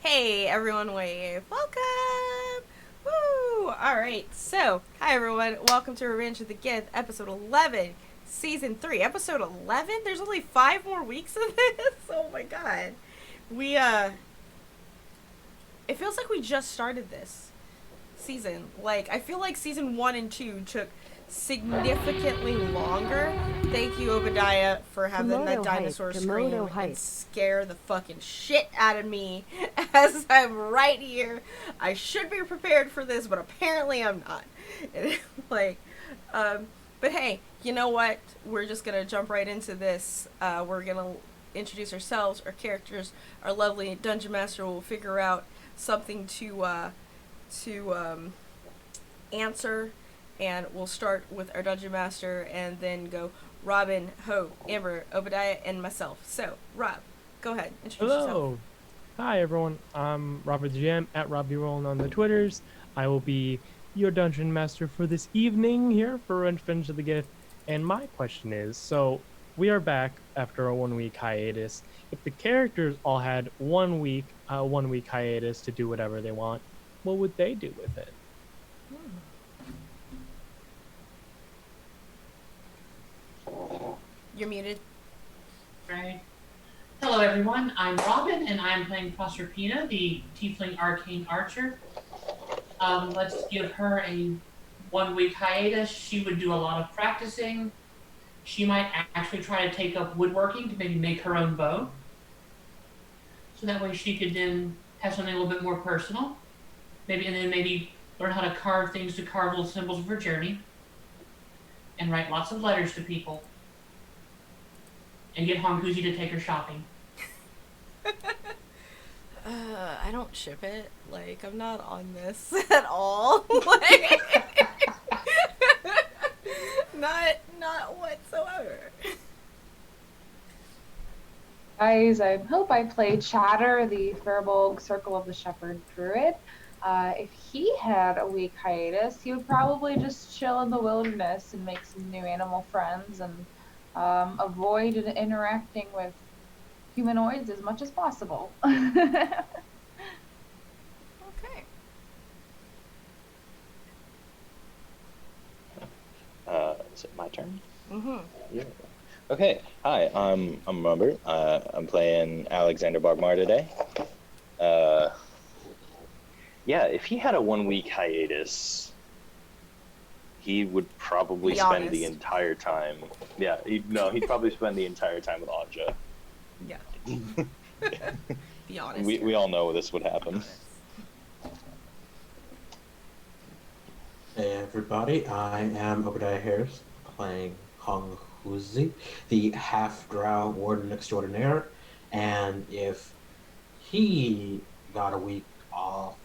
Hey everyone, wave! Welcome! Woo! Alright, so, hi everyone, welcome to Revenge of the Gith, episode 11, season 3. Episode 11? There's only 5 more weeks of this? Oh my god. We, it feels like we just started this season. Like, I feel like season 1 and 2 took significantly longer. Thank you, Obadiah, for having that dinosaur scream and scare the fucking shit out of me as I'm right here. I should be prepared for this, but apparently I'm not. like, but hey, you know what? We're just gonna jump right into this. We're gonna introduce ourselves, our characters, our lovely dungeon master will figure out something to answer, and we'll start with our dungeon master and then go Robin, Ho, Amber, Obadiah, and myself. So, Rob, go ahead, introduce yourself. Hello. Hi, everyone. I'm Robert the GM at RobbieRollin on the Twitters. I will be your dungeon master for this evening here for Revenge of the Gith. And my question is, so we are back after a 1 week hiatus. If the characters all had 1 week, 1 week hiatus to do whatever they want, what would they do with it? You're muted. Right. Hello, everyone. I'm Robin, and I'm playing Proserpina, the Tiefling Arcane Archer. Let's give her a 1 week hiatus. She would do a lot of practicing. She might actually try to take up woodworking to maybe make her own bow. So that way she could then have something a little bit more personal. Maybe learn how to carve things to carve little symbols of her journey. And write lots of letters to people. And get Honguzi to take her shopping. I don't ship it. Like, I'm not on this at all. Like, not whatsoever. Guys, I hope I played Chatter, the Firbolg Circle of the Shepherd Druid. If he had a week hiatus, he would probably just chill in the wilderness and make some new animal friends and avoid interacting with humanoids as much as possible. Okay. Is it my turn? Mm-hmm. Yeah. Okay. Hi, I'm Robert. I'm playing Alexander Bogmar today. Yeah, if he had a 1 week hiatus, he would probably Be spend honest. the entire time. Yeah, he'd probably spend the entire time with Anja. Yeah. Be honest. We all know this would happen. Hey everybody, I am Obadiah Harris, playing Hong Huzi, the half-drow warden extraordinaire, and if he got a week off,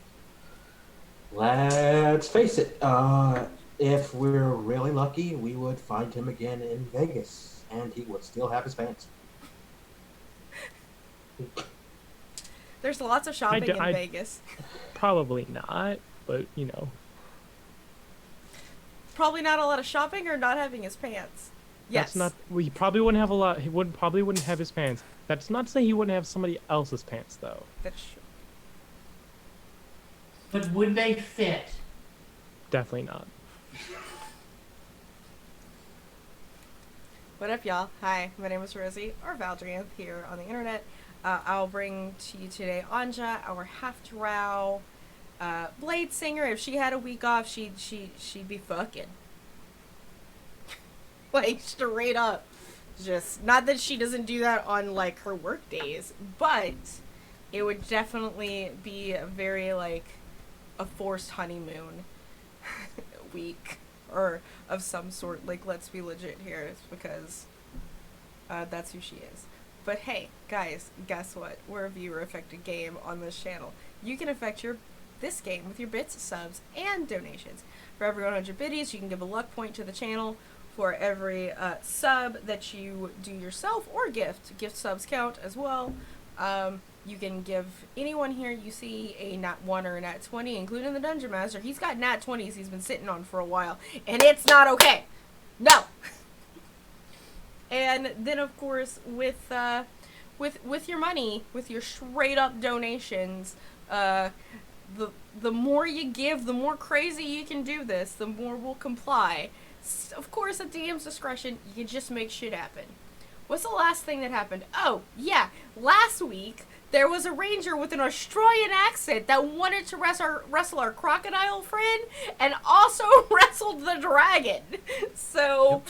let's face it, if we're really lucky, we would find him again in Vegas, and he would still have his pants. There's lots of shopping in Vegas. Probably not, but Probably not a lot of shopping or not having his pants. Yes. That's not. We probably wouldn't have a lot. He probably wouldn't have his pants. That's not to say he wouldn't have somebody else's pants, though. That's true. But would they fit? Definitely not. What up, y'all? Hi, my name is Rosie, or Valdrianth here on the internet. I'll bring to you today Anja, our half-drow blade singer. If she had a week off, she'd be fucking. Like, straight up. Just, not that she doesn't do that on, like, her work days, but it would definitely be a very, like, a forced honeymoon week, or of some sort. Like, let's be legit here. It's because that's who she is. But hey, guys, guess what? We're a viewer-affected game on this channel. You can affect this game with your bits, subs, and donations. For every 100 biddies, you can give a luck point to the channel. For every sub that you do yourself or gift subs count as well. You can give anyone here you see a nat 1 or a nat 20, including the Dungeon Master. He's got nat 20s he's been sitting on for a while, and it's not okay. No! And then, of course, with with your money, with your straight up donations, the more you give, the more crazy you can do this, the more we'll comply. Of course, at DM's discretion, you can just make shit happen. What's the last thing that happened? Oh, yeah. Last week, there was a ranger with an Australian accent that wanted to wrestle our crocodile friend and also wrestled the dragon. So,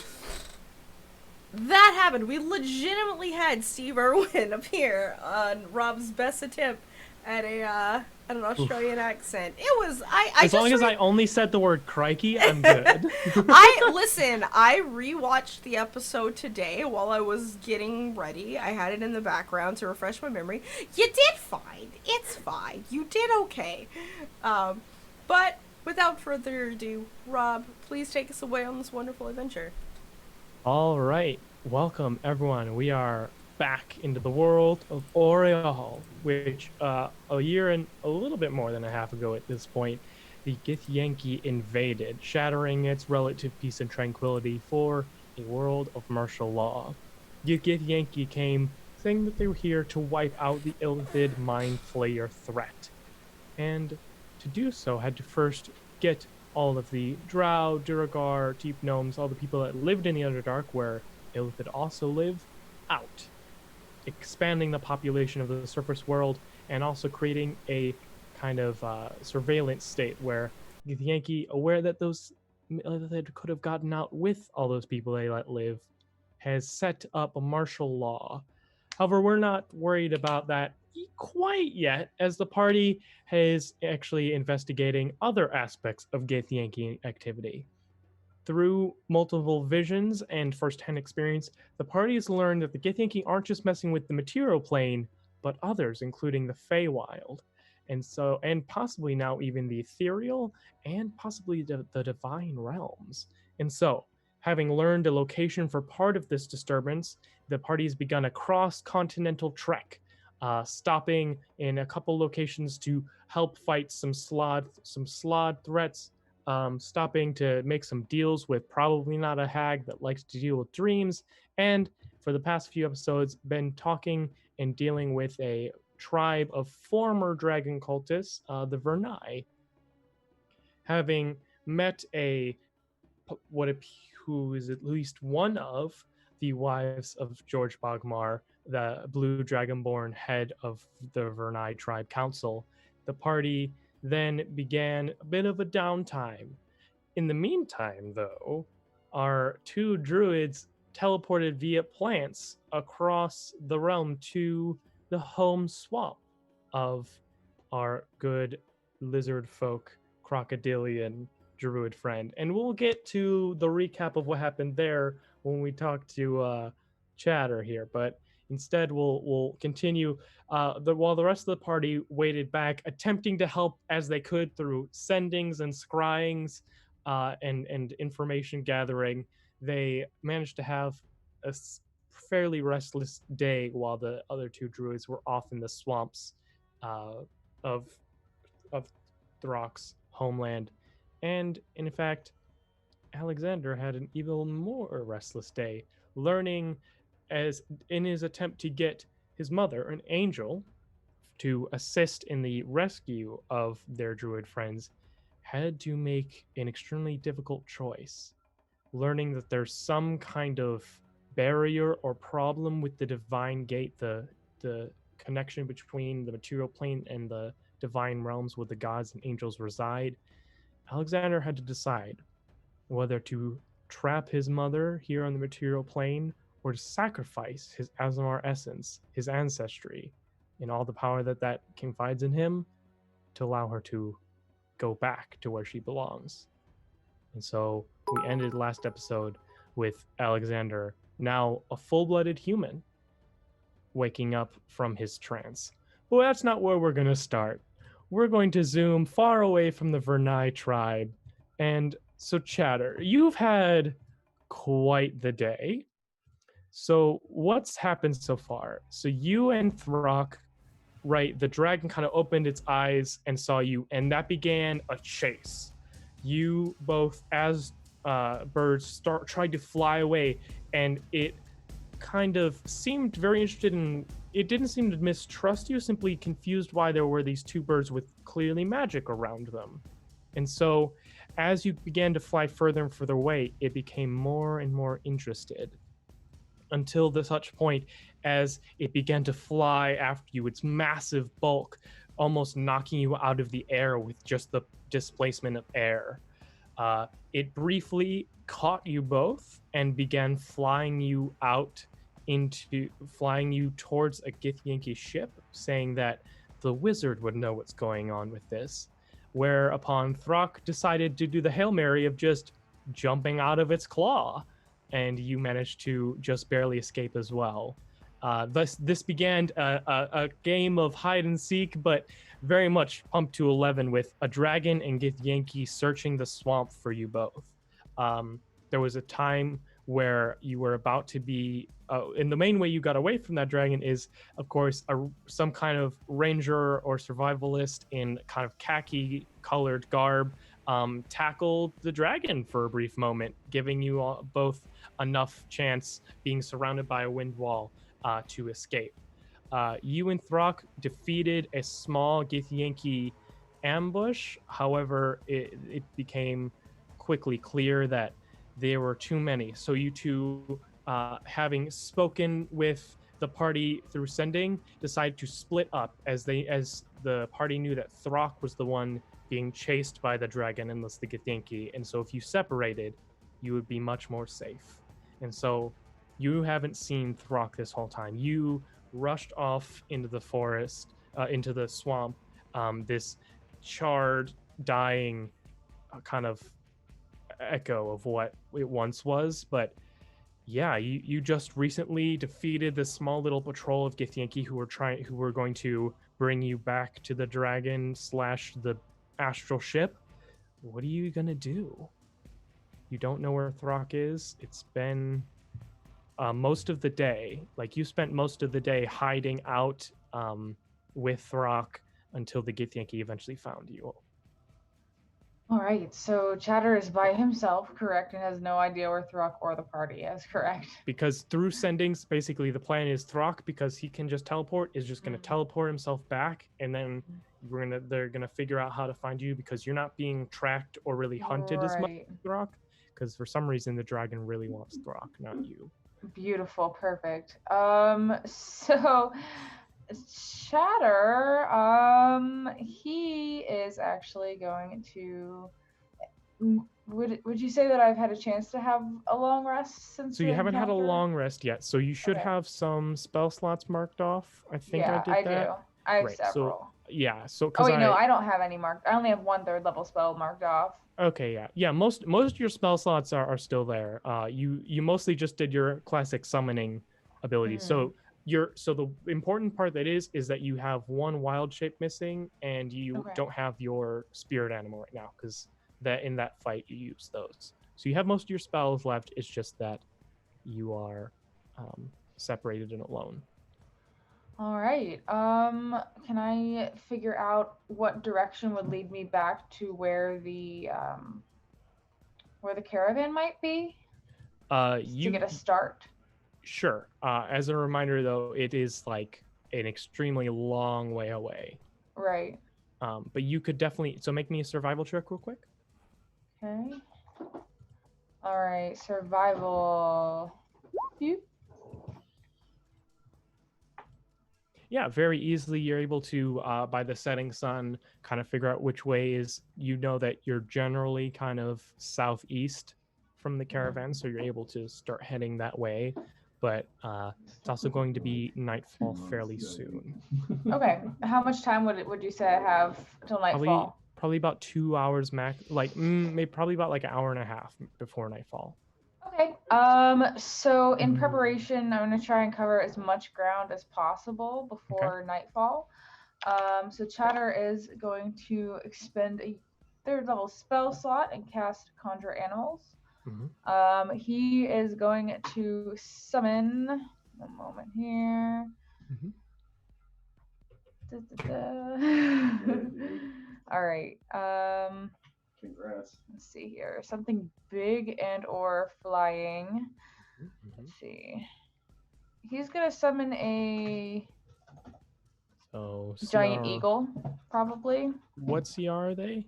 that happened. We legitimately had Steve Irwin appear on Rob's best attempt at an Australian accent. It was as long as I only said the word crikey, I'm good. I rewatched the episode today while I was getting ready. I had it in the background to refresh my memory. You did fine. It's fine. You did okay. But without further ado, Rob, please take us away on this wonderful adventure. All right, welcome everyone. We are back into the world of Oriol, which a year and a little bit more than a half ago at this point, the Githyanki invaded, shattering its relative peace and tranquility for a world of martial law. The Githyanki came saying that they were here to wipe out the Illithid Mind Flayer threat, and to do so had to first get all of the Drow, Duragar, Deep Gnomes, all the people that lived in the Underdark, where Illithid also live, out, expanding the population of the surface world and also creating a kind of surveillance state where the Yankee, aware that those Illithid could have gotten out with all those people they let live, has set up a martial law. However, we're not worried about that quite yet, as the party is actually investigating other aspects of Githyanki activity. Through multiple visions and first-hand experience, the party has learned that the Githyanki aren't just messing with the material plane, but others, including the Feywild, and possibly now even the ethereal and possibly the divine realms. And so, having learned a location for part of this disturbance, the party has begun a cross-continental trek, stopping in a couple locations to help fight some slod threats, stopping to make some deals with probably not a hag that likes to deal with dreams, and for the past few episodes, been talking and dealing with a tribe of former dragon cultists, the Vernai, having met who is at least one of the wives of George Bogmar, the blue dragonborn head of the Vernai tribe council. The party then began a bit of a downtime. In the meantime, though, our two druids teleported via plants across the realm to the home swamp of our good lizard folk crocodilian druid friend. And we'll get to the recap of what happened there when we talk to Chatter here, but instead we'll continue while the rest of the party waited back, attempting to help as they could through sendings and scryings and information gathering. They managed to have a fairly restless day while the other two druids were off in the swamps of Throck's homeland. And in fact, Alexander had an even more restless day, learning as in his attempt to get his mother, an angel, to assist in the rescue of their druid friends, had to make an extremely difficult choice, learning that there's some kind of barrier or problem with the divine gate, the connection between the material plane and the divine realms where the gods and angels reside. Alexander had to decide whether to trap his mother here on the material plane or to sacrifice his Azamar essence, his ancestry, and all the power that confides in him to allow her to go back to where she belongs. And so we ended last episode with Alexander, now a full-blooded human, waking up from his trance. But that's not where we're going to start. We're going to zoom far away from the Vernai tribe. And so, Chatter, you've had quite the day. So what's happened so far? So you and Throck, right, the dragon kind of opened its eyes and saw you, and that began a chase. You both, as birds, tried to fly away, and it kind of seemed very interested in it didn't seem to mistrust you, simply confused why there were these two birds with clearly magic around them. And so, as you began to fly further and further away, it became more and more interested until the such point as it began to fly after you, its massive bulk almost knocking you out of the air with just the displacement of air. It briefly caught you both and began flying you towards a Githyanki ship, saying that the wizard would know what's going on with this. Whereupon Throck decided to do the Hail Mary of just jumping out of its claw, and you managed to just barely escape as well. This began a game of hide and seek, but very much pumped to 11 with a dragon and Githyanki searching the swamp for you both. There was a time where you were about to be, and the main way you got away from that dragon is, of course, some kind of ranger or survivalist in kind of khaki colored garb tackled the dragon for a brief moment, giving you all, both enough chance, being surrounded by a wind wall, to escape. You and Throck defeated a small Githyanki ambush. However, it became quickly clear that there were too many. So you two, having spoken with the party through sending, decided to split up as the party knew that Throck was the one being chased by the dragon and thus the Githyanki. And so if you separated, you would be much more safe. And so you haven't seen Throck this whole time. You rushed off into the forest, into the swamp, this charred, dying kind of echo of what it once was. But yeah, you just recently defeated this small little patrol of Githyanki who were going to bring you back to the dragon / the astral ship. What are you gonna do? You don't know where Throck is. It's been most of the day. Like, you spent most of the day hiding out with Throck until the Githyanki eventually found you. All right, so Chatter is by himself, correct, and has no idea where Throck or the party is, correct? Because through sendings, basically the plan is Throck, because he can just teleport, is just going to teleport himself back, and then they're gonna figure out how to find you, because you're not being tracked or really hunted as much as Throck, because for some reason the dragon really wants Throck, not you. Beautiful, perfect. So Chatter, he is actually going to. Would you say that I've had a chance to have a long rest since? So you haven't had a long rest yet. So you should have some spell slots marked off. I think I did that. Do. I have several. So no, I don't have any marked. I only have 1/3 level spell marked off. Okay, yeah. Most of your spell slots are still there. You mostly just did your classic summoning ability. So the important part is that you have one wild shape missing, and you don't have your spirit animal right now, because that in that fight you use those. So you have most of your spells left. It's just that you are separated and alone. All right. Can I figure out what direction would lead me back to where the caravan might be? To get a start. Sure. As a reminder, though, it is like an extremely long way away. Right. But you could definitely. So make me a survival check real quick. Okay. All right. Survival. Yeah, very easily you're able to, by the setting sun, kind of figure out which way is. You know that you're generally kind of southeast from the caravan, so you're able to start heading that way. But it's also going to be nightfall fairly soon. Okay. How much time would you say I have till nightfall? Probably about 2 hours max. Like maybe probably about like an hour and a half before nightfall. Okay. So in preparation, I'm going to try and cover as much ground as possible before nightfall. So Chatter is going to expend a 3rd level spell slot and cast Conjure Animals. He is going to summon. One moment here. All right. Congrats. Let's see here. Something big and or flying. Let's see. He's gonna summon a So Giant CR eagle, probably. What CR are they?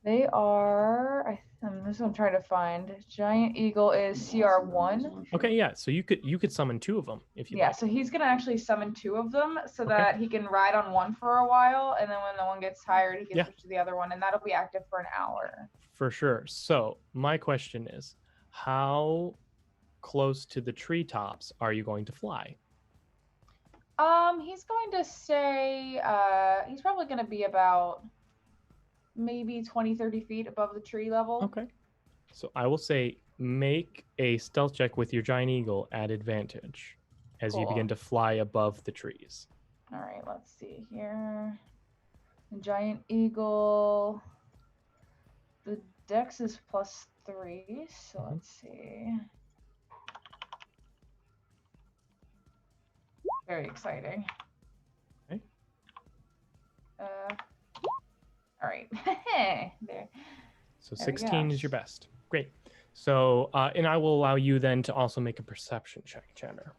They are. I'm just gonna try to find. Giant eagle is CR1. Okay, yeah. So you could summon 2 of them if you Yeah, like. so he's gonna actually summon 2 of them so Okay. that he can ride on one for a while, and then when the one gets tired, he can Yeah. switch to the other one, and that'll be active for an hour. For sure. So my question is, how close to the treetops are you going to fly? He's going to say, he's probably gonna be about maybe 20, 30 feet above the tree level. Okay. So I will say make a stealth check with your giant eagle at advantage as you Cool. begin to fly above the trees. All right, let's see here. The giant eagle. The dex is +3, so Mhm. let's see. Very exciting. Okay. All right. There. So There we 16 go. is your best. Great. So, and I will allow you then to also make a perception check, Chatter.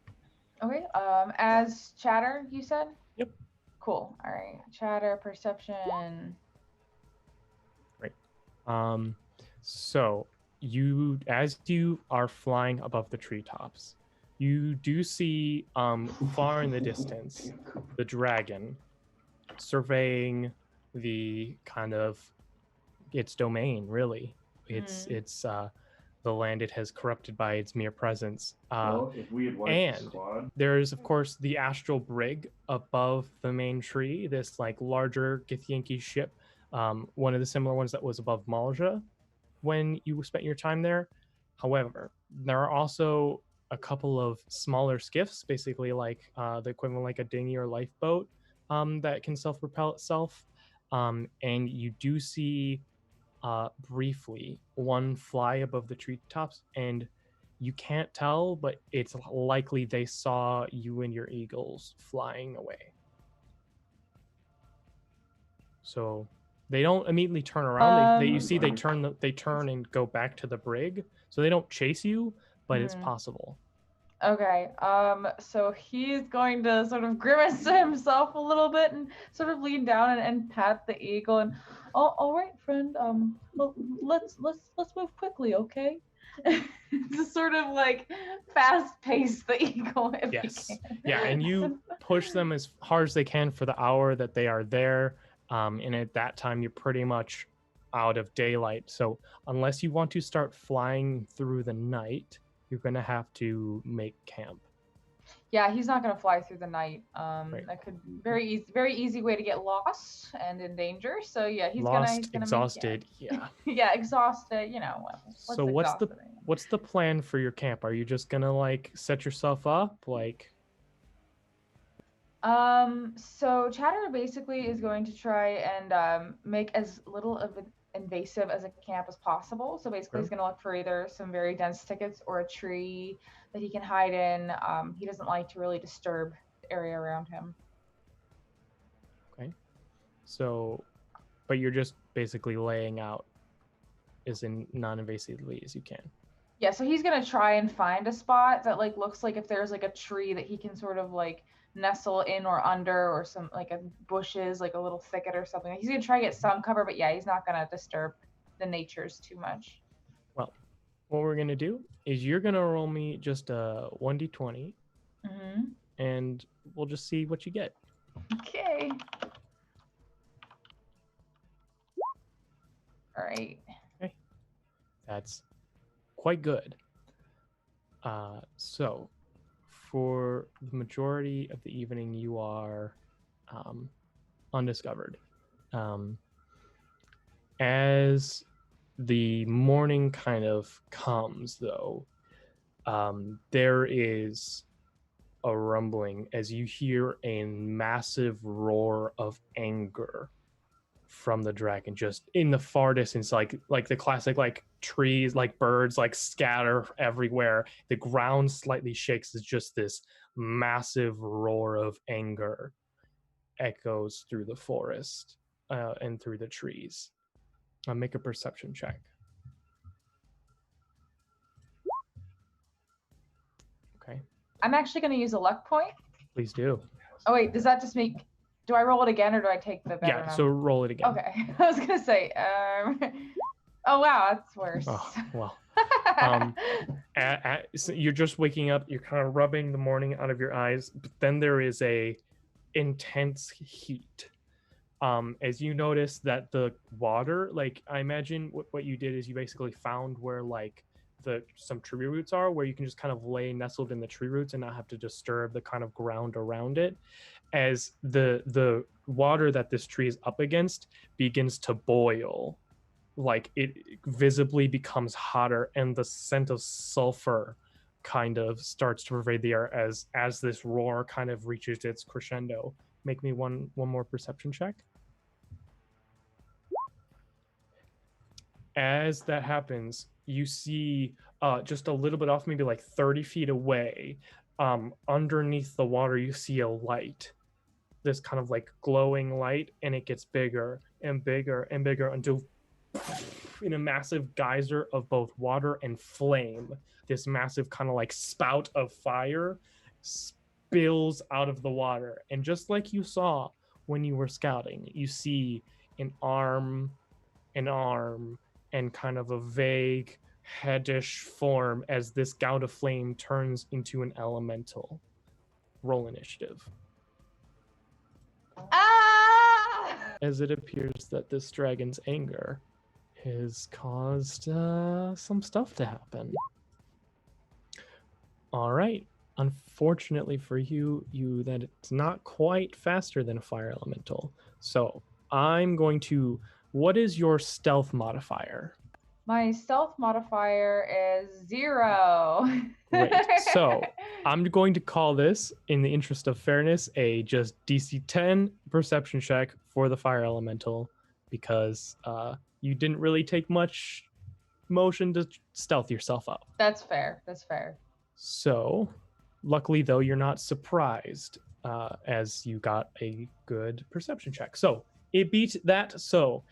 Okay. As chatter, you said? Yep. Cool. All right. Chatter, perception. Great. So as you are flying above the treetops, you do see far in the distance the dragon surveying the kind of its domain. Really, it's the land it has corrupted by its mere presence. Well, if we had wiped the And squad, there is, of course, the astral brig above the main tree. This like larger Githyanki ship, one of the similar ones that was above Malja when you spent your time there. However, there are also a couple of smaller skiffs, basically like the equivalent like a dinghy or lifeboat, that can self-propel itself. And you do see briefly one fly above the treetops, and you can't tell, but it's likely they saw you and your eagles flying away. So they don't immediately turn around. You see they turn and go back to the brig. So they don't chase you, but it's possible. Okay. So he's going to sort of grimace to himself a little bit and sort of lean down and pat the eagle and, oh, all right, friend. Well, let's move quickly, okay? Just sort of like fast pace the eagle if Yes. you can. Yeah, and you push them as hard as they can for the hour that they are there. And at that time, you're pretty much out of daylight. So unless you want to start flying through the night, you're going to have to make camp. Yeah, he's not gonna fly through the night. Right. That could very easy way to get lost and in danger. So yeah, he's Lost, gonna exhausted. Yeah, exhausted. You know, So what's the plan for your camp? Are you just gonna like set yourself up like? So Chatter basically is going to try and make as little of an invasive as a camp as possible. So basically, he's going to look for either some very dense thickets or a tree that he can hide in. He doesn't like to really disturb the area around him. Okay. So, but you're just basically laying out as non-invasively as you can. Yeah, so he's gonna try and find a spot that like looks like if there's like a tree that he can sort of like nestle in or under, or some like a bushes, like a little thicket or something. He's gonna try to get some cover, but yeah, he's not gonna disturb the natures too much. Well, what we're gonna do is you're gonna roll me just a 1d20, and we'll just see what you get. Okay. All right. Okay. That's quite good. So for the majority of the evening, you are undiscovered. As the morning kind of comes, though, there is a rumbling as you hear a massive roar of anger from the dragon, just in the far distance, like the classic like trees, like birds like scatter everywhere. The ground slightly shakes as just this massive roar of anger echoes through the forest and through the trees. Make a perception check. Okay. I'm actually gonna use a luck point. Please do. Oh wait, does that just make Do I roll it again or do I take the better Yeah, so number? roll it again. Okay. I was gonna say, oh wow, that's worse. Oh, well. So you're just waking up, you're kind of rubbing the morning out of your eyes, but then there is a intense heat. As you notice that the water, like I imagine what you did is you basically found where like some tree roots are, where you can just kind of lay nestled in the tree roots and not have to disturb the kind of ground around it. As the water that this tree is up against begins to boil, like it visibly becomes hotter, and the scent of sulfur kind of starts to pervade the air as this roar kind of reaches its crescendo. Make me one more perception check. As that happens, you see just a little bit off, maybe like 30 feet away, underneath the water, you see a light, this kind of like glowing light, and it gets bigger and bigger and bigger until in a massive geyser of both water and flame, this massive kind of like spout of fire spills out of the water. And just like you saw when you were scouting, you see an arm, and kind of a vague headish form as this gout of flame turns into an elemental. Roll initiative. Ah! As it appears that this dragon's anger has caused some stuff to happen. All right. Unfortunately for you, that it's not quite faster than a fire elemental. So I'm going to. What is your stealth modifier? My stealth modifier is 0. Great. So I'm going to call this, in the interest of fairness, a just DC 10 perception check for the fire elemental, because you didn't really take much motion to stealth yourself up. That's fair. That's fair. So, luckily though, you're not surprised as you got a good perception check. So it beat that. So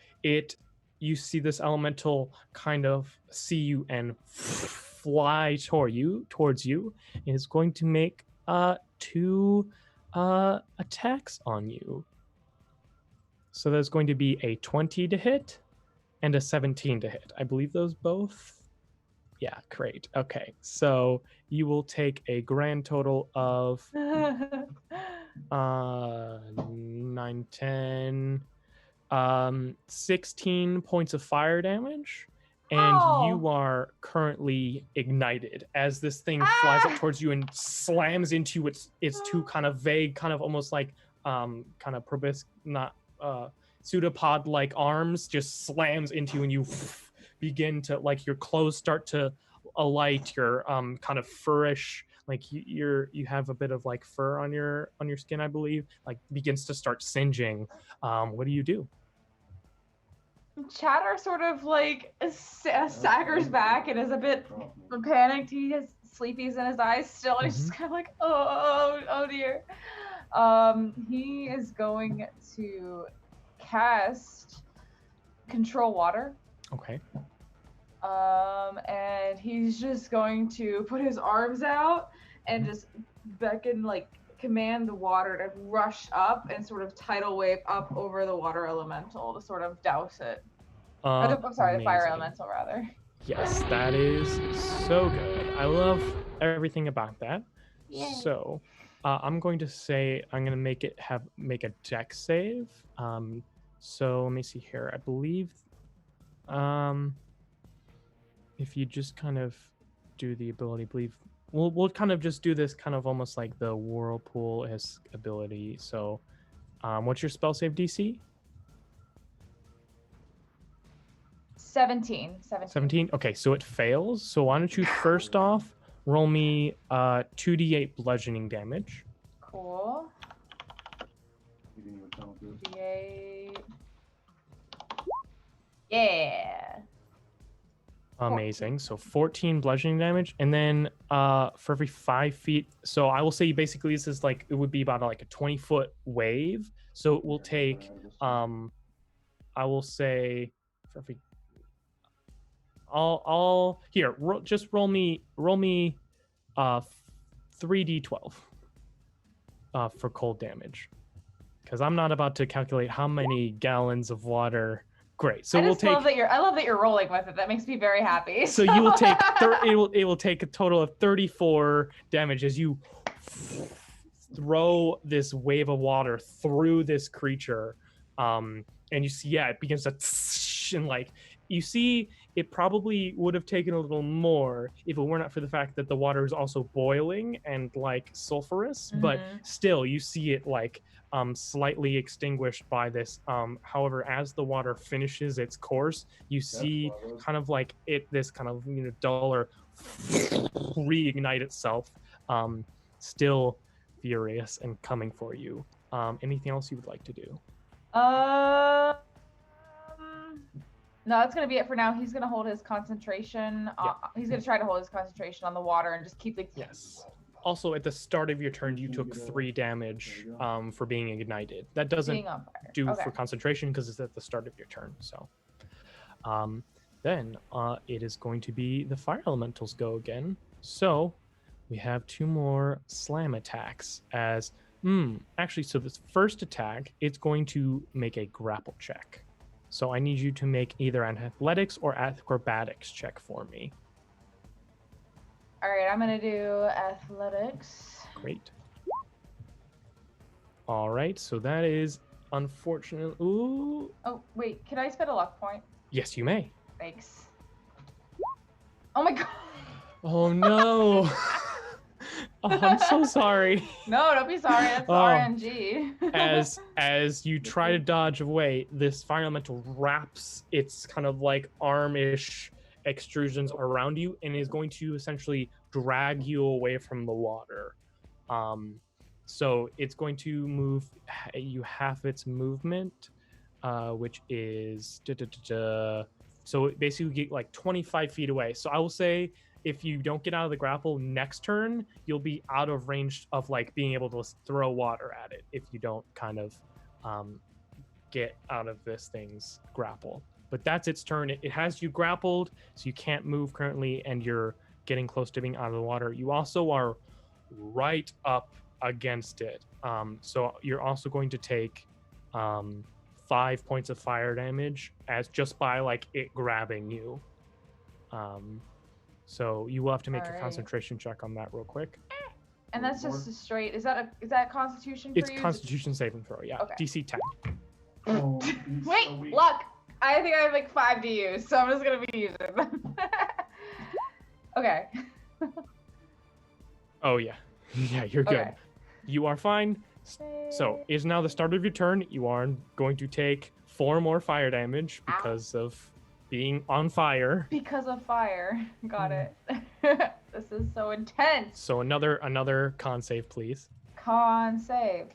you see this elemental kind of see you and fly towards you. And it's going to make 2 attacks on you. So there's going to be a 20 to hit and a 17 to hit. I believe those both. Yeah, great. Okay, so you will take a grand total of 9, 10, 16 points of fire damage. And you are currently ignited as this thing flies up towards you and slams into its 2 kind of vague, kind of almost like kind of pseudopod-like arms, just slams into you, and you begin to, like, your clothes start to alight, your kind of furish, like you have a bit of like fur on your skin, I believe, like begins to start singeing. What do you do? Chatter sort of like staggers back and is a bit panicked. He has sleepies in his eyes still, and he's just kind of like, oh dear. He is going to cast Control Water. Okay. And he's just going to put his arms out and just beckon, like, command the water to rush up and sort of tidal wave up over the water elemental to sort of douse it. The fire elemental, rather. Yes, that is so good. I love everything about that. Yay. So I'm going to say I'm going to make a dex save. So let me see here. I believe if you just kind of do the ability, we'll kind of just do this kind of almost like the whirlpool ability. So what's your spell save DC? 17. 17? Okay, so it fails. So why don't you first off roll me 2d8 bludgeoning damage. Cool. D8. Yeah. Amazing. So 14 bludgeoning damage, and then for every 5 feet. So I will say basically this is like, it would be about like a 20-foot wave. So it will take I will say for every I'll here just roll me 3d12 for cold damage. because I'm not about to calculate how many gallons of water. Great. So I we'll just take. love that I love that you're rolling with it. That makes me very happy. So you will take. It will take a total of 34 damage as you throw this wave of water through this creature, and you see, it begins to and like you see, it probably would have taken a little more if it were not for the fact that the water is also boiling and like sulfurous, but still you see it like slightly extinguished by this. However, as the water finishes its course, you see kind of like this kind of duller reignite itself, still furious and coming for you. Anything else you would like to do? No, that's gonna be it for now. He's gonna hold his concentration. He's gonna try to hold his concentration on the water and just keep the. Yes. Also, at the start of your turn, you took 3 damage for being ignited. That doesn't do for concentration because it's at the start of your turn. So, then it is going to be the fire elementals go again. So, we have 2 more slam attacks. As actually, so this first attack, it's going to make a grapple check. So I need you to make either an athletics or acrobatics check for me. All right, I'm gonna do athletics. Great. All right, so that is unfortunate. Ooh. Oh wait, can I spend a luck point? Yes, you may. Thanks. Oh my god. Oh no. Oh, I'm so sorry. No, don't be sorry. That's RNG. as you try to dodge away, this fire elemental wraps its kind of like arm-ish extrusions around you and is going to essentially drag you away from the water. So it's going to move you half its movement, which is so basically you get like 25 feet away. So I will say, if you don't get out of the grapple next turn, you'll be out of range of like being able to throw water at it if you don't kind of get out of this thing's grapple. But that's its turn. It has you grappled, so you can't move currently, and you're getting close to being out of the water. You also are right up against it. So you're also going to take 5 points of fire damage as just by like it grabbing you. So you will have to make a concentration check on that real quick. And that's just a straight. Is that Constitution for you? It's Constitution saving throw. Yeah. Okay. DC 10. Oh, wait, so luck. I think I have like 5 to use, so I'm just gonna be using them. Okay. Oh yeah. Yeah, you're good. Okay. You are fine. So it is now the start of your turn. You are going to take 4 more fire damage because of being on fire. Because of fire. Got it. This is so intense. So another con save, please. Con save.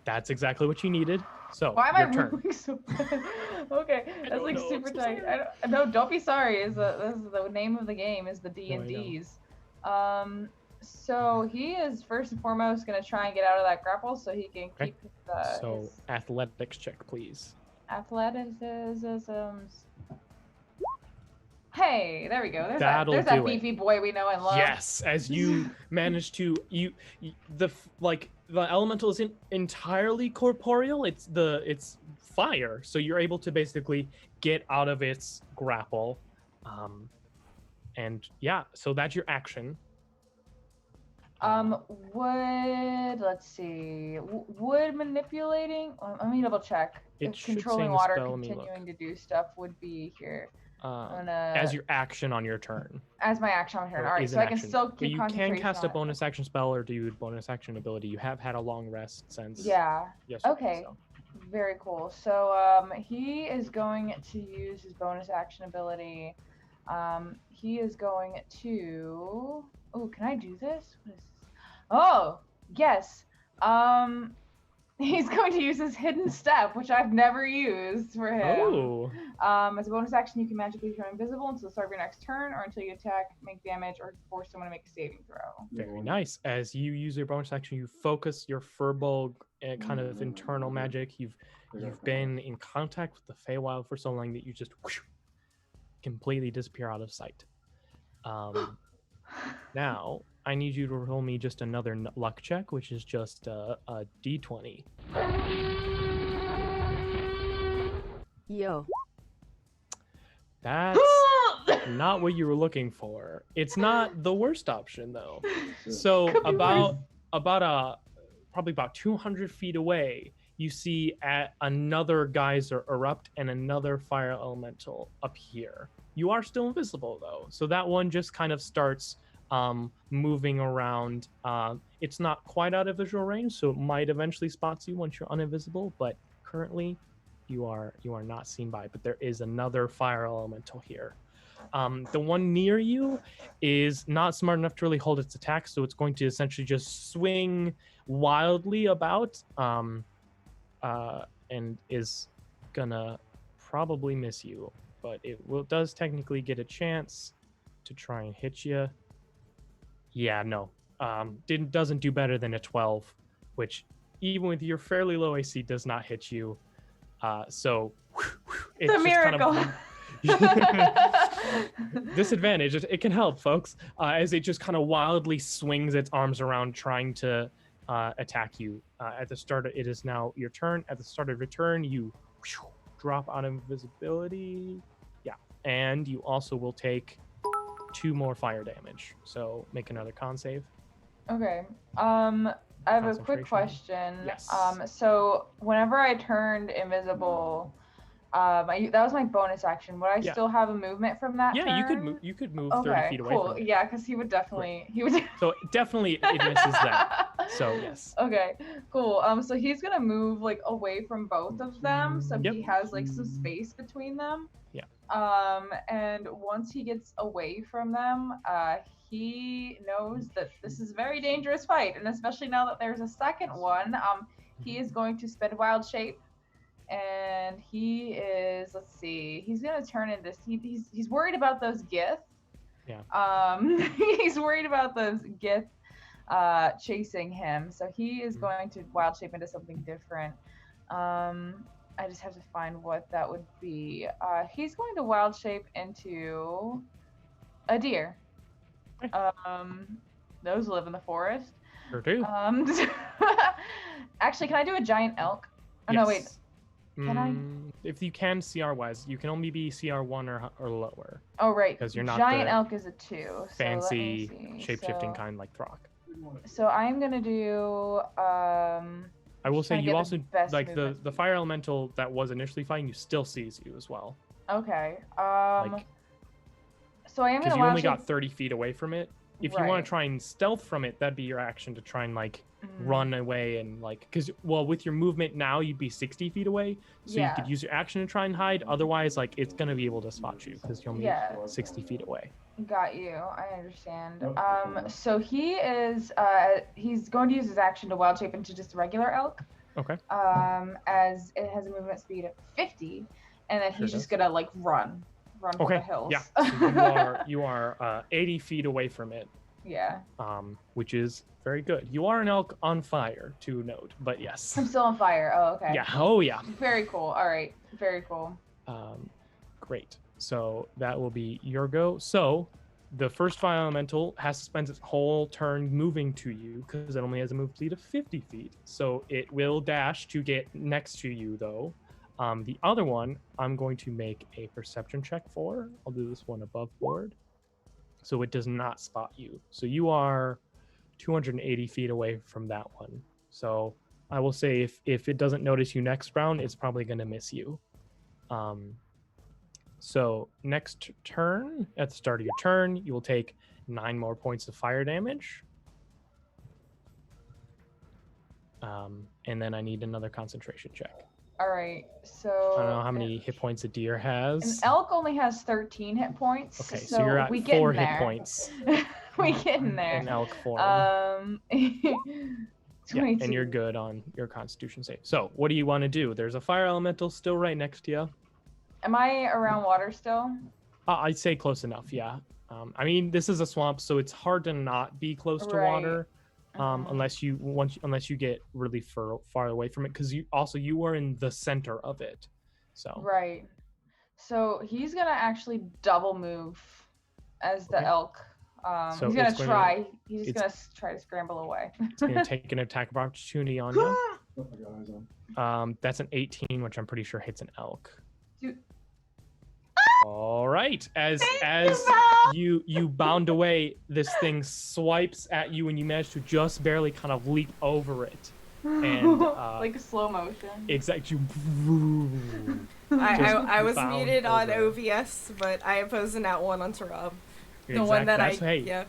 That's exactly what you needed. So why am I turn. rolling so bad? Okay, that's like super tight. No, don't be sorry. This is the name of the game is the D&Ds. So he is first and foremost gonna try and get out of that grapple so he can keep the. So his athletics check, please. athleticism. Hey, there we go. There's That'll that do it. beefy boy we know and love. Yes, as you manage to the elemental isn't entirely corporeal. It's fire, so you're able to basically get out of its grapple, and yeah, so that's your action. Let's see. Would manipulating? Let me double check. It If should controlling say in the water, spell, let me continuing to do stuff would be here. As your action on your turn. As my action on my turn. Or All right, is so an I can action. still But keep you concentration can cast on a it. bonus action spell or do bonus action ability. You have had a long rest since. Yeah. Yesterday, Okay. so. Very cool. So he is going to use his bonus action ability. He is going to. Oh, can I do this? What is this? Oh, yes. He's going to use his hidden step, which I've never used for him. Oh. As a bonus action, you can magically become invisible until the start of your next turn, or until you attack, make damage, or force someone to make a saving throw. Very nice. As you use your bonus action, you focus your furball kind of internal magic. You've been in contact with the Feywild for so long that you just completely disappear out of sight. Now, I need you to roll me just another luck check, which is just a d20. Yo. That's not what you were looking for. It's not the worst option though. So Could be probably about 200 feet away, you see another geyser erupt and another fire elemental appear. You are still invisible though, so that one just kind of starts moving around. It's not quite out of visual range, so it might eventually spot you once you're uninvisible, but currently you are not seen by. But there is another fire elemental here. The one near you is not smart enough to really hold its attack, so it's going to essentially just swing wildly about and is gonna probably miss you, but it does technically get a chance to try and hit you. Yeah, no. Doesn't do better than a 12, which even with your fairly low AC does not hit you. So it's The miracle. Disadvantage. It can help, folks, as it just kind of wildly swings its arms around trying to attack you. At the start, it is now your turn. At the start of your turn, you drop out of invisibility. Yeah, and you also will take 2 more fire damage. So make another con save. Okay. I have a quick Concentration. question. Yes. So whenever I turned invisible, that was my bonus action. Would I Yeah. still have a movement from that? Yeah, turn? you could move Okay, 30 feet away cool. from it. Yeah, because he would definitely. So definitely it misses that. So yes. Okay, cool. So he's gonna move like away from both of them, so Yep. he has like some space between them. Yeah. And once he gets away from them, he knows that this is a very dangerous fight, and especially now that there's a second one, he is going to spend wild shape, and he is, let's see, he's gonna turn into he's worried about those Gith. Yeah. He's worried about those Gith chasing him, so he is going to wild shape into something different. I just have to find what that would be. He's going to wild shape into a deer. Those live in the forest. Sure do. Actually, can I do a giant elk? Oh, no, wait. Yes. Can I? If you can CR wise, you can only be CR1 or lower. Oh, right. Because you're not giant the elk is a 2. fancy So let me see. shape-shifting So- kind like Throck. So I'm gonna do. I will just say trying to you get also best like movement. the fire elemental that was initially fighting you still sees you as well. Okay. Like So I am because gonna you wild only shape. got 30 feet away from it. If you want Right. to try and stealth from it, that'd be your action to try and like Mhm. run away and like because with your movement now you'd be 60 feet away, so Yeah. you could use your action to try and hide. Otherwise, like it's gonna be able to spot you because you're only Yeah. 60 feet away. Got you. I understand. Oh, So he is. He's going to use his action to wild shape into just a regular elk. Okay. As it has a movement speed of 50, and then Sure he's does. just gonna like run for the Okay. hills. Yeah. So you are 80 feet away from it. Yeah. Which is very good. You are an elk on fire to note, but yes. I'm still on fire. Oh, okay. Yeah. Oh yeah. Very cool. All right. Very cool. Great. So that will be your go. So the first fire elemental has to spend its whole turn moving to you because it only has a move speed of 50 feet. So it will dash to get next to you though. The other one I'm going to make a perception check for. I'll do this one above board. So it does not spot you. So you are 280 feet away from that one. So I will say if it doesn't notice you next round, it's probably going to miss you. So next turn, at the start of your turn, you will take 9 more points of fire damage. And then I need another concentration check. All right. So. I don't know how many hit points a deer An has. elk only has 13 hit points. Okay, so you're at we get 4 in hit there. points We get in there. in elk form. 22. Yeah, and you're good on your constitution save. So what do you want to do? There's a fire elemental still right next to you. Am I around water still? I'd say close enough, yeah. I mean, this is a swamp, so it's hard to not be close to Right. water, unless you get really far away from it, because you were in the center of it. So Right. So he's gonna actually double move as the Okay. elk So he's gonna it's going try. He's just it's- gonna try to scramble away. It's going to take an attack of opportunity on you. Oh, I got eyes on. That's an 18, which I'm pretty sure hits an elk. Dude. All right. As Val. you bound away, this thing swipes at you, and you manage to just barely kind of leap over it. And like slow motion. exactly. I was bound muted on over. OVS, but I opposed a nat 1 onto Rob. The Exactly. one that Hey, yeah.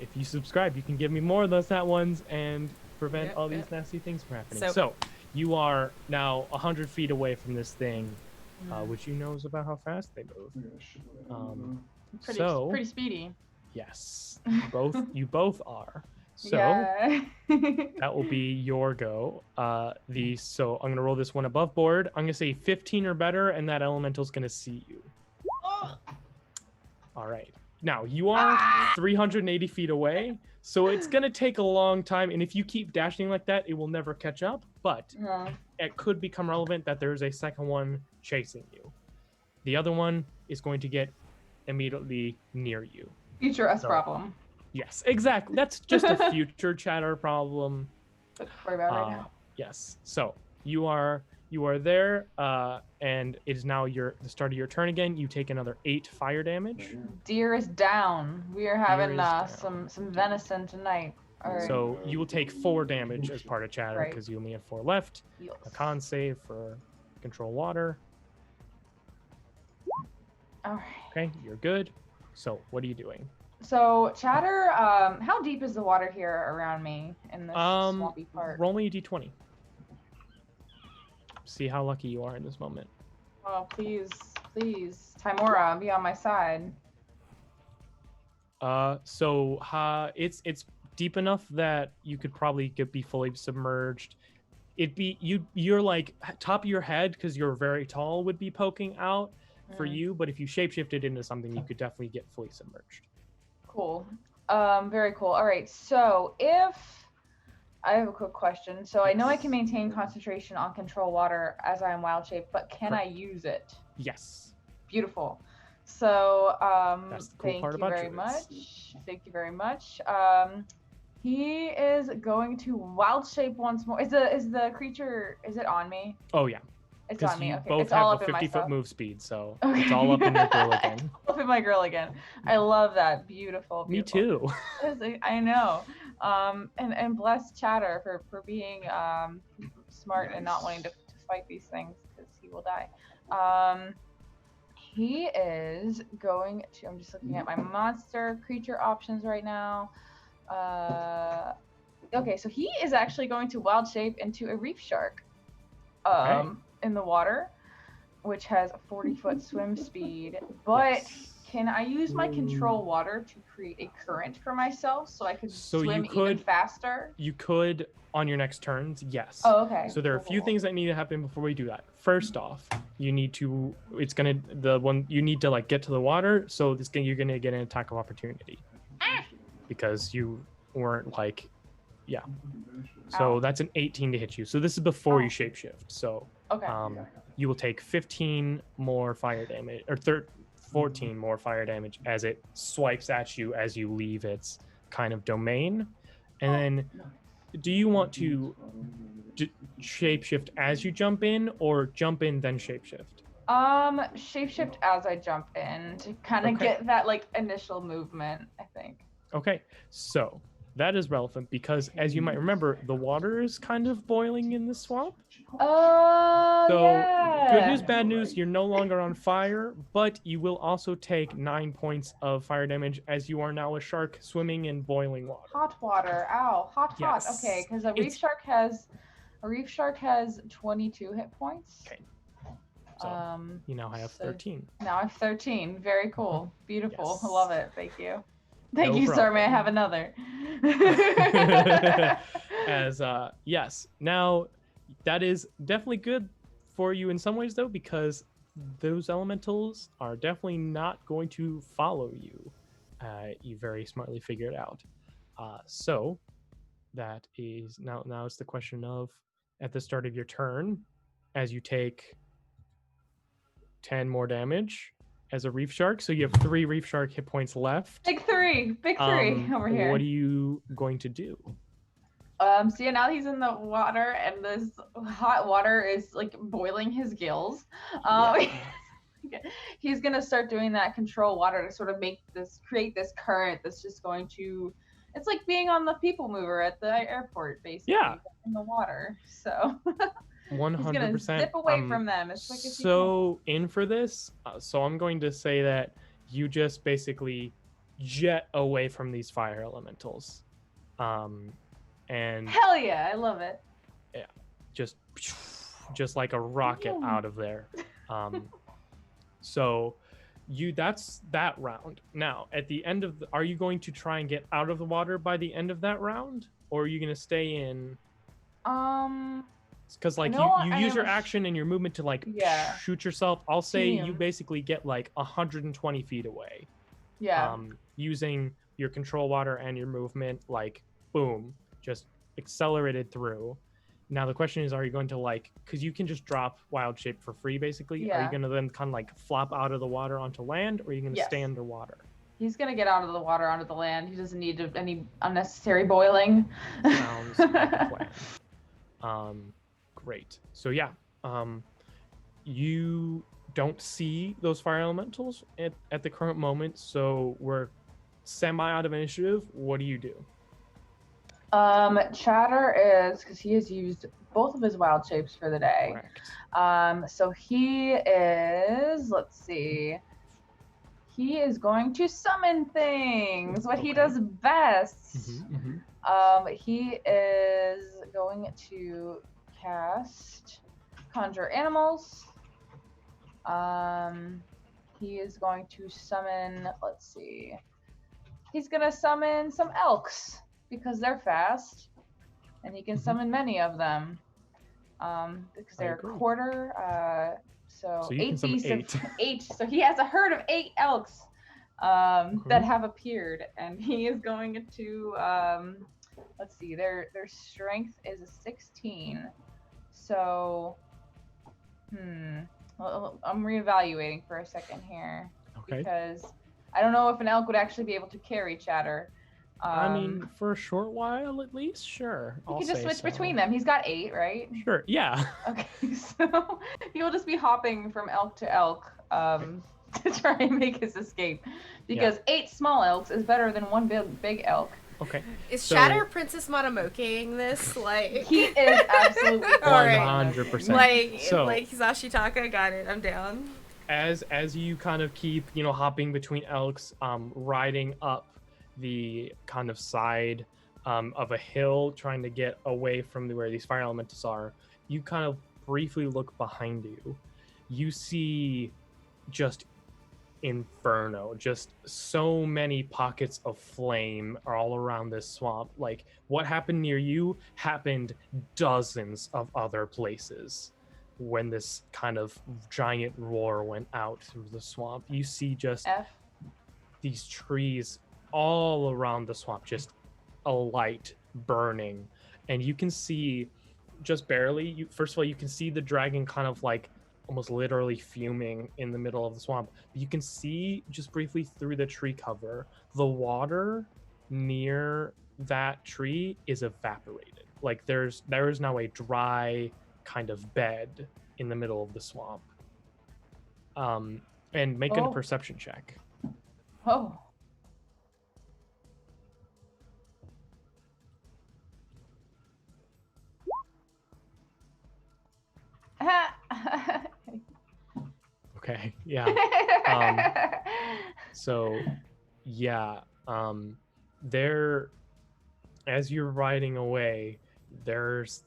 if you subscribe, you can give me more of those nat ones and prevent Yep, all these yep. nasty things from happening. So- So you are now 100 feet away from this thing, which you know is about how fast they move. I got a shit load of ammo. So Pretty speedy. yes, you both are. So Yeah. that will be your go. So I'm gonna roll this one above board. I'm gonna say 15 or better, and that elemental's gonna see you. All right. Now you are 380 feet away, so it's gonna take a long time. And if you keep dashing like that, it will never catch up. But it could become relevant that there is a second one chasing you. The other one is going to get immediately near you. Future us So- problem. Yes, exactly. That's just a future chatter problem. Don't worry about it right now. Yes. So you are there, and it is now the start of your turn again. You take another 8 fire damage. Deer is down. We are having is down. some venison tonight. All right. So you will take 4 damage as part of chatter Right. because you only have 4 left. Yes. A con save for control water. All right. Okay, you're good. So what are you doing? So chatter, how deep is the water here around me in this swampy part? Roll me a d20. See how lucky you are in this moment. Oh, please, Timora, be on my side. It's deep enough that you could probably be fully submerged. You're like top of your head because you're very tall would be poking out for you, but if you shapeshifted into something, you could definitely get fully submerged. Cool. Very cool. All right. So if I have a quick question. So I know I can maintain concentration on control water as I am wild shape, but can I use it? Yes. Beautiful. So That's the cool thank part you about very druids. much. Thank you very much. He is going to wild shape once more. Is the creature, is it on me? Oh yeah. It's Because on me. you Okay. both It's all have up a in my 50-foot stuff. move speed, so Okay. it's all up in your grill again. Up in my grill again. I love that. Beautiful. Me Beautiful. too. I know. And bless Chatter for being smart and not wanting to fight these things because he will die. He is going to. I'm just looking at my monster creature options right now. Okay, so he is actually going to wild shape into a reef shark. Okay. In the water, which has a 40-foot swim speed. But Yes. can I use my control water to create a current for myself so I could So swim you could- even faster? You could on your next turns, yes. Oh, okay. So there are a few things that need to happen before we do that. First off, you need to like get to the water, so you're gonna get an attack of opportunity. Because you weren't like So Ow. that's an 18 to hit you. So this is before Oh. you shapeshift. So Okay. you will take 15 more fire damage or 14 more fire damage as it swipes at you as you leave its kind of domain. And then do you want to shapeshift as you jump in or jump in then shapeshift? Shapeshift as I jump in to kind of Okay. get that like initial movement, I think. Okay, so that is relevant because as you might remember, the water is kind of boiling in the swamp. Oh, So yeah. good news, bad news, you're no longer on fire, but you will also take 9 points of fire damage as you are now a shark swimming in boiling water. Hot water. Ow. Hot. Yes. Okay, because a reef It's- shark has 22 hit points. Okay. So you now have 13. Now I have 13. Very cool. Beautiful. Yes. I love it. Thank you. Thank No you, sir. May I problem. have another? Yes, now that is definitely good for you in some ways though, because those elementals are definitely not going to follow you. You very smartly figured out. So that is now it's the question of at the start of your turn, as you take 10 more damage, as a reef shark. So you have 3 reef shark hit points left. Big three over here. What are you going to do? So yeah, now he's in the water, and this hot water is like boiling his gills. He's gonna start doing that control water to sort of create this current that's just going to. It's like being on the people mover at the airport, basically. Yeah. In the water, so. 100%. He's gonna zip away from them as quick as he So in for this, so I'm going to say that you just basically jet away from these fire elementals, and Hell yeah, I love it. just like a rocket out of there. So that's that round. Now at the end of are you going to try and get out of the water by the end of that round, or are you going to stay in? Because like you use your action and your movement to like shoot yourself. I'll say you basically get like 120 feet away. Yeah. Using your control water and your movement, like boom, just accelerated through. Now the question is, are you going to like, because you can just drop wild shape for free basically. Yeah. Are you going to then kind of like flop out of the water onto land, or are you going to stay underwater? He's gonna get out of the water onto the land. He doesn't need any unnecessary boiling. Sounds like a plan. Great. So yeah, you don't see those fire elementals at the current moment, so we're semi out of initiative. What do you do? Chatter is, because he has used both of his wild shapes for the day. Correct. So he is, let's see, he is going to summon things, what he does best. He is going to cast Conjure Animals. He is going to summon, let's see, he's going to summon some elks because they're fast, and he can summon many of them because they're a quarter. So 8 beasts of 8. So he has a herd of 8 elks that have appeared, and he is going to let's see, their strength is a 16. So well, I'm reevaluating for a second here because I don't know if an elk would actually be able to carry Chatter. I mean, for a short while at least, sure. You can just switch between them. He's got 8, right? Sure, yeah. Okay, so he'll just be hopping from elk to elk to try and make his escape. Because 8 small elks is better than 1 big elk. Okay. Is Shatter Princess Mononokeing this? Like he is absolutely 100%. Like Zashitaka, got it. I'm down. As you kind of keep, hopping between elks, riding up the kind of side of a hill, trying to get away from where these fire elementals are, you kind of briefly look behind you. You see just inferno, just so many pockets of flame are all around this swamp. Like what happened near you happened dozens of other places when this kind of giant roar went out through the swamp. You see just these trees all around the swamp, just a light burning, and you can see just barely, first of all, you can see the dragon kind of like almost literally fuming in the middle of the swamp. You can see just briefly through the tree cover, the water near that tree is evaporated. Like there is now a dry kind of bed in the middle of the swamp. And make a perception check. Oh. Okay, yeah. So, yeah, there, as you're riding away, there's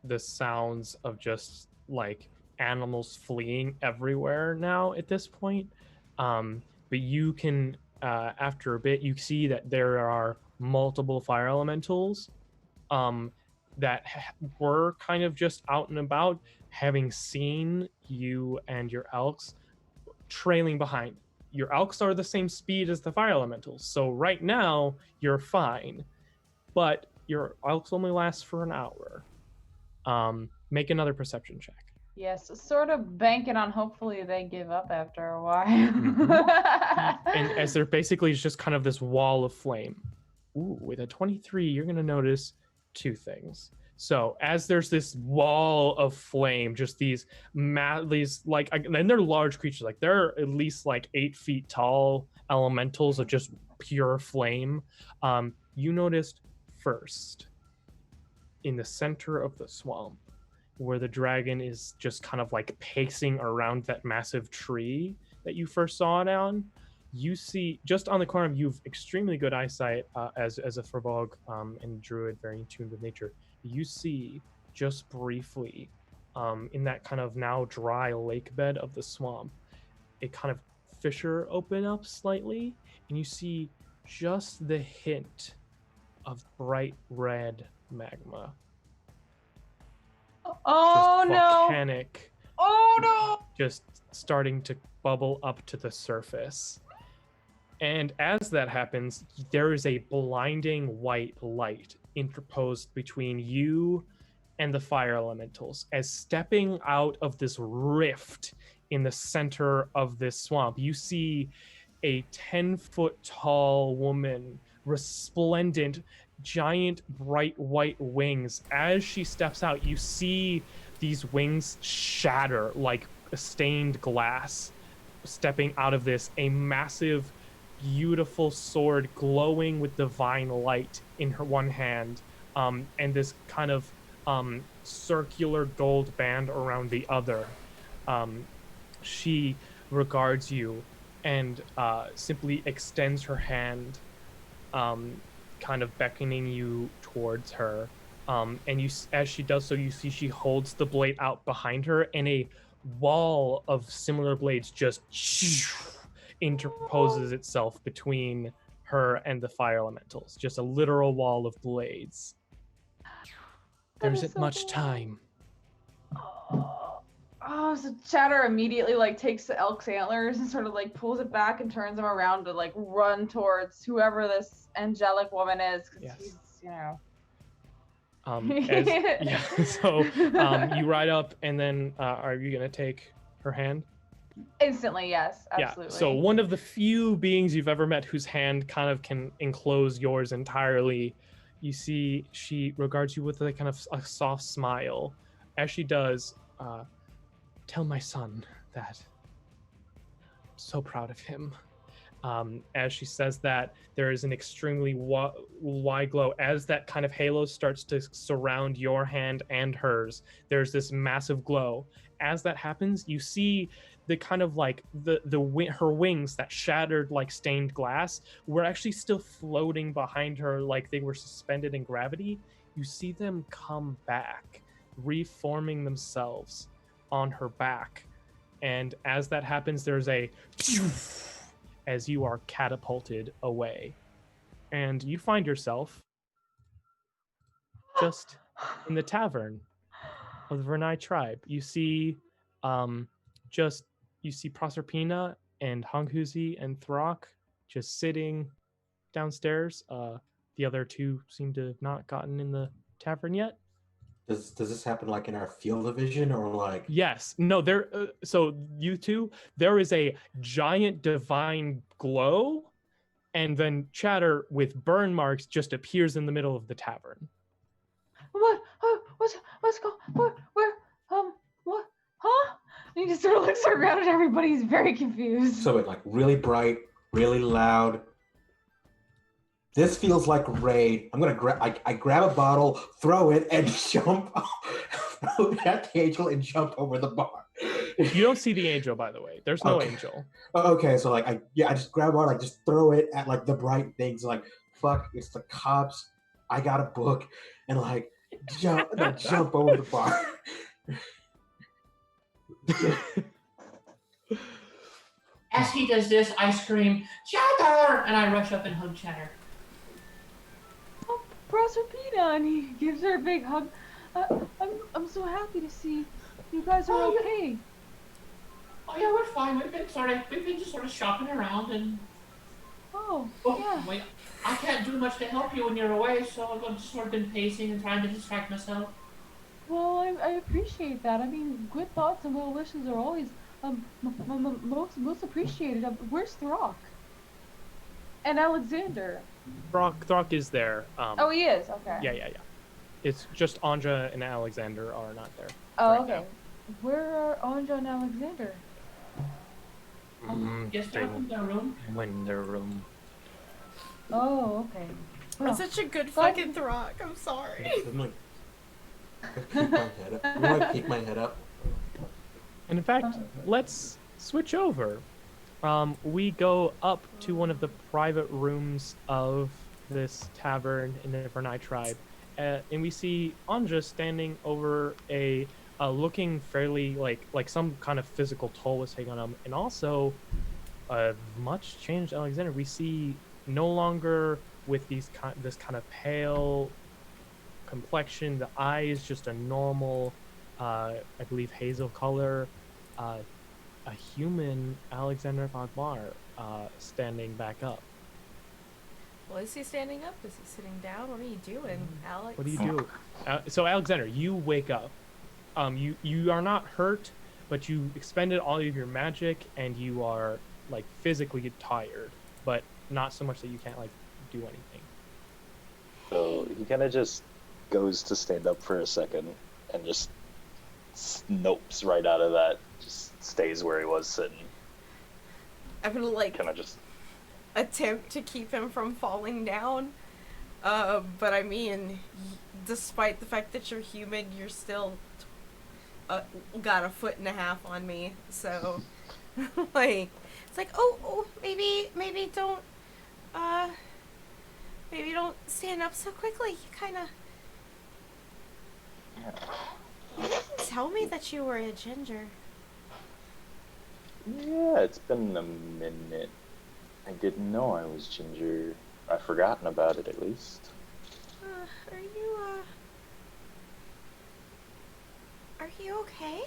the sounds of just like animals fleeing everywhere now at this point. But you can, after a bit, you see that there are multiple fire elementals that were kind of just out and about, having seen you and your elks trailing behind. Your elks are the same speed as the fire elementals, so right now you're fine, but your elks only last for an hour. Make another perception check. Yes, sort of banking on hopefully they give up after a while. And as there basically is just kind of this wall of flame. Ooh, with a 23, you're gonna notice two things. So as there's this wall of flame, just these like, and they're large creatures. Like they're at least like 8 feet tall elementals of just pure flame. You noticed first in the center of the swamp, where the dragon is just kind of like pacing around that massive tree that you first saw it on. You see just on the corner, you've extremely good eyesight as a Furbolg and druid, very in tune with nature. You see just briefly in that kind of now dry lake bed of the swamp, a kind of fissure open up slightly, and you see just the hint of bright red magma. Oh Just no! volcanic, Oh no! just starting to bubble up to the surface. And as that happens, there is a blinding white light interposed between you and the fire elementals, as stepping out of this rift in the center of this swamp, you see a 10-foot tall woman, resplendent, giant, bright white wings. As she steps out, you see these wings shatter like stained glass. Stepping out of this, a massive, beautiful sword glowing with divine light in her one hand, and this kind of circular gold band around the other. She regards you and simply extends her hand, kind of beckoning you towards her. And you, as she does so, you see she holds the blade out behind her, and a wall of similar blades just interposes itself between her and the fire elementals. Just a literal wall of blades. There isn't so much cool. time. Oh, so Chatter immediately like takes the elk's antlers and sort of like pulls it back and turns them around to like run towards whoever this angelic woman is, because Yes. he's, you know. So you ride up, and then are you gonna take her hand? Instantly, yes, absolutely. Yeah. So one of the few beings you've ever met whose hand kind of can enclose yours entirely. You see, she regards you with a kind of a soft smile. As she does, tell my son that I'm so proud of him. As she says that, there is an extremely wide glow. As that kind of halo starts to surround your hand and hers, there's this massive glow. As that happens, you see the kind of like her wings that shattered like stained glass were actually still floating behind her, like they were suspended in gravity. You see them come back, reforming themselves on her back. And as that happens, there's a as you are catapulted away, and you find yourself just in the tavern of the Vernai tribe. You see you see Proserpina and Honghuzi and Throck just sitting downstairs. The other two seem to have not gotten in the tavern yet. Does this happen like in our field of vision, or like? Yes. No, there. So you two, there is a giant divine glow, and then Chatter with burn marks just appears in the middle of the tavern. What's going? Where? What? Huh? And he just sort of looks around at everybody. He's very confused. So it like really bright, really loud. This feels like raid. I'm gonna grab. I grab a bottle, throw it, and jump. Throw it at the angel and jump over the bar. You don't see the angel, by the way. There's no angel. Okay, so like I just grab one, I just throw it at like the bright things, like fuck, it's the cops. I got a book, and like jump over the bar. As he does this, I scream, Chatter! And I rush up and hug Chatter. Oh, Proserpina, and he gives her a big hug. I'm so happy to see you guys are okay. Oh yeah, we're fine. We've been just sort of shopping around, and yeah. wait, I can't do much to help you when you're away, so I've just sort of been pacing and trying to distract myself. Well, I appreciate that. I mean, good thoughts and well wishes are always most appreciated. Where's Throck and Alexander? Throck is there. Oh, he is. Okay. Yeah. It's just Anja and Alexander are not there. Oh, right okay. Where are Anja and Alexander? Yes, They welcome to the room. in their room. Oh, okay. I'm Well, such a good glad- fucking Throck. I'm sorry. I'm like, peek my head up. You want to peek my head up? And in fact, let's switch over. We go up to one of the private rooms of this tavern in the Vernai tribe, and we see Anja standing over a looking fairly like some kind of physical toll was taken on him, and also a much changed Alexander. We see no longer with this kind of pale complexion, the eyes just a normal, I believe hazel color. A human Alexander Vagmar standing back up. Well, is he standing up? Is he sitting down? What are you doing, Alex? What do you do? So Alexander, you wake up. You are not hurt, but you expended all of your magic, and you are like physically tired, but not so much that you can't like do anything. So he kind of just goes to stand up for a second and just snopes right out of that. Just stays where he was sitting. I'm gonna like Kind of just. attempt to keep him from falling down. But I mean, despite the fact that you're human, you're still got a foot and a half on me. So, like, it's like, maybe don't, maybe don't stand up so quickly. You kind of. You didn't tell me that you were a ginger. Yeah, it's been a minute. I didn't know I was ginger. I've forgotten about it at least. Are you okay?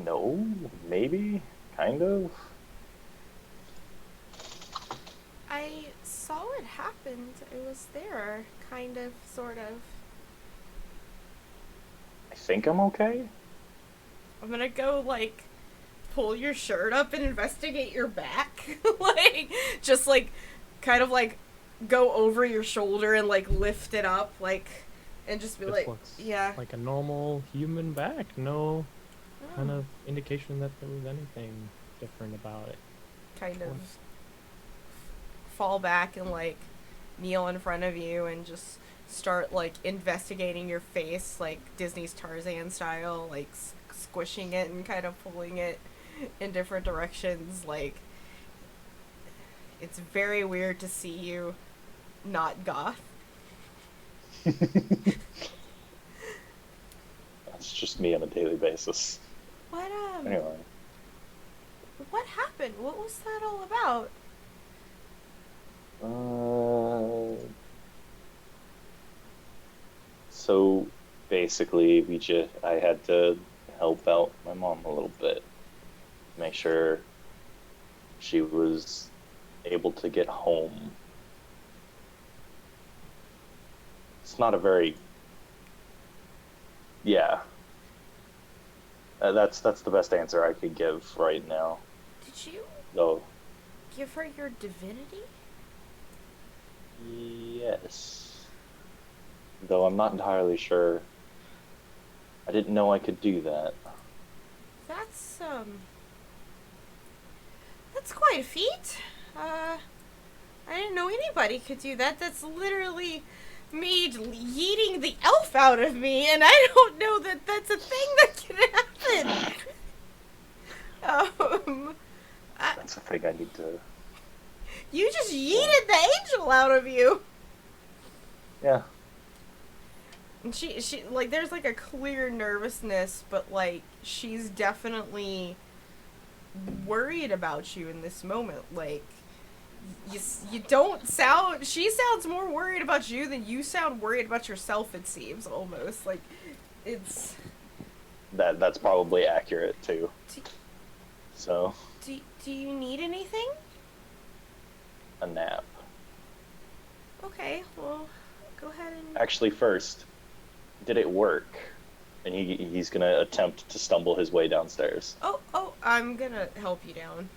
No, maybe, kind of. I saw it happened. It was there, kind of, sort of. I think I'm okay. I'm gonna go, like, pull your shirt up and investigate your back. Like, just, like, kind of, like, go over your shoulder and, like, lift it up, like, and just be This like, looks yeah. like a normal human back. No kind Oh. of indication that there was anything different about it. Kind of fall back and, like, kneel in front of you and just start, like, investigating your face, like Disney's Tarzan style, like, squishing it and kind of pulling it in different directions. Like, it's very weird to see you not goth. That's just me on a daily basis. What, Anyway. what happened? What was that all about? So basically, I had to help out my mom a little bit, make sure she was able to get home. It's not a very, yeah. That's the best answer I could give right now. Did you Though, give her your divinity? yes. Though I'm not entirely sure. I didn't know I could do that. That's quite a feat. I didn't know anybody could do that. That's literally me yeeting the elf out of me, and I don't know that that's a thing that can happen. That's a thing I need to. You just yeeted the angel out of you. Yeah. And she like, there's like a clear nervousness, but like she's definitely worried about you in this moment. Like, you don't sound. She sounds more worried about you than you sound worried about yourself. It seems almost like it's. That's probably accurate too. So. Do you need anything? A nap. Okay. Okay, well, go ahead and. Actually, first, did it work? And he's gonna attempt to stumble his way downstairs. Oh, I'm gonna help you down.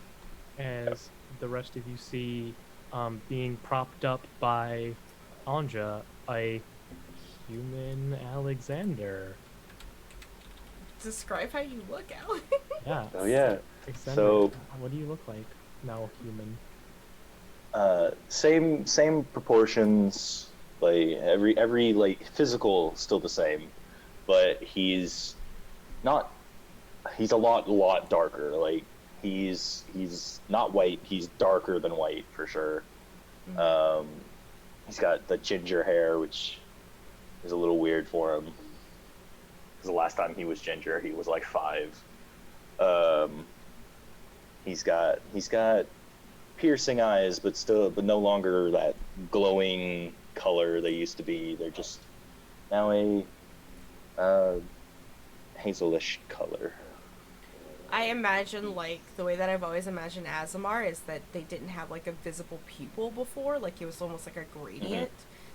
As the rest of you see, being propped up by Anja, a human Alexander. Describe how you look, Alex. Yeah. Oh yeah. Alexander, So what do you look like now, human? same proportions. Like every like physical still the same, but he's not. He's a lot darker. Like he's not white. He's darker than white for sure. Mhm. He's got the ginger hair, which is a little weird for him. Because the last time he was ginger, he was like 5. He's got piercing eyes, but no longer that glowing color they used to be. They're just now a hazelish color. I imagine, like, the way that I've always imagined Azamar is that they didn't have, like, a visible pupil before. Like, it was almost like a gradient.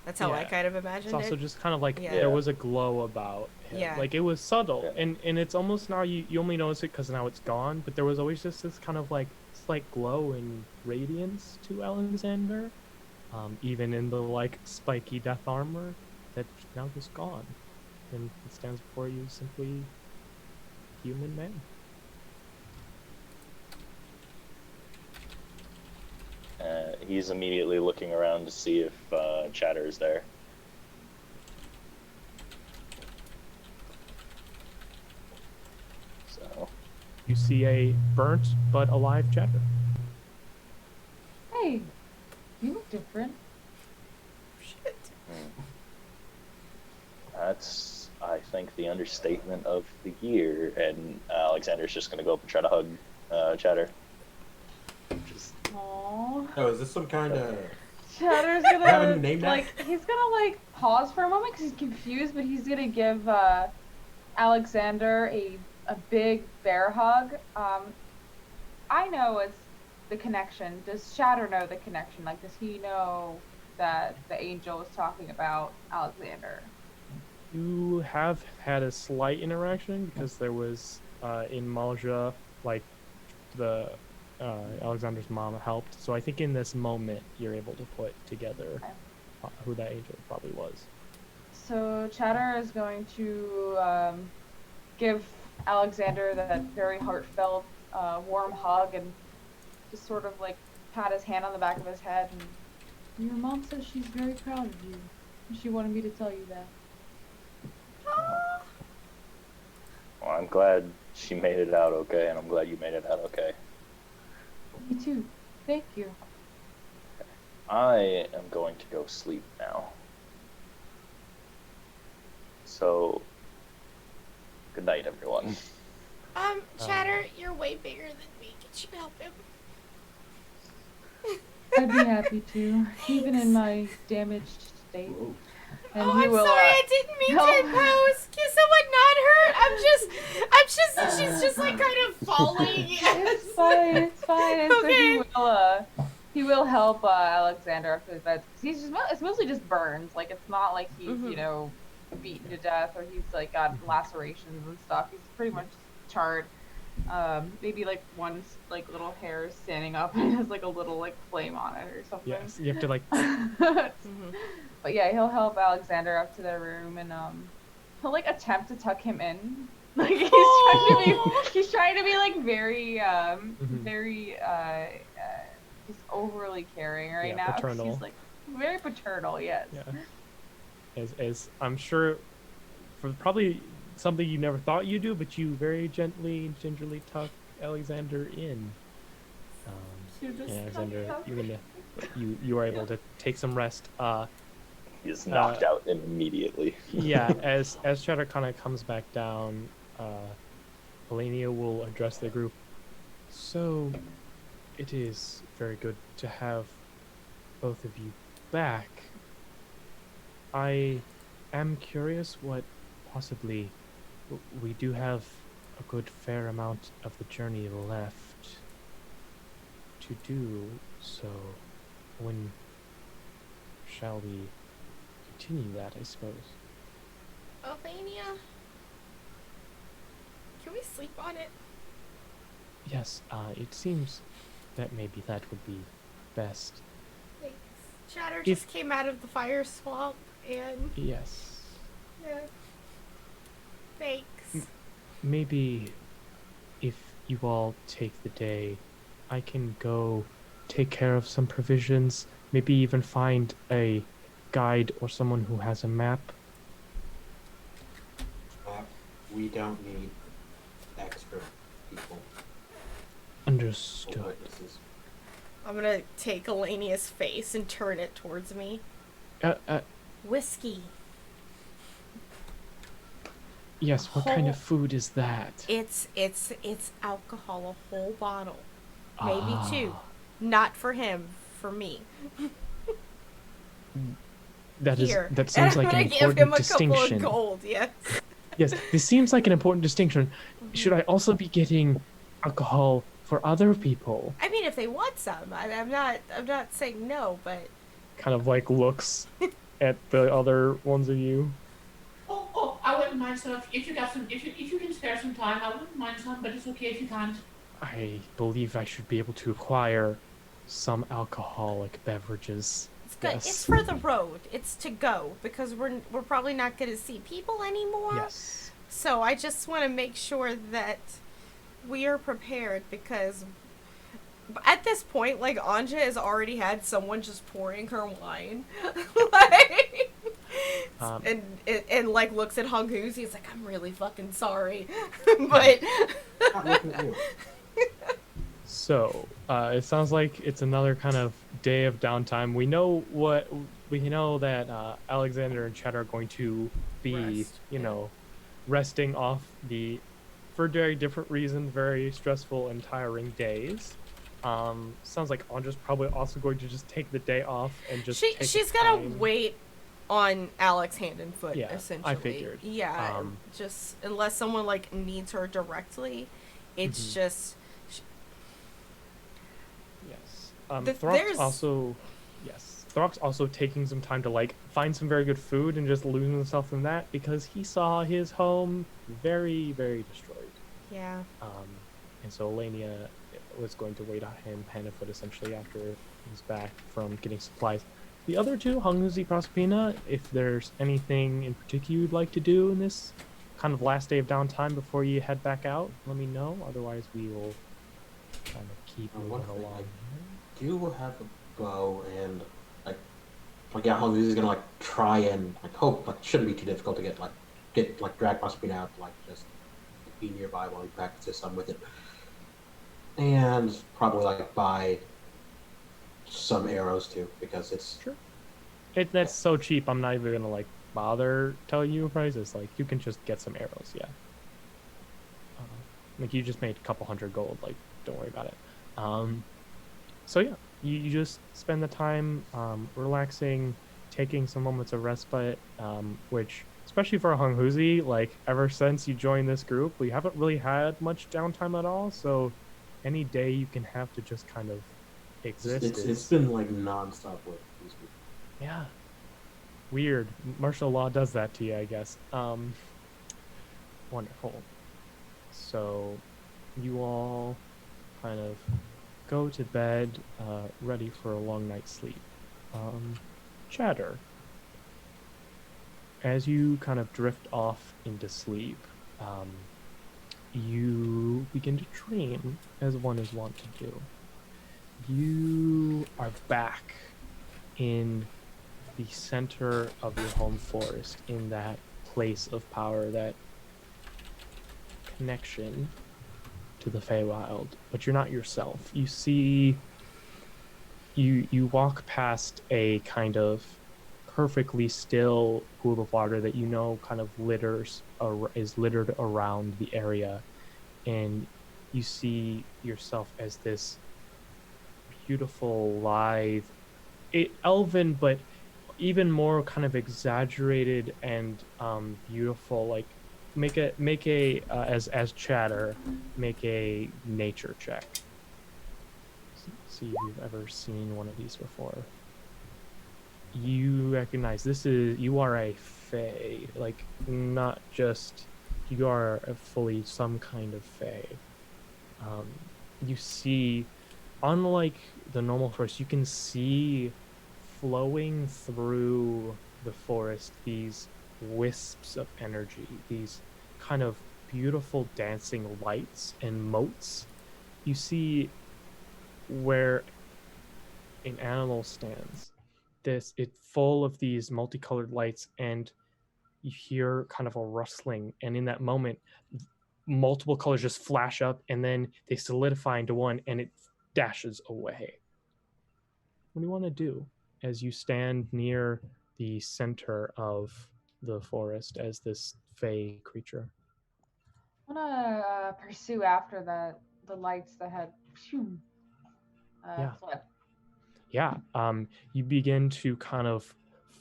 That's how I Yeah. kind of imagined It's also it. just kind of like Yeah. there was a glow about him. Yeah. Like it was subtle, Yeah. and it's almost now you only notice it because now it's gone. But there was always just this kind of like slight glow and radiance to Alexander, even in the like spiky death armor that now just gone, and it stands before you simply human man. He's immediately looking around to see if Chatter's there. So You see a burnt but alive Chatter. Hey, you look different. Shit. that's, I think, the understatement of the year. And Alexander's just gonna go up and try to hug Chatter. Just Aww. Oh, is this some kind of? Chatter's Have a gonna new name now? like he's gonna like pause for a moment because he's confused, but he's gonna give Alexander a big bear hug. I know it's the connection. Does Chatter know the connection? Like, does he know that the angel was talking about Alexander? You have had a slight interaction because there was in Malja, like the Alexander's mom helped. So I think in this moment you're able to put together who that angel probably was. So Chatter is going to give Alexander that very heartfelt, warm hug and just sort of like pat his hand on the back of his head. And your mom says she's very proud of you. She wanted me to tell you that. well, I'm glad she made it out okay, and I'm glad you made it out okay. Me too. Thank you. I am going to go sleep now. So, good night, everyone. Chatter, you're way bigger than me. Could you help him? I'd be happy to, even in my damaged state. And Oh, he I'm will, sorry, I didn't mean to help. impose. Can someone not hurt? She's just like kind of falling. It's fine. It's fine. And Okay. So he will help Alexander up to his bed. 'Cause he's just it's mostly just burns. Like it's not like he's Mhm. beaten to death or he's like got lacerations and stuff. He's pretty much charred. Maybe like one like little hair is standing up and has like a little like flame on it or something. Yes, you have to like Mhm. But yeah, he'll help Alexander up to their room and he'll like attempt to tuck him in. Like he's trying to be like very very just overly caring right Yeah, now. 'Cause paternal. He's like very paternal, yes. yeah. As I'm sure for probably something you never thought you'd do, but you very gently, gingerly tuck Alexander in. You just And tuck Alexander, you are able to take some rest. He's knocked out immediately. Yeah, as Chatter kind of comes back down, Elenia will address the group. So, it is very good to have both of you back. I am curious what possibly we do have a good fair amount of the journey left to do. So, when shall we continue that, I suppose? Albania? Can we sleep on it? Yes, it seems that maybe that would be best. Thanks. Chatter If- just came out of the fire swamp, and Yes. yeah. Thanks. Maybe if you all take the day, I can go take care of some provisions, maybe even find a guide or someone who has a map. We don't need extra people or Understood. witnesses. I'm gonna take Elenia's face and turn it towards me. Uh, Whiskey. yes, what kind of Whole- food is that? It's alcohol, a whole bottle. Maybe two. Ah, Not for him, for me. Here. That seems like an I'm gonna give him important a distinction. couple of gold, yes. Yes, this seems like an important distinction. Should I also be getting alcohol for other people? I mean, if they want some, I'm not saying no, but Kind of like looks at the other ones of you. Oh, I wouldn't mind some. If you got some, if you can spare some time, I wouldn't mind some. But it's okay if you can't. I believe I should be able to acquire some alcoholic beverages. it's good. Yes. It's for the road. It's to go because we're probably not gonna see people anymore. Yes. So I just want to make sure that we are prepared because at this point, like, Anja has already had someone just pouring her wine. Like, and like looks at Hunghoos. He's like, I'm really fucking sorry. But Not looking at you. So, it sounds like it's another kind of day of downtime. We know that Alexander and Chet are going to be, Rest, you yeah. know, resting off for very different reasons, very stressful and tiring days. Sounds like Andra's probably also going to just take the day off and just take she's the gonna time. wait on Alex hand and foot, Yeah, I essentially. figured. Yeah, just unless someone like needs her directly, it's Mhm. just Yes. there's- Throck's also taking some time to like find some very good food and just losing himself in that because he saw his home very, very destroyed. yeah. And so Elenia was going to wait on him hand and foot essentially after he's back from getting supplies. The other two, Hungzi, Prospina, if there's anything in particular you'd like to do in this kind of last day of downtime before you head back out, let me know. Otherwise, we will kind of keep One moving thing, along. I do have a bow and like yeah, Holmes is gonna like try and like hope like shouldn't be too difficult to get drag Prospina out, like just be nearby while he practices some with it, and probably like buy some arrows too because it's Sure. That's so cheap. I'm not even gonna like bother telling you prices. Like you can just get some arrows. Yeah. Like you just made a couple hundred gold. Like don't worry about it. So yeah, you just spend the time relaxing, taking some moments of respite. Which especially for Hunghuzi, like ever since you joined this group, we haven't really had much downtime at all. So any day you can have to just kind of exist. it's been like nonstop with these people. Yeah. Weird. Martial law does that to you, I guess. Wonderful. So, you all kind of go to bed, ready for a long night's sleep. Chatter. As you kind of drift off into sleep, you begin to dream, as one is wont to do. You are back in the center of your home forest, in that place of power, that connection to the Feywild, but you're not yourself. You see, you walk past a kind of perfectly still pool of water that you know kind of is littered around the area, and you see yourself as this beautiful, lithe, elven, but even more kind of exaggerated and beautiful. Like, make a as chatter, make a nature check. See if you've ever seen one of these before. you recognize you are a fae, like not just you are a fully some kind of fae. You see, unlike the normal forest, you can see flowing through the forest these wisps of energy, these kind of beautiful dancing lights and motes. You see where an animal stands, it's full of these multicolored lights, and you hear kind of a rustling, and in that moment multiple colors just flash up and then they solidify into one and it dashes away. What do you want to do as you stand near the center of the forest as this fey creature? I want to pursue after the lights that had Yeah. fled. Yeah, you begin to kind of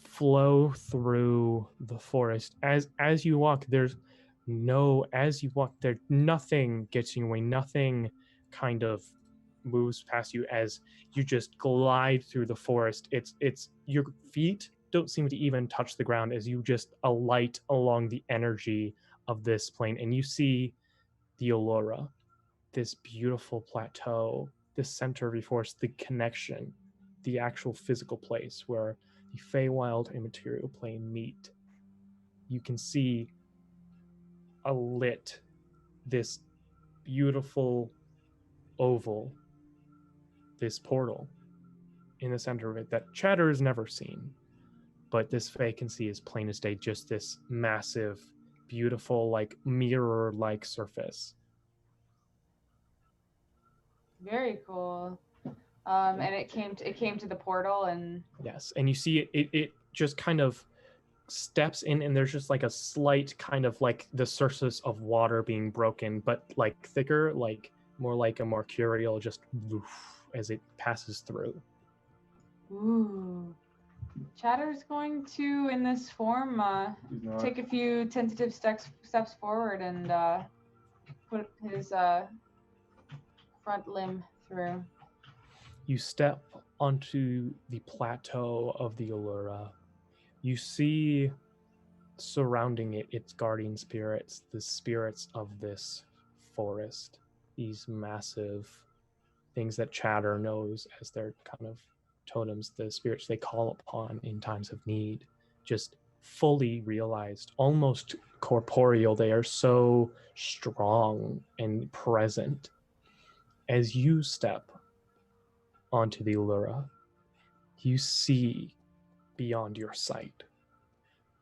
flow through the forest. As you walk, nothing gets in your way, nothing kind of moves past you as you just glide through the forest. It's your feet don't seem to even touch the ground as you just alight along the energy of this plane, and you see the Allura, this beautiful plateau, the center of your forest, the connection, the actual physical place where the Feywild and material plane meet. You can see this beautiful oval, this portal in the center of it that Chatter has never seen, but this Fey can see as plain as day, just this massive, beautiful, like mirror-like surface. Very cool. And it came to the portal, and Yes, and you see it just kind of steps in, and there's just like a slight kind of like the surface of water being broken, but like thicker, like more like a mercurial, just woof, as it passes through. ooh, Chatter's going to, in this form, He's not. take a few tentative steps forward and put his front limb through. You step onto the plateau of the Allura. You see surrounding it its guardian spirits, the spirits of this forest, these massive things that Chatter knows as their kind of totems, the spirits they call upon in times of need, just fully realized, almost corporeal. They are so strong and present. As you step onto the Allura, you see beyond your sight.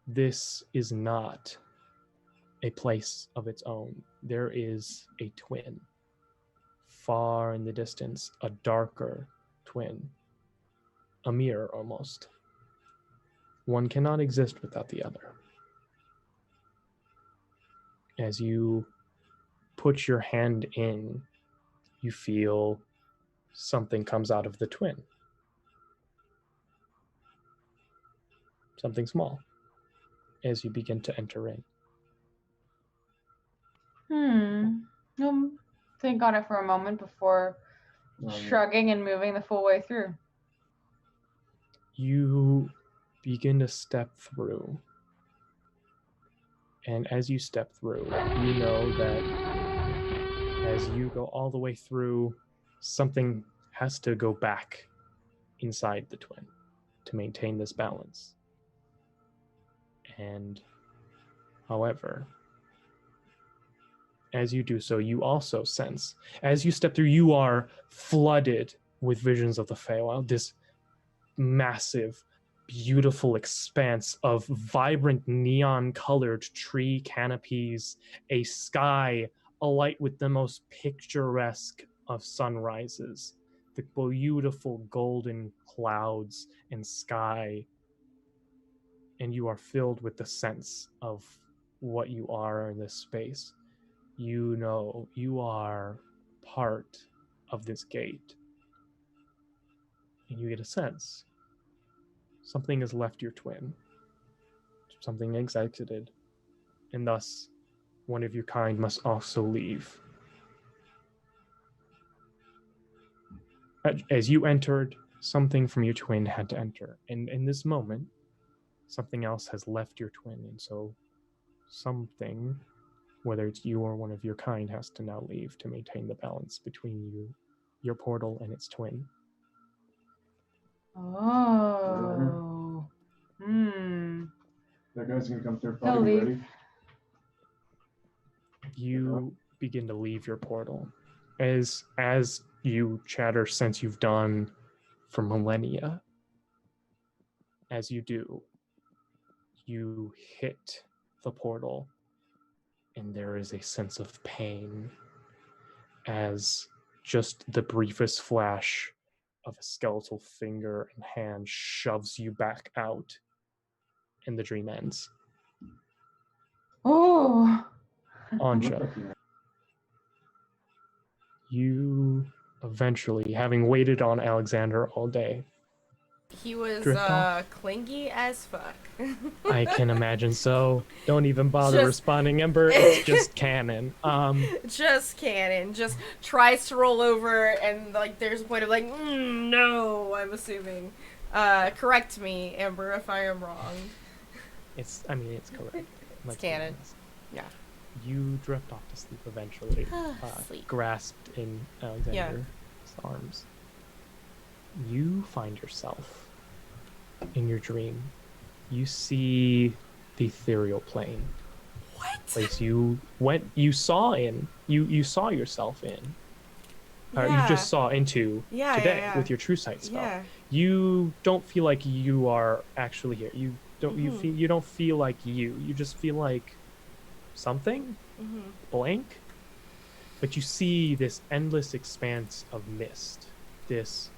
This is not a place of its own. There is a twin. Far in the distance, a darker twin. A mirror, almost. One cannot exist without the other. As you put your hand in, you feel something comes out of the twin. Something small. As you begin to enter in. Think on it for a moment before shrugging and moving the full way through. You begin to step through. And as you step through, you know that as you go all the way through, something has to go back inside the twin to maintain this balance. And however, as you do so, you also sense, as you step through, you are flooded with visions of the Feywild, this massive, beautiful expanse of vibrant neon-colored tree canopies, a sky alight with the most picturesque of sunrises, the beautiful golden clouds and sky, and you are filled with the sense of what you are in this space. You know you are part of this gate, and you get a sense something has left your twin, something has exited, and thus one of your kind must also leave. As you entered, something from your twin had to enter. And in this moment, something else has left your twin. And so something, whether it's you or one of your kind, has to now leave to maintain the balance between your portal and its twin. Oh. That guy's gonna come third He'll party. You leave. ready? You begin to leave your portal. As you chatter, since you've done for millennia, as you do, you hit the portal, and there is a sense of pain as just the briefest flash of a skeletal finger and hand shoves you back out, and the dream ends. Oh. Anja, you eventually, having waited on Alexander all day, He was drift off. clingy as fuck. I can imagine so. Don't even bother Just- responding, Ember. It's just canon. Just canon. Just tries to roll over, and like there's a point of like, no. I'm assuming. Correct me, Amber, if I am wrong. It's correct. It's canon. Yeah. You drift off to sleep eventually, Sleep. grasped in Alexander's arms. You find yourself in your dream. You see the ethereal plane. What? Place you saw yourself in. Or you just saw into today with your true sight spell. Yeah. You don't feel like you are actually here. You don't Mhm. you don't feel like you. You just feel like something blank. But you see this endless expanse of mist, this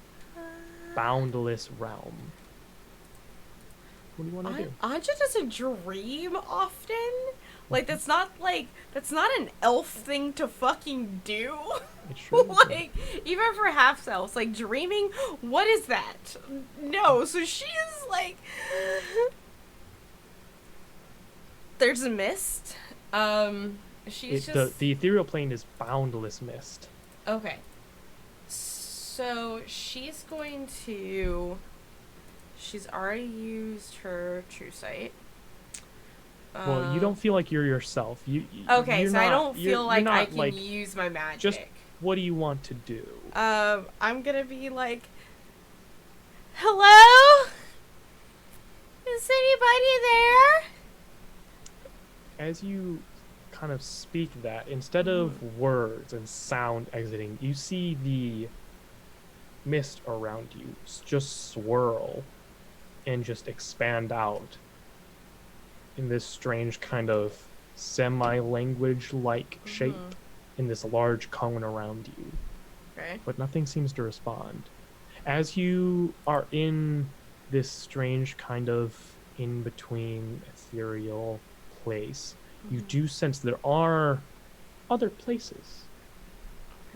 boundless realm. What do you want to do? Anja doesn't dream often. Like that's not an elf thing to fucking do. It's true. Like even for half elves, like dreaming, what is that? No, so she is like there's a mist. She's just the ethereal plane is boundless mist. okay. So she's going to. She's already used her true sight. Well, you don't feel like you're yourself. Okay, you're so I not- don't you're- feel you're like not, I can like, use my magic. just what do you want to do? I'm gonna be like, hello? Is anybody there? As you kind of speak that, instead of words and sound exiting, you see the mist around you just swirl and just expand out in this strange kind of semi-language-like shape in this large cone around you. Okay. But nothing seems to respond. As you are in this strange kind of in-between ethereal place, you do sense there are other places.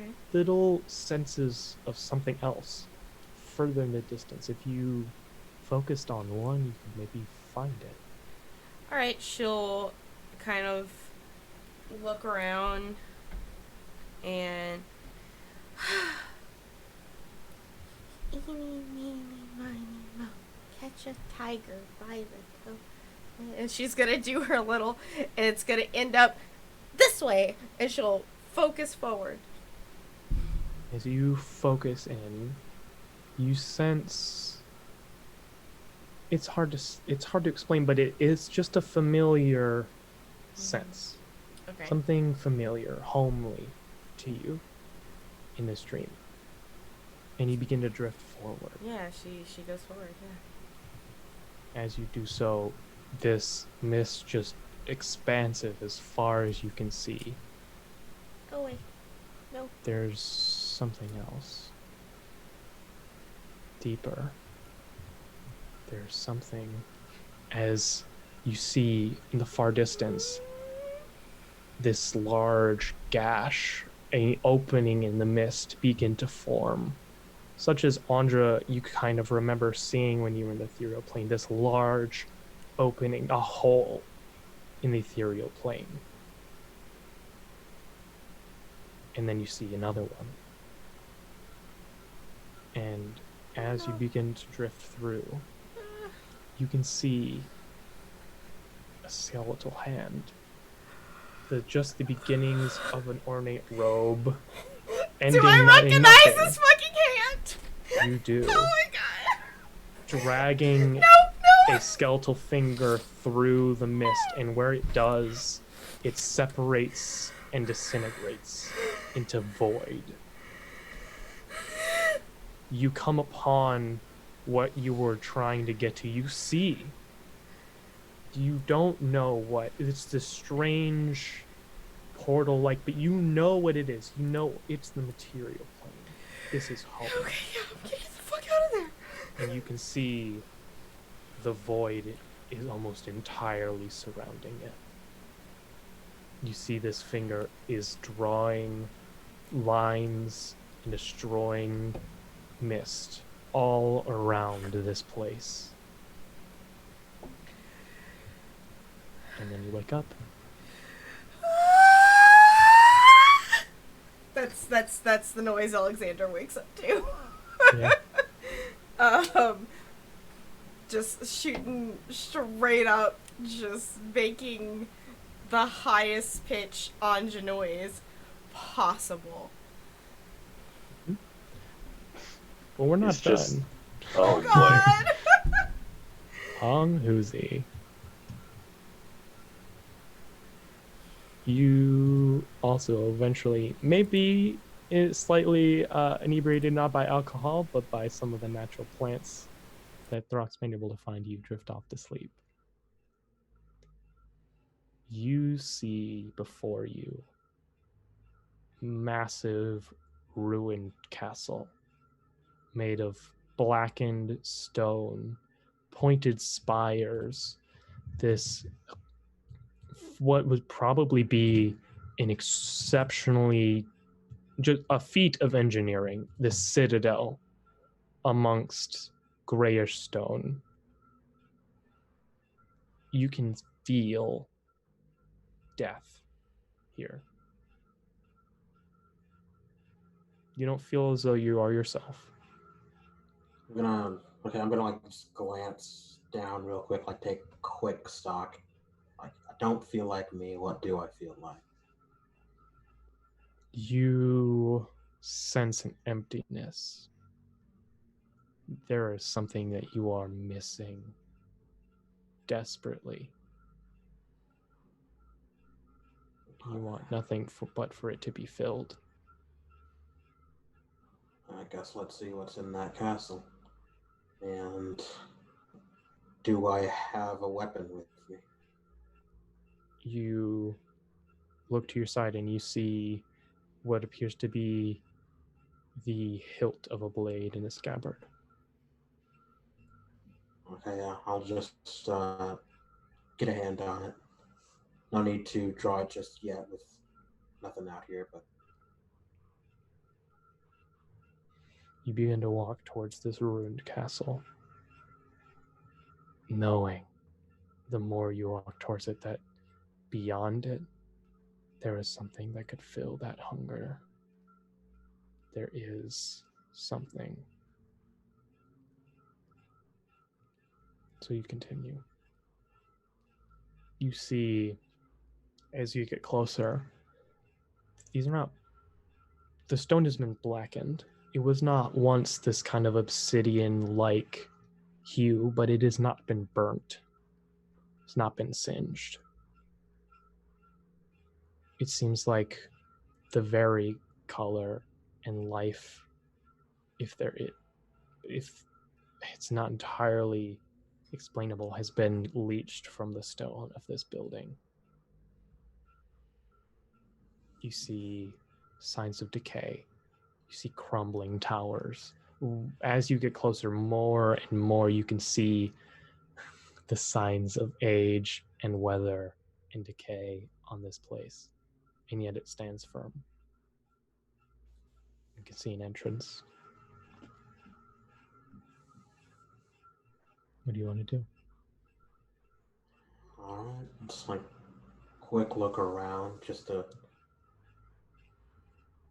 Okay. Little senses of something else further in the distance. If you focused on one, you could maybe find it. Alright, she'll kind of look around and eeny, meeny, miny, moe, catch a tiger by the toe. And she's gonna do her little, and it's gonna end up this way, and she'll focus forward. As you focus in, you sense it's hard to explain, but it is just a familiar sense. Okay. Something familiar, homely to you in this dream. And you begin to drift forward. Yeah, she goes forward, yeah. As you do so, this mist just expansive as far as you can see. Go away. No. There's something else. Deeper. There's something as you see in the far distance this large gash, a opening in the mist begin to form. Such as Andra, you kind of remember seeing when you were in the ethereal plane, this large opening, a hole in the ethereal plane. And then you see another one. And as you begin to drift through, you can see a skeletal hand. Just the beginnings of an ornate robe. Do I recognize this fucking hand? You do. Oh my god. Dragging No. a skeletal finger through the mist, and where it does, it separates and disintegrates into void. You come upon what you were trying to get to. You see. You don't know what. It's this strange portal-like, but you know what it is. You know it's the material plane. This is home. Okay, yeah, I'm getting the fuck out of there. And you can see the void is almost entirely surrounding it. You see this finger is drawing lines and destroying mist all around this place. And then you wake up. That's the noise Alexander wakes up to. Yeah. Just shooting straight up, just making the highest pitch Anja noise possible. Well, we're not It's done. just- Oh boy. God! Hong Huzi. You also eventually, maybe slightly inebriated, not by alcohol, but by some of the natural plants that Throck's been able to find, you drift off to sleep. You see before you massive ruined castle made of blackened stone, pointed spires, this what would probably be an exceptionally just a feat of engineering, this citadel amongst grayish stone. You can feel death here. You don't feel as though you are yourself. I'm gonna like just glance down real quick, like take quick stock. Like, I don't feel like me. What do I feel like? You sense an emptiness. There is something that you are missing desperately. You want nothing but for it to be filled. I guess let's see what's in that castle. And do I have a weapon with me? You look to your side and you see what appears to be the hilt of a blade in a scabbard. Okay, yeah, I'll just get a hand on it. No need to draw it just yet with nothing out here, but You begin to walk towards this ruined castle, knowing the more you walk towards it that beyond it, there is something that could fill that hunger. There is something. So you continue. You see, as you get closer, these are not. The stone has been blackened. It was not once this kind of obsidian-like hue, but it has not been burnt. It's not been singed. It seems like the very color and life, if it's not entirely explainable, has been leached from the stone of this building. You see signs of decay. You see crumbling towers. As you get closer, more and more you can see the signs of age and weather and decay on this place. And yet it stands firm. You can see an entrance. What do you want to do? alright. Just like quick look around just to,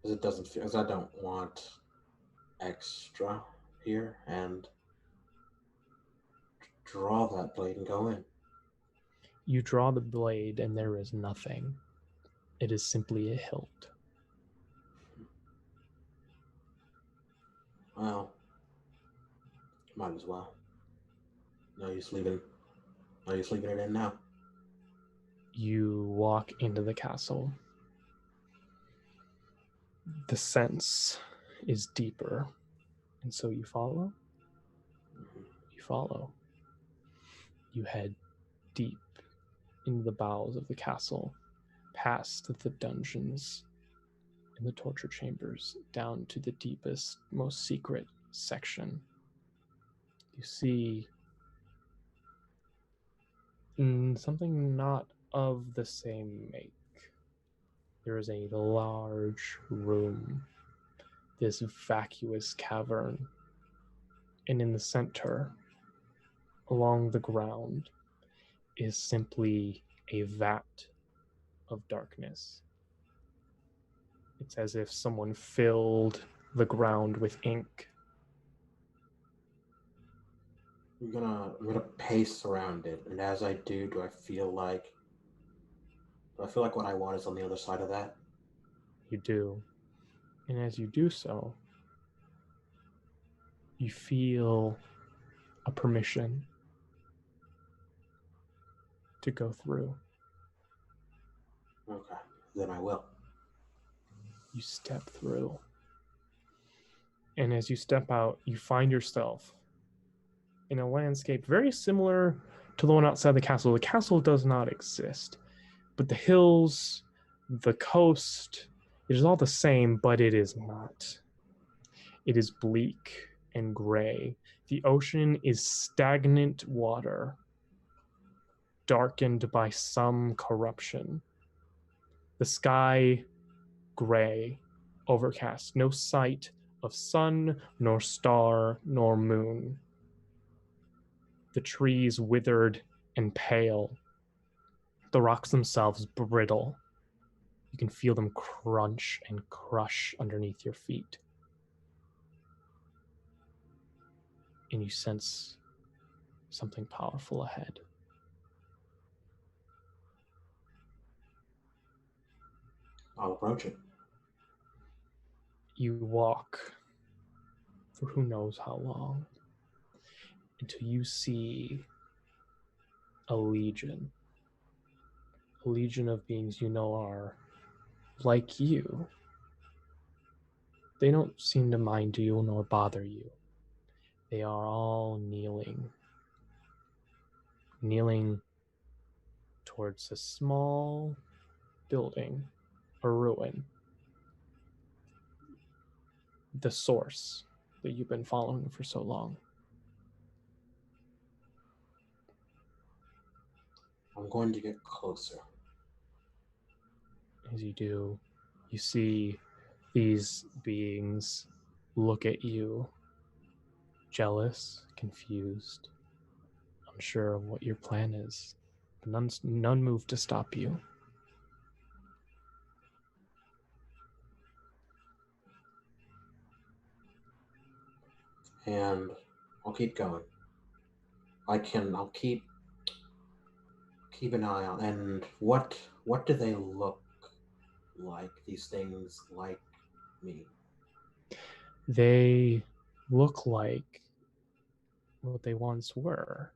because it doesn't feel, because I don't want extra here and draw that blade and go in. You draw the blade and there is nothing. It is simply a hilt. Well, might as well. No use leaving it in now. You walk into the castle. The sense is deeper, and so you follow. You follow. You head deep into the bowels of the castle, past the dungeons and the torture chambers, down to the deepest, most secret section. You see something not of the same make. There is a large room, this vacuous cavern, and in the center, along the ground, is simply a vat of darkness. It's as if someone filled the ground with ink. I'm gonna pace around it, and as I do I feel like what I want is on the other side of that? You do. And as you do so, you feel a permission to go through. Okay, then I will. You step through. And as you step out, you find yourself in a landscape very similar to the one outside the castle. The castle does not exist, but the hills, the coast, it is all the same, but it is not. It is bleak and gray. The ocean is stagnant water, darkened by some corruption. The sky, gray, overcast. No sight of sun, nor star, nor moon. The trees withered and pale. The rocks themselves brittle. You can feel them crunch and crush underneath your feet. And you sense something powerful ahead. I'll approach it. You walk for who knows how long until you see a legion of beings you know are like you. They don't seem to mind you nor bother you. They are all kneeling towards a small building, a ruin, the source that you've been following for so long. I'm going to get closer. As you do, you see these beings look at you, jealous, confused, unsure of what your plan is, but none move to stop you. And I'll keep going. I'll keep an eye on. And what do they look like? These things like me? They look like what they once were.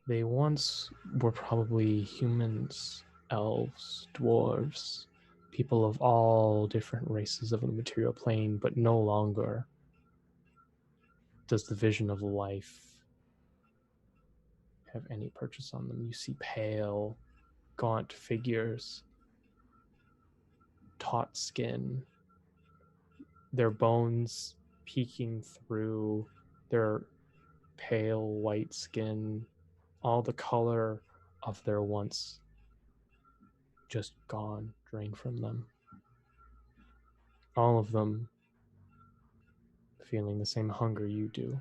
They once were probably humans, elves, dwarves, people of all different races of the material plane, but no longer does the vision of life have any purchase on them. You see pale, gaunt figures, taut skin, their bones peeking through their pale white skin, all the color of their once just gone, drained from them. All of them feeling the same hunger you do.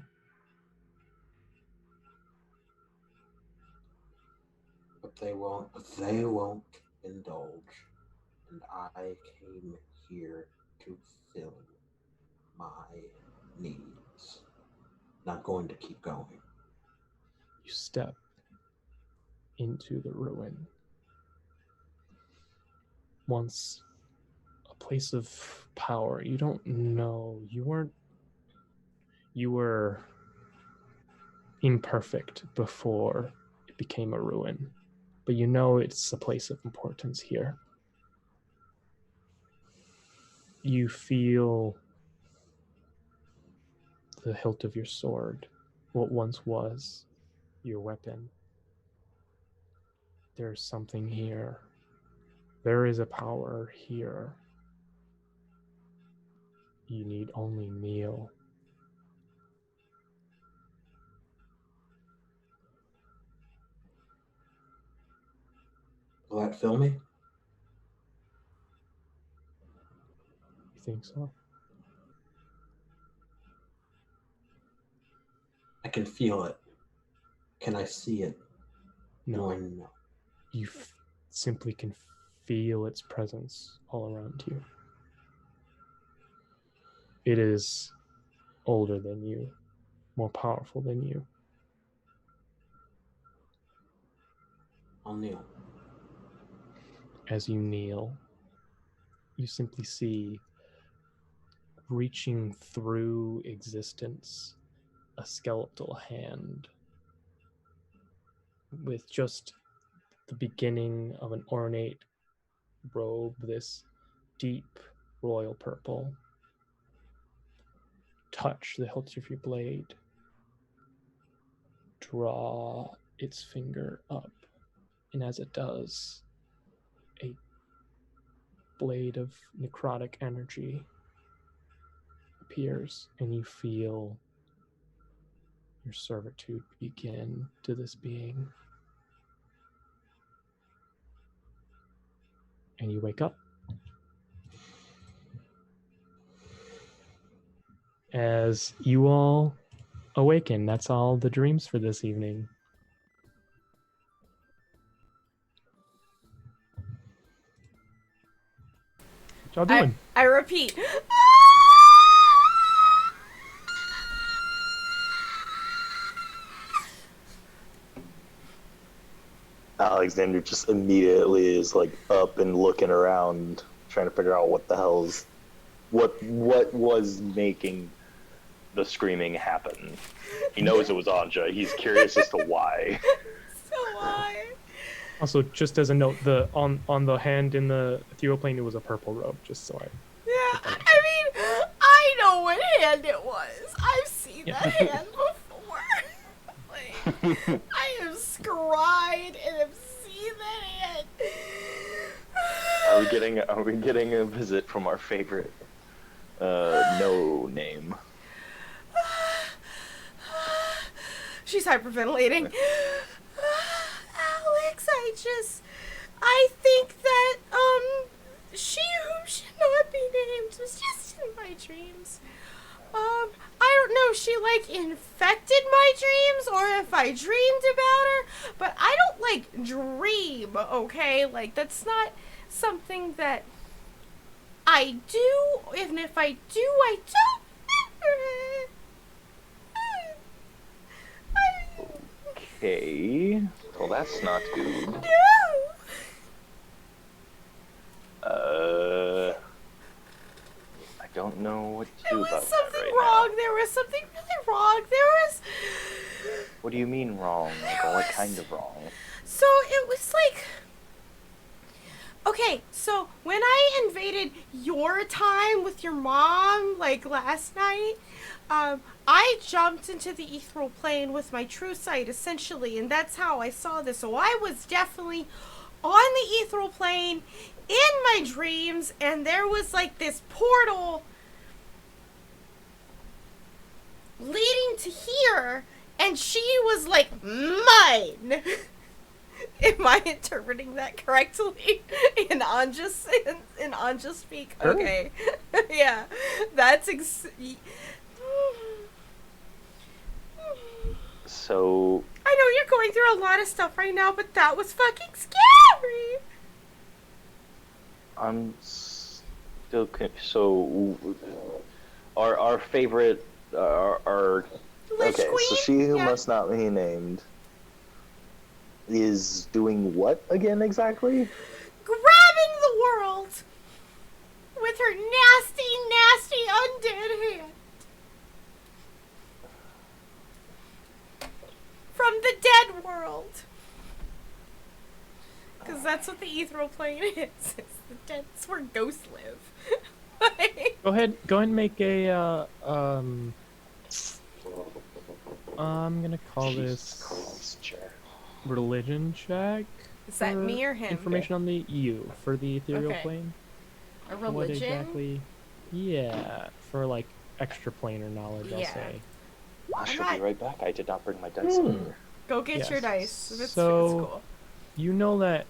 But they won't indulge. And I came here to fill my needs. not going to keep going. You step into the ruin. Once a place of power. You don't know. You were imperfect before it became a ruin. But you know it's a place of importance here. You feel the hilt of your sword, what once was your weapon. There's something here. There is a power here. You need only kneel. Will that fill me? You think so? I can feel it. Can I see it? No. No. You simply can feel its presence all around you. It is older than you, more powerful than you. I'll kneel. As you kneel, you simply see, reaching through existence, a skeletal hand with just the beginning of an ornate robe, this deep royal purple. Touch the hilt of your blade. Draw its finger up, and as it does, a blade of necrotic energy appears, and you feel your servitude begin to this being. And you wake up. As you all awaken, that's all the dreams for this evening. What y'all doing? I repeat. Alexander just immediately is like up and looking around, trying to figure out what the hell's what was making the screaming happen. He knows it was Anja. He's curious as to why. So why? Also, just as a note, on the hand in the ethereal plane, it was a purple robe. Just so I. Yeah, I mean, I know what hand it was. I've seen that hand before. Like, I have scryed and have seen that hand. Are we getting a visit from our favorite no name? She's hyperventilating. Alex, I think that, she who should not be named was just in my dreams. I don't know if she, like, infected my dreams or if I dreamed about her, but I don't, like, dream, okay? Like, that's not something that I do, and if I do, I don't. Okay. Well, that's not good. No! I don't know what to There do was about that something right wrong. now. There was something really wrong. There was... What do you mean wrong? Like, There what was- kind of wrong? So it was like... Okay, so when I invaded your time with your mom, like last night, I jumped into the ethereal plane with my true sight, essentially, and that's how I saw this. So I was definitely on the ethereal plane in my dreams, and there was like this portal leading to here, and she was like mine. Am I interpreting that correctly in Anja speak? Sure. Okay. Yeah. That's So, I know you're going through a lot of stuff right now, but that was fucking scary. I'm still so our favorite our Lich Okay, Queen. so she who yeah. must not be named is doing what again exactly? Grabbing the world with her nasty, nasty undead hand. From the dead world. Because that's what the ethereal plane is. It's the dead. It's where ghosts live. Go ahead and make a I'm gonna call Jesus this Christ, Jared. religion check. Is that for me or him? Information on the you for the ethereal Okay. plane. A What religion? exactly? Yeah, for like extra planar knowledge, I'll Yeah. say. I shall not- be right back. I did not bring my dice over. Go get Yes. your dice. It's So- cool. You know that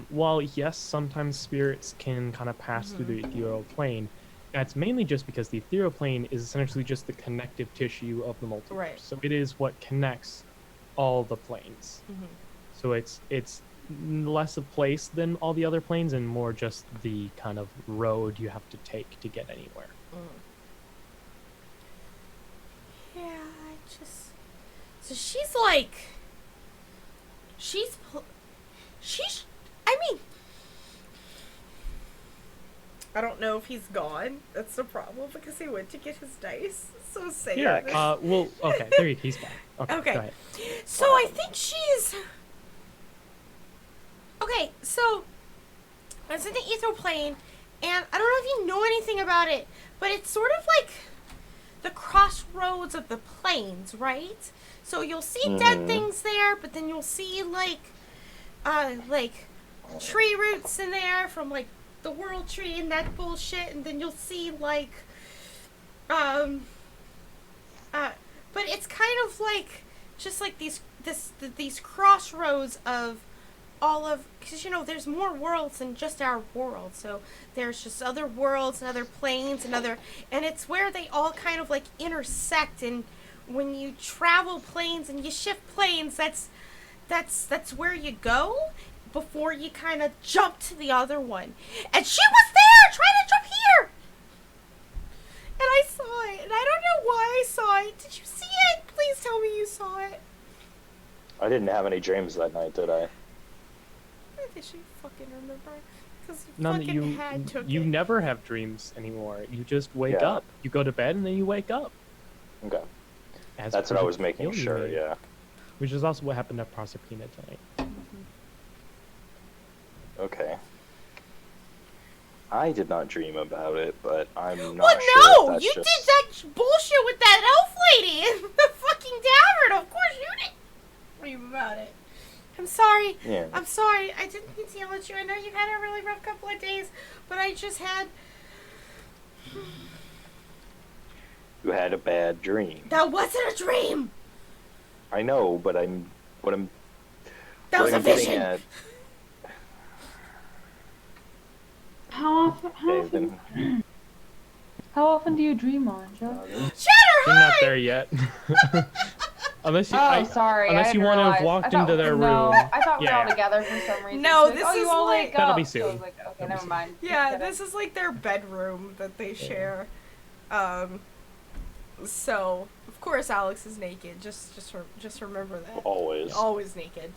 while yes, sometimes spirits can kind of pass through the ethereal plane, that's mainly just because the ethereal plane is essentially just the connective tissue of the multiverse. Right. So it is what connects all the planes. Mhm. So it's less a place than all the other planes and more just the kind of road you have to take to get anywhere. Yeah, I just. So she's like. She's. I mean. I don't know if he's gone. That's the problem because he went to get his dice. So sad. Here, well, okay, there he's back. Okay, Okay. go ahead. So I think she's. Okay, so I was in the ether plane, and I don't know if you know anything about it, but it's sort of like the crossroads of the planes, right? So you'll see dead things there, but then you'll see like tree roots in there from like the world tree and that bullshit, and then you'll see like but it's kind of like just like these crossroads of all of, because you know there's more worlds than just our world, so there's just other worlds and other planes and it's where they all kind of like intersect, and when you travel planes and you shift planes, that's where you go before you kind of jump to the other one. And she was there trying to jump here, and I saw it, and I don't know why I saw it. Did you see it? Please tell me you saw it. I didn't have any dreams that night, did I? Did she fucking remember? Because you None that fucking had took you it. never have dreams anymore. You just wake Yeah. up. You go to bed and then you wake up. Okay. As That's per what I the was making deal you sure, made, yeah. Which is also what happened to Proserpina tonight. Okay. I did not dream about it, but I'm not Well, sure if no! that's You just... did that bullshit with that elf lady in the fucking tavern! Of course you didn't dream about it. I'm sorry. Yeah. I'm sorry. I didn't mean to yell at you. I know you've had a really rough couple of days, but I just had... You had a bad dream. That wasn't a dream! I know, but what I'm That was a getting vision! at... How often? Okay, then... How often do you dream, Anja? Shatter You're not High! there yet. Unless you, Oh, sorry. unless I you didn't want to have realize. walked I thought- into their no, room. I thought we were Yeah, all yeah. together for some reason. No, She's this like, oh, is you all like- wake That'll up. be So I was soon. like, okay, That'll be never soon. mind. Yeah, Just this is like their bedroom that they share. So, of course Alex is naked. Just remember that. Always. Always naked.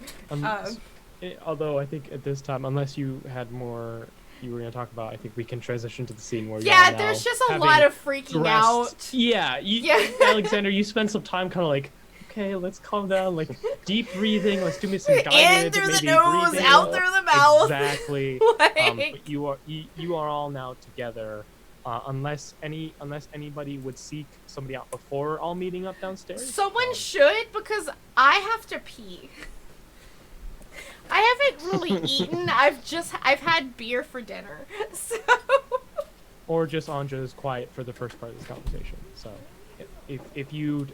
Although I think at this time, unless you had more you were going to talk about, I think we can transition to the scene where Yeah, you're there's now just a having lot of freaking dressed- out. Yeah, Yeah. Alexander, you spend some time kind of like, okay, let's calm down, like deep breathing. Let's do some In guided through the maybe nose, breathing. out through the mouth. Exactly. Like- But you are all now together. Unless anybody would seek somebody out before all meeting up downstairs. Someone should, because I have to pee. I haven't really eaten. I've had beer for dinner. So Or just Anja is quiet for the first part of this conversation. So if you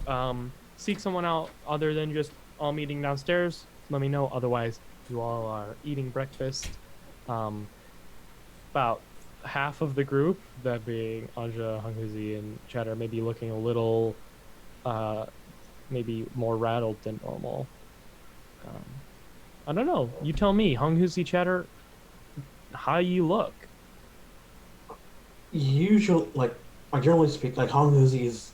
seek someone out other than just all meeting downstairs, let me know. Otherwise, you all are eating breakfast. About half of the group, that being Anja, Hunghuzi, and Cheddar, may be looking a little maybe more rattled than normal. I don't know. You tell me, Hunghuzi, Cheddar, how you look. Usually, like, I generally speak, like, Hong Uzi is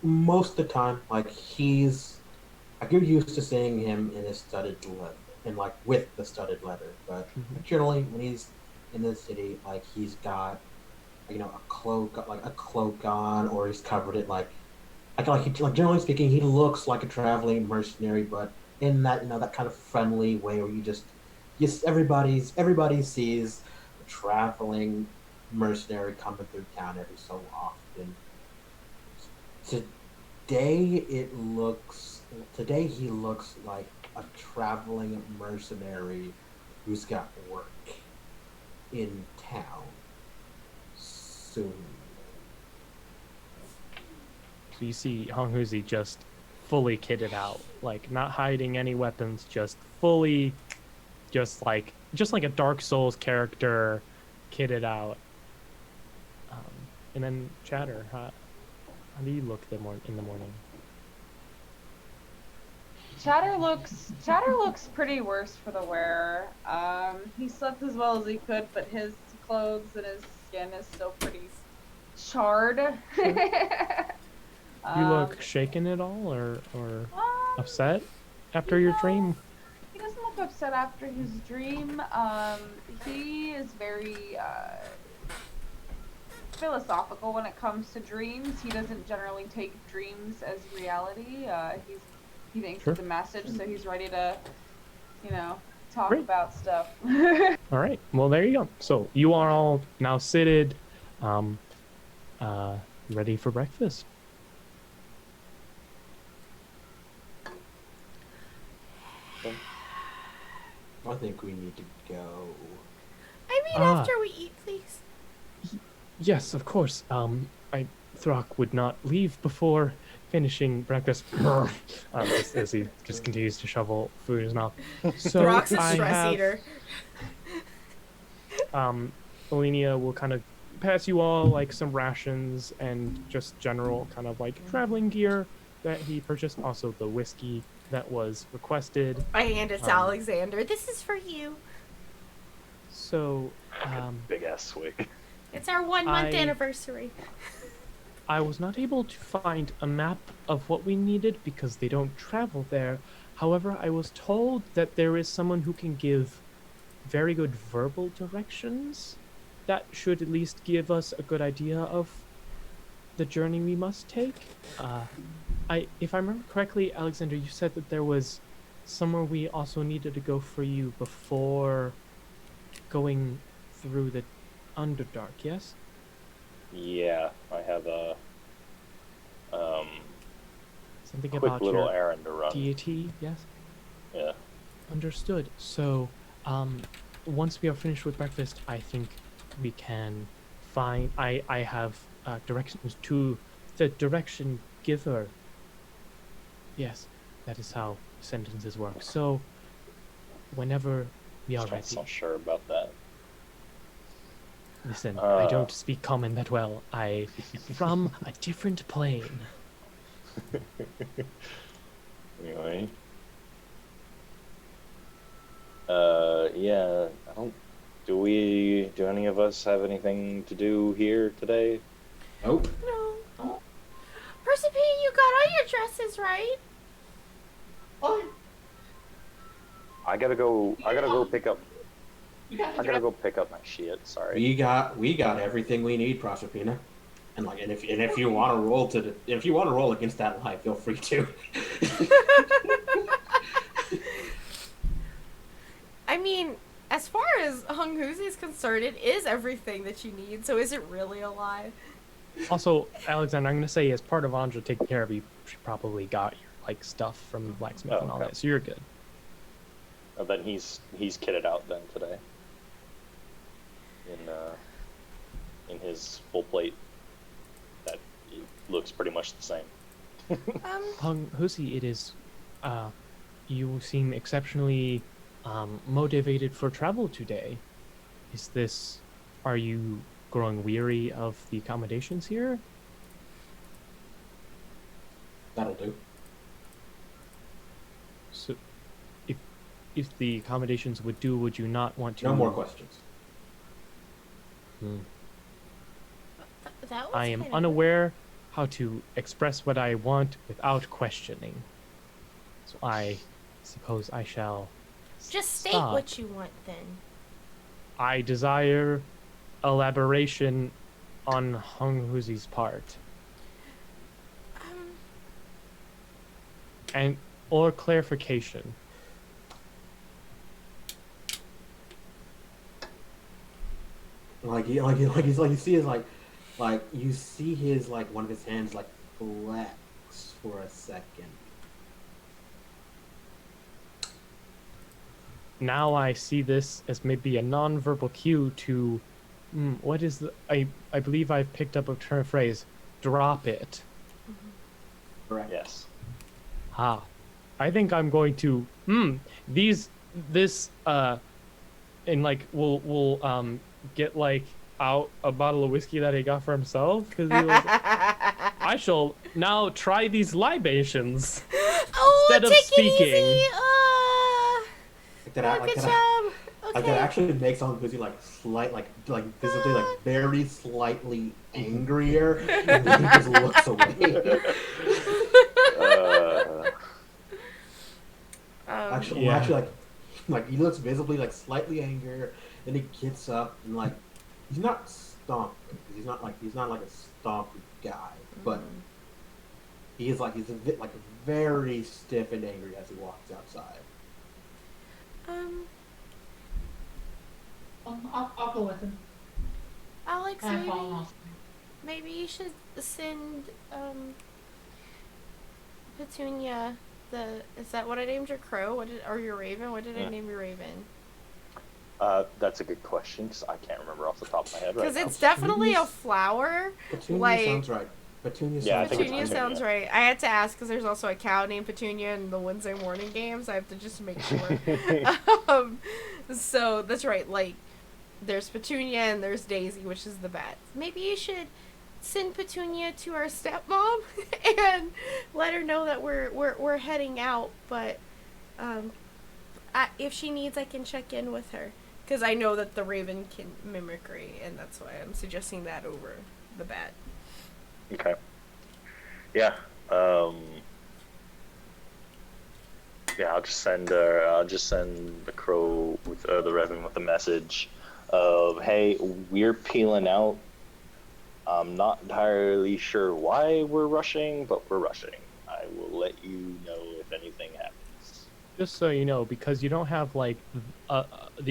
most of the time, like you're used to seeing him in his studded leather, and like with the studded leather. But generally, when he's in the city, like he's got a cloak on, or he's covered it like generally speaking, he looks like a traveling mercenary, but in that that kind of friendly way where yes, everybody sees a traveling mercenary coming through town every so often. Today he looks like a traveling mercenary who's got work in town soon. So you see Hong Huzi just fully kitted out, like not hiding any weapons, just fully, just like a Dark Souls character, kitted out. And then Chatter, how do you look in the morning? Chatter looks pretty worse for the wearer. He slept as well as he could, but his clothes and his skin is still pretty charred. You look shaken at all, or upset after your dream? He doesn't look upset after his dream. He is very philosophical when it comes to dreams. He doesn't generally take dreams as reality. He thinks it's a message, so he's ready to, talk Great. about stuff. All right. Well, there you go. So you are all now seated, ready for breakfast. I think we need to go. I mean, after we eat, please. Yes, of course. Throck would not leave before finishing breakfast. as he just continues to shovel food in his mouth. So Throck's a stress eater. Elenia will kind of pass you all like some rations and just general kind of like traveling gear that he purchased. Also the whiskey that was requested. I hand it to Alexander. This is for you. So, big ass swig. It's our 1 month anniversary. I was not able to find a map of what we needed because they don't travel there. However, I was told that there is someone who can give very good verbal directions that should at least give us a good idea of the journey we must take. If I remember correctly, Alexander, you said that there was somewhere we also needed to go for you before going through the Underdark, yes? Yeah, I have a Something quick about little your errand to run. deity, yes? Yeah. Understood. So, once we are finished with breakfast, I think we can find... I have directions to the direction giver. Yes, that is how sentences work. So, whenever we are ready... I'm not sure about that. Listen, I don't speak common that well. I am from a different plane. Anyway. Yeah, I don't... Do any of us have anything to do here today? Nope. No. Persephone, you got all your dresses, right? What? I gotta go pick up... I I gotta go pick up my shit, sorry. We got everything we need, Proserpina. And if you want to roll against that lie, feel free to. I mean, as far as Hung Huzi is concerned, it is everything that you need, so is it really a lie? Also, Alexander, I'm going to say as part of Anja taking care of you, she probably got your like stuff from the blacksmith and all okay. that, so you're good. Oh, then he's kitted out then today. In his full plate that looks pretty much the same. Hung Huzi, it is you seem exceptionally motivated for travel today. Are you growing weary of the accommodations here? That'll do. So if the accommodations would do, would you not want to... No more questions. That was I am kinda unaware how to express what I want without questioning. So I suppose I shall Just state stop. what you want then. I desire elaboration on Hung Huzi's part. Um, And or clarification. You see his you see his one of his hands flex for a second. Now I see this as maybe a non-verbal cue to, what is the? I believe I've picked up a term phrase, drop it. Correct. Yes. Ah, I think I'm going to and we'll get out a bottle of whiskey that he got for himself because he was. I shall now try these libations oh, instead of take speaking. it easy. Good job. Okay. That actually makes Hung Huzi visibly very slightly angrier, and then he just looks away. Actually, he looks visibly slightly angrier. Then he gets up and he's not stomping. He's not a stompy guy, but he's very stiff and angry as he walks outside. I'll go with him. Alex, I fall off. maybe you should send Petunia is that what I named your crow? Or your raven? What did I name your raven? That's a good question because I can't remember off the top of my head right Because now. it's definitely a flower. Petunia sounds right. Petunia Yeah, I think it's Petunia sounds right. I had to ask because there's also a cow named Petunia in the Wednesday morning games. I have to just make sure. So that's right. There's Petunia and there's Daisy, which is the bat. Maybe you should send Petunia to our stepmom and let her know that we're heading out. But if she needs, I can check in with her because I know that the raven can mimicry, and that's why I'm suggesting that over the bat. Okay. Yeah. Yeah, I'll just send the crow with the raven with a message of, hey, we're peeling out. I'm not entirely sure why we're rushing, but we're rushing. I will let you know if anything happens. Just so you know, because you don't have the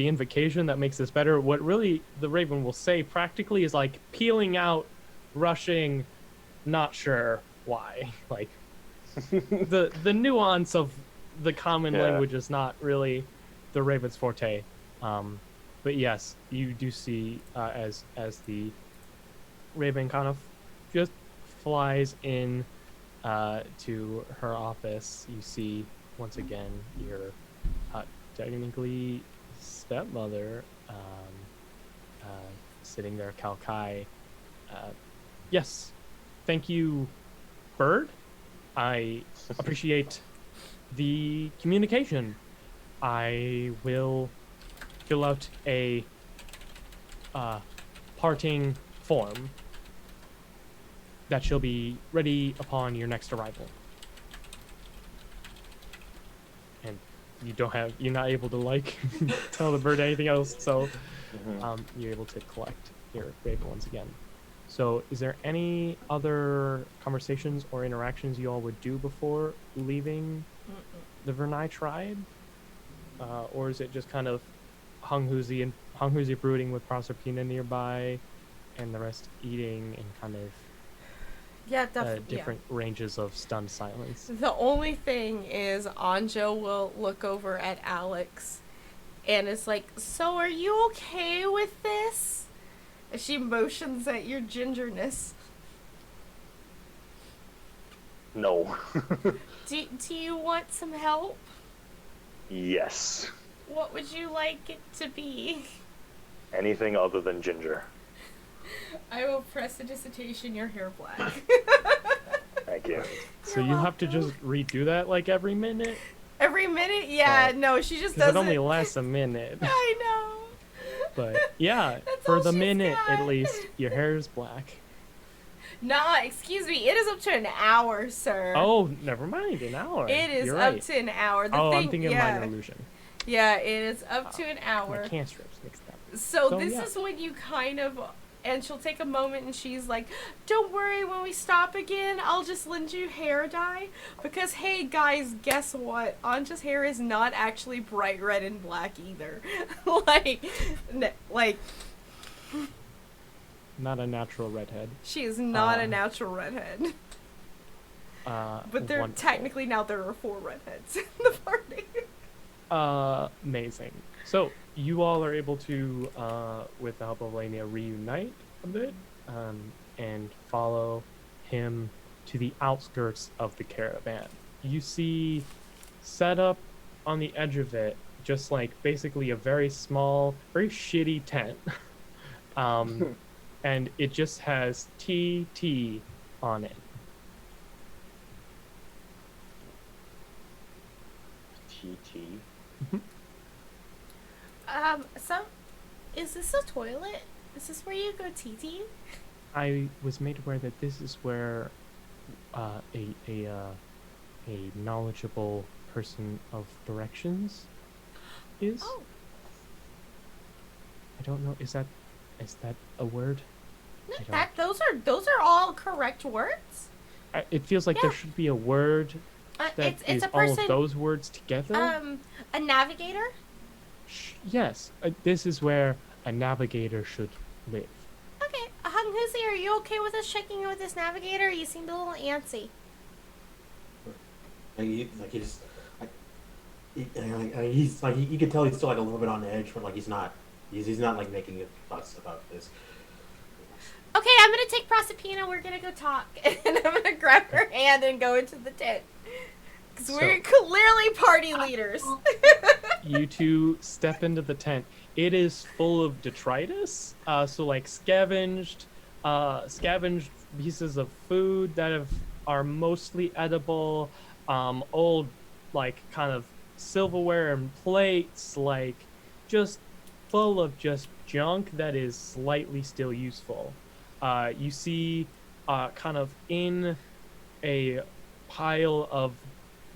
invocation that makes this better, what really the raven will say practically is peeling out, rushing, not sure why. The nuance of the common language is not really the raven's forte. But yes, you do see as the raven kind of just flies in to her office, you see once again your technically stepmother sitting there, Kalkai. Yes, thank you, Bird. I appreciate the communication. I will fill out a parting form that shall be ready upon your next arrival. And you're not able to tell the bird anything else, so you're able to collect your raven once again. So is there any other conversations or interactions you all would do before leaving the Vernai tribe? Or is it just kind of Hung Huzi brooding with Proserpina nearby and the rest eating and kind of different ranges of stunned silence? The only thing is Anjo will look over at Alex and is like, so are you okay with this? As she motions at your gingerness. No. Do you want some help? Yes. What would you like it to be? Anything other than ginger. I will prestidigitation your hair black. Thank you. So you have to just redo that every minute? Every minute? Yeah, no, she just does it only lasts a minute. I know. But yeah, That's for all the she's minute got. at least, your hair is black. Nah, excuse me. It is up to an hour, sir. Oh, never mind. An hour. It is You're up right. to an hour. The Oh, thing, I'm thinking yeah. minor illusion. Yeah, it is up to an My hour. cantrips mixed up. So So, this yeah. is when you kind of, and she'll take a moment and she's like, don't worry, when we stop again, I'll just lend you hair dye. Because, hey guys, guess what? Anja's hair is not actually bright red and black either. like, Not a natural redhead. she is not a natural redhead. But there, Wonderful. technically now there are 4 redheads in the party. Amazing. So you all are able to, with the help of Lania, reunite a bit and follow him to the outskirts of the caravan. You see set up on the edge of it, just like basically a very small, very shitty tent. And it just has TT on it. TT. So, is this a toilet? Is this where you go TT? I was made aware that this is where a knowledgeable person of directions is. Oh. I don't know. Is that a word? I don't- Those are all correct words. It feels like there Yeah. should be a word that It's is a all person. of those words together. A navigator. Yes, this is where a navigator should live. Okay, Hung Huzi, are you okay with us checking in with this navigator? You seemed a little antsy. You can tell he's still like a little bit on edge, but like he's not like making a fuss about this. Okay, I'm gonna take Proserpina. We're gonna go talk, and I'm gonna grab her hand and go into the tent. Because we're clearly party leaders. You two step into the tent. It is full of detritus, so like scavenged pieces of food that are mostly edible, old like kind of silverware and plates, like just full of just junk that is slightly still useful. You see kind of in a pile of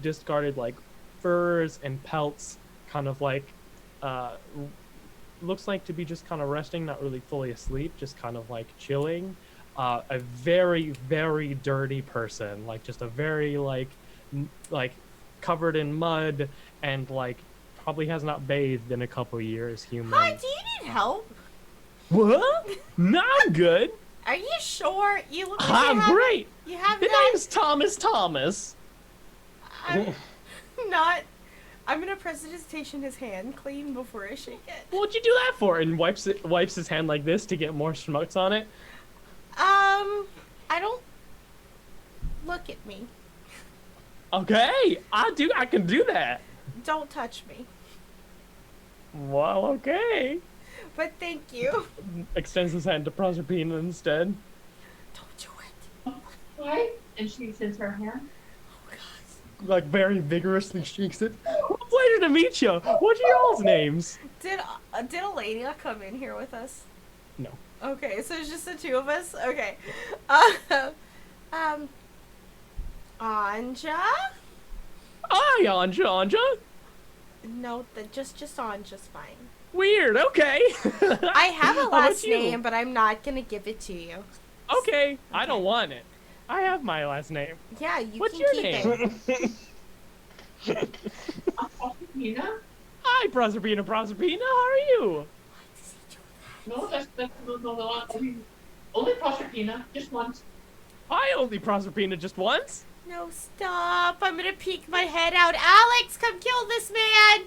discarded like furs and pelts, kind of like looks like to be just kind of resting, not really fully asleep, just kind of like chilling. A very, very dirty person, like just a very like covered in mud and like probably has not bathed in a couple years. Human. Hi, do you need help? What? No, I'm good. Are you sure? You look like I'm you have, great. You have The not. name's Thomas. I'm not. I'm gonna prestidigitation his hand clean before I shake it. What'd you do that for? And wipes his hand like this to get more schmutz on it. I don't. Look at me. Okay, I can do that. Don't touch me. Well, okay. But thank you. Extends his hand to Proserpina instead. Don't do it. Why? And she extends her hand. Oh God. Like very vigorously shakes it. Pleasure to meet you. What's your all's names? Did Elenia come in here with us? No. Okay, so it's just the two of us. Okay. Anja? Hi, Anja. No, just Anja's fine. Weird. Okay. I have a How about last you? name, but I'm not gonna give it to you. Okay. I don't want it. I have my last name. Yeah, you What's can your keep name? it. Proserpina? Hi, Proserpina. How are you? No, that's no. I mean, only Proserpina, just once. I only Proserpina just once. No, stop. I'm gonna peek my head out. Alex, come kill this man!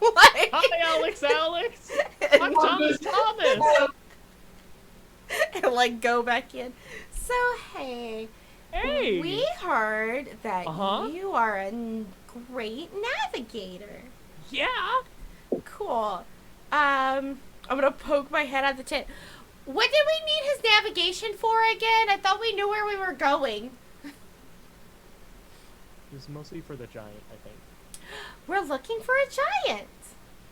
Like- Hi, Alex. I'm Thomas. and like go back in. So, hey. Hey. We heard that Uh-huh. you are a great navigator. Yeah. Cool. I'm gonna poke my head out the tent. What did we need his navigation for again? I thought we knew where we were going. It was mostly for the giant, I think. We're looking for a giant.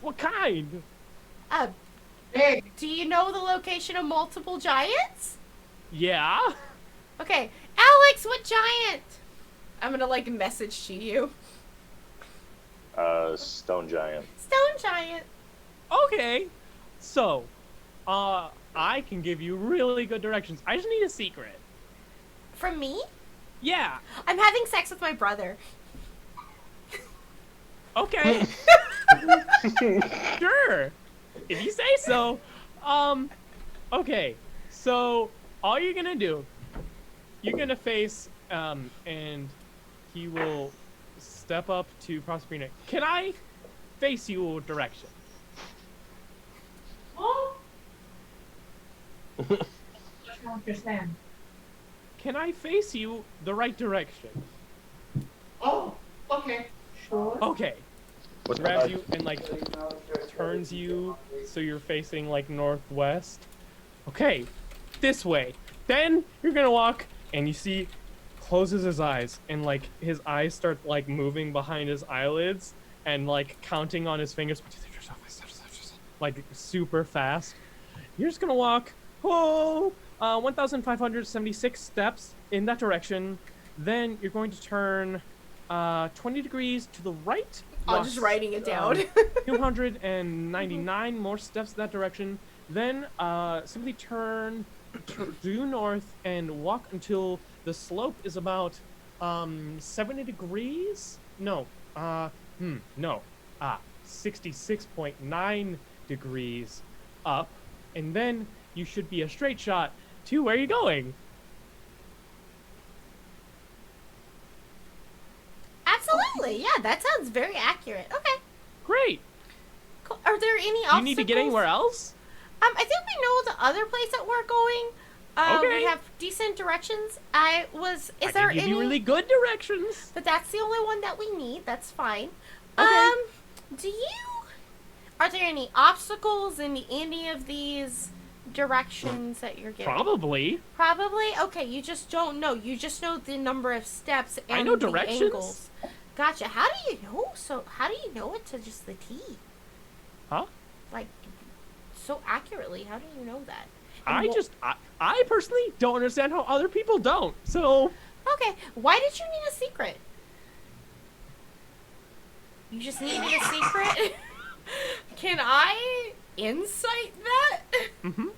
What kind? Hey, Do you know the location of multiple giants? Yeah. Okay, Alex, what giant? I'm gonna like message to you. Stone giant. Stone giant. Okay. So, I can give you really good directions. I just need a secret. From me? Yeah. I'm having sex with my brother. Okay. Sure. If you say so. Okay. So, all you're gonna do, you're gonna face, and he will step up to Proserpina. Can I face you direction? Oh. What's wrong with your stand? Can I face you the right direction? Oh, okay. Sure. Okay. What's Grabs you and like turns you so you're facing like northwest. Okay, this way. Then you're gonna walk and you see closes his eyes and like his eyes start like moving behind his eyelids and like counting on his fingers like super fast. You're just gonna walk 1,576 steps in that direction. Then you're going to turn 20 degrees to the right. I'm just writing it down. 299 more steps that direction. Then simply turn due north and walk until the slope is about 70 degrees. No, 66.9 degrees up, and then you should be a straight shot to where you're going. Absolutely. Yeah, that sounds very accurate. Okay. Great. Cool. Are there any obstacles? Do you need to get anywhere else? I think we know the other place that we're going. Okay. We have decent directions. Is I there can give any? you really good directions. But that's the only one that we need. That's fine. Okay. Are there any obstacles in any of these directions that you're giving? Probably. Probably? Okay, you just don't know. You just know the number of steps and I know the directions. angles. Gotcha. How do you know? How do you know it to just the T? Huh? Like, so accurately. How do you know that? I personally don't understand how other people don't. So. Okay, why did you need a secret? You just needed a secret? Can I insight that? Mm-hmm.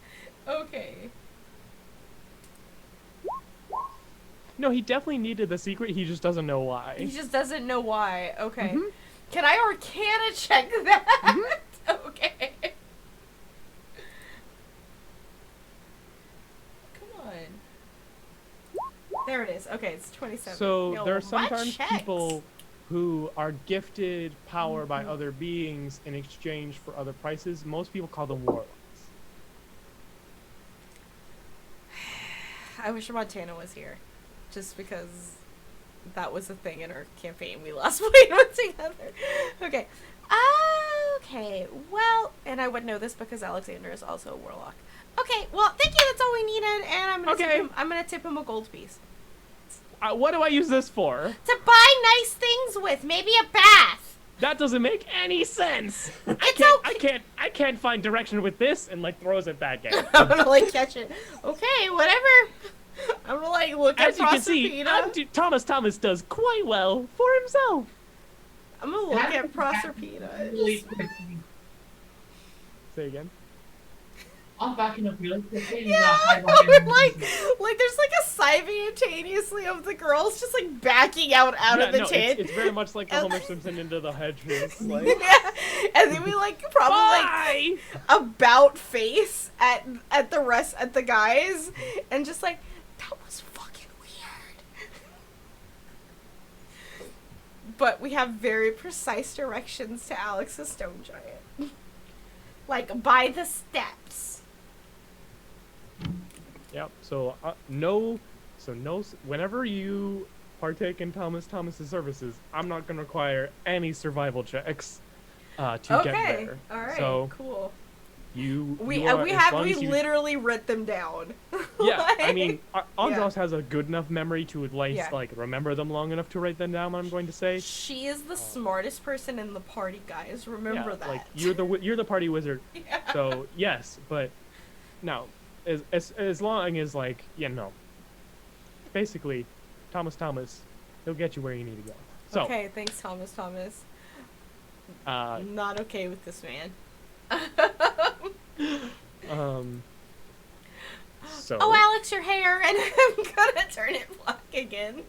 Okay. No, he definitely needed the secret. He just doesn't know why. He just doesn't know why. Okay. Mhm. Can I Arcana check that? Mhm. Okay. Come on. There it is. Okay, it's 27. So No, there are what sometimes checks? people who are gifted power by other beings in exchange for other prices. Most people call them warlocks. I wish Montana was here. Just because that was a thing in our campaign we lost playing one together. Okay. Okay. Well, and I would know this because Alexander is also a warlock. Okay. Well, thank you. That's all we needed, and I'm gonna tip him a gold piece What do I use this for? to buy nice things with. Maybe a bath. That doesn't make any sense. It's I can't find direction with this, and like throws it back at me. I'm gonna like catch it. Okay. Whatever. I'm gonna like look As at you can see, Proserpina. Thomas does quite well for himself. I'm gonna look at Proserpina. Really quickly. Say again. I'm backing up really quickly. Yeah, like there's like a simultaneously of the girls just like backing out of the tent. It's very much like the Homer Simpson into the hedges. Like, Yeah, and then we like probably bye! like about face at the guys, and just like that was fucking weird. But we have very precise directions to Alex's stone giant, like by the steps. Yep. So whenever you partake in Thomas's services, I'm not gonna require any survival checks to get Okay, there. all right, So cool. we literally writ them down. Yeah, I Like- mean, Andros has a good enough memory to at least Yeah. like remember them long enough to write them down. I'm going to say. She is the smartest person in the party, guys. Remember Yeah, that. like you're the party wizard. Yeah. So yes, but no, as long as like basically, Thomas, he'll get you where you need to go. So, Okay, thanks, Thomas. Not okay with this man. So. Oh, Alex, your hair, and I'm gonna turn it black again.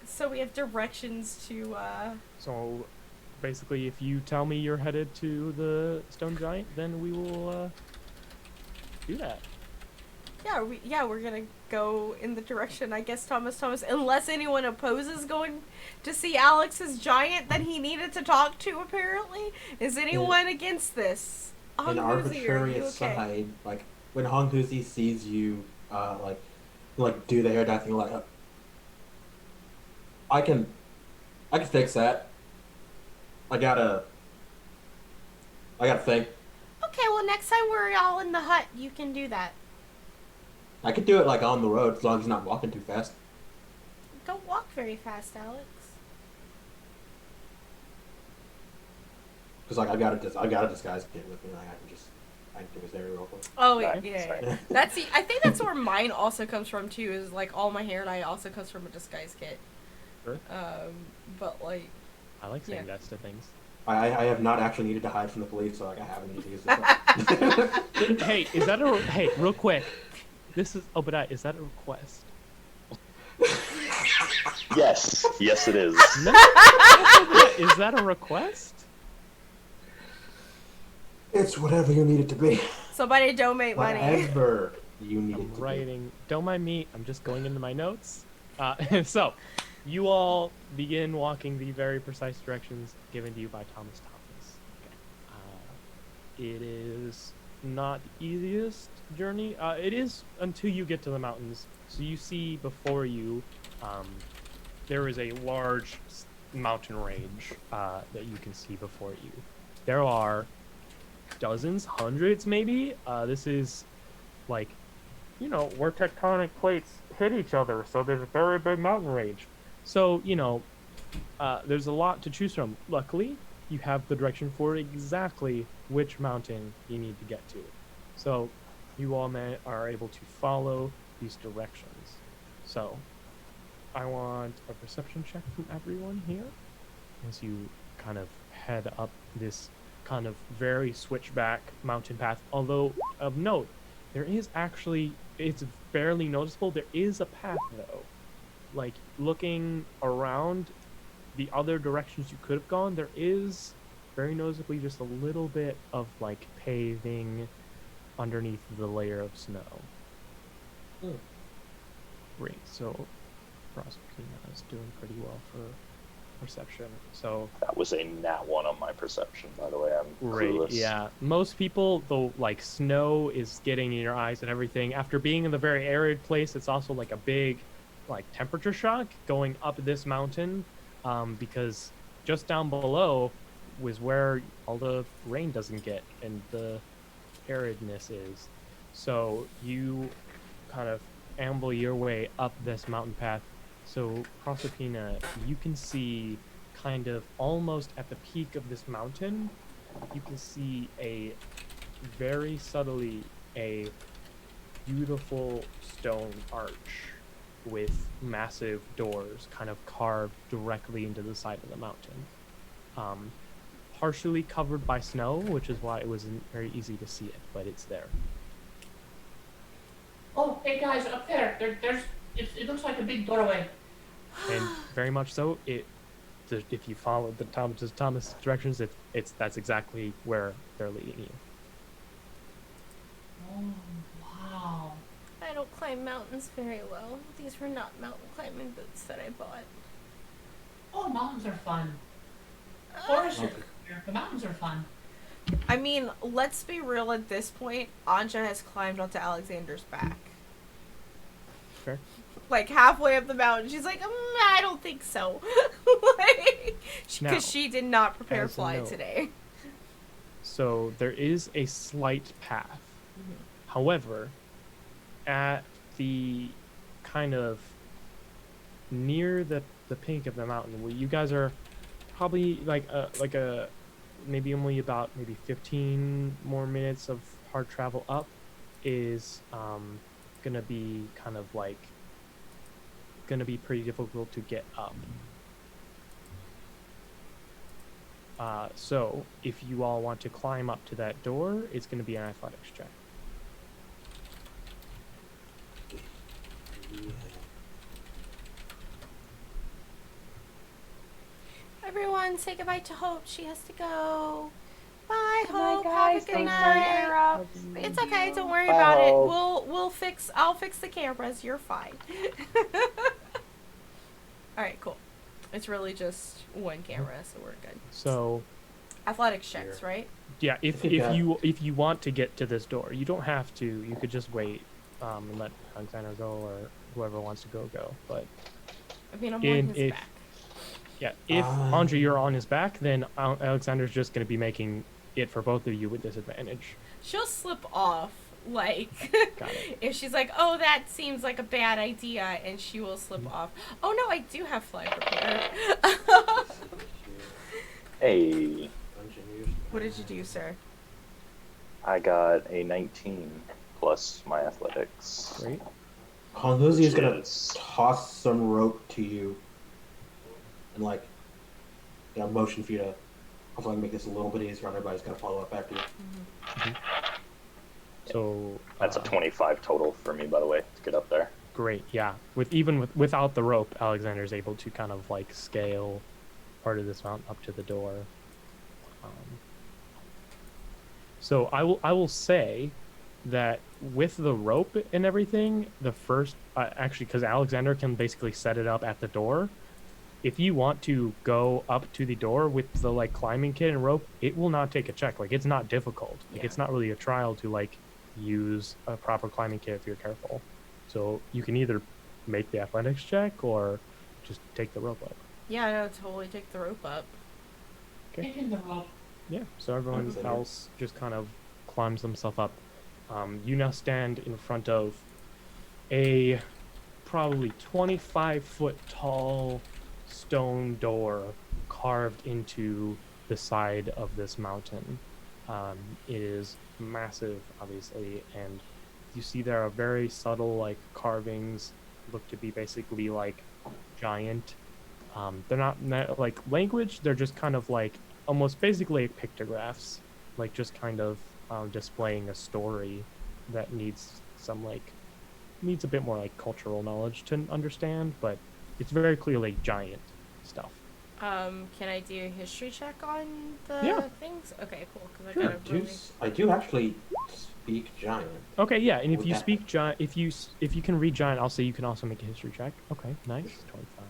So we have directions to, So, basically, if you tell me you're headed to the stone giant, then we will do that. we're gonna go in the direction, I guess, Thomas, unless anyone opposes going to see Alex's giant that he needed to talk to, apparently. Is anyone against this? An Honghuzi, are arbitrary you okay? aside, like when Honghuzi sees you, like do the hair dye thing, like I can fix that. I gotta think. Okay, well, next time we're all in the hut, you can do that. I could do it like on the road as long as he's not walking too fast. Don't walk very fast, Alex. Cause like I got a disguise kit with me. Like I can do his hair real quick. Oh, Nice. yeah. I think that's where mine also comes from, too, is, like, all my hair dye also comes from a disguise kit. Sure. But, like... I like saying Yeah. that to things. I have not actually needed to hide from the police, so like I haven't needed to use this. Hey, is that a... Hey, real quick. This is... Obadiah, is that a request? Yes, yes, it is. No? Is that a request? It's whatever you need it to be. Somebody donate money. Whatever you need I'm it to writing... Don't mind me. I'm just going into my notes. So, you all begin walking the very precise directions given to you by Thomas. It is not the easiest journey. It is until you get to the mountains. So you see before you, there is a large mountain range that you can see before you. There are dozens, hundreds maybe. This is like, you know, where tectonic plates hit each other. So there's a very big mountain range. So, you know, there's a lot to choose from. Luckily, you have the direction for exactly which mountain you need to get to. So you all are able to follow these directions. So I want a perception check from everyone here as you kind of head up this kind of very switchback mountain path. Although, of note, there is actually, it's barely noticeable, there is a path though. Like, looking around the other directions you could have gone, there is very noticeably just a little bit of like paving underneath the layer of snow. Great, so Proserpina is doing pretty well for perception. So That was a nat 1 on my perception, by the way. I'm great, clueless. yeah. Most people, though, like snow is getting in your eyes and everything. After being in the very arid place, it's also like a big, like temperature shock going up this mountain, because just down below was where all the rain doesn't get and the aridness is. So you kind of amble your way up this mountain path. So Proserpina, you can see kind of almost at the peak of this mountain, you can see very subtly a beautiful stone arch with massive doors kind of carved directly into the side of the mountain. Partially covered by snow, which is why it wasn't very easy to see it, but it's there. Oh, hey guys, up there. It looks like a big doorway. And very much so, if you follow the Thomas directions, that's exactly where they're leading you. Oh, wow. I don't climb mountains very well. These were not mountain climbing boots that I bought. Oh, mountains are fun. Forests are clear, but mountains are fun. I mean, let's be real at this point. Anja has climbed onto Alexander's back. Fair. Like, halfway up the mountain, she's like, I don't think so. Like, Now, because she did not prepare as a fly note, today. So there is a slight path. However, at the kind of near the peak of the mountain, where you guys are probably like a maybe only about maybe 15 more minutes of hard travel up, is gonna be kind of like gonna be pretty difficult to get up. So if you all want to climb up to that door, it's gonna be an athletics check. Yeah. Everyone, say goodbye to Hope. She has to go. Bye, Good night, Hope. guys. Have a good Thanks for the night. interrupts. It's Thank okay. you. Don't worry Bye, about it. Hope. I'll fix the cameras. You're fine. All right, cool. It's really just one camera, so we're good. So Athletics checks, Here. right? yeah, if Yeah. you want to get to this door, you don't have to. You could just wait and let Alexander go, or whoever wants to go. But I mean, I'm In- on his if- back. yeah, if Andre, you're on his back, then Alexander's just going to be making it for both of you with disadvantage. She'll slip off, like, Got it. if she's like, oh, that seems like a bad idea, and she will slip off. Oh, no, I do have fly prepared. Hey, What did you do, sir? I got a 19 plus my athletics. Great. Honguzi is gonna Yes. toss some rope to you, and like, motion for you to hopefully make this a little bit easier on everybody's gonna follow up after you. So That's a 25 total for me, by the way, to get up there. great. Yeah. Without the rope, Alexander's able to kind of like scale part of this mountain up to the door. So I will say that with the rope and everything, the first actually, because Alexander can basically set it up at the door. If you want to go up to the door with the like climbing kit and rope, it will not take a check. Like it's not difficult. Like Yeah. it's not really a trial to like use a proper climbing kit if you're careful. So you can either make the athletics check or just take the rope up. Yeah, no, totally take the rope up. Okay. Taking the rope. Yeah. So everyone Consider. else just kind of climbs themselves up. You now stand in front of a probably 25-foot tall stone door carved into the side of this mountain. It is massive, obviously, and you see there are very subtle like carvings, look to be basically like giant. They're not like language, they're just kind of like almost basically pictographs, like just kind of displaying a story that needs a bit more like cultural knowledge to understand, but it's very clearly giant stuff. Can I do a history check on the Yeah. things? Okay, cool. Because Sure. I gotta really... I do actually speak giant. Okay, yeah, and if Would you that- speak giant, if you can read giant, I'll say you can also make a history check. Okay, nice, 25.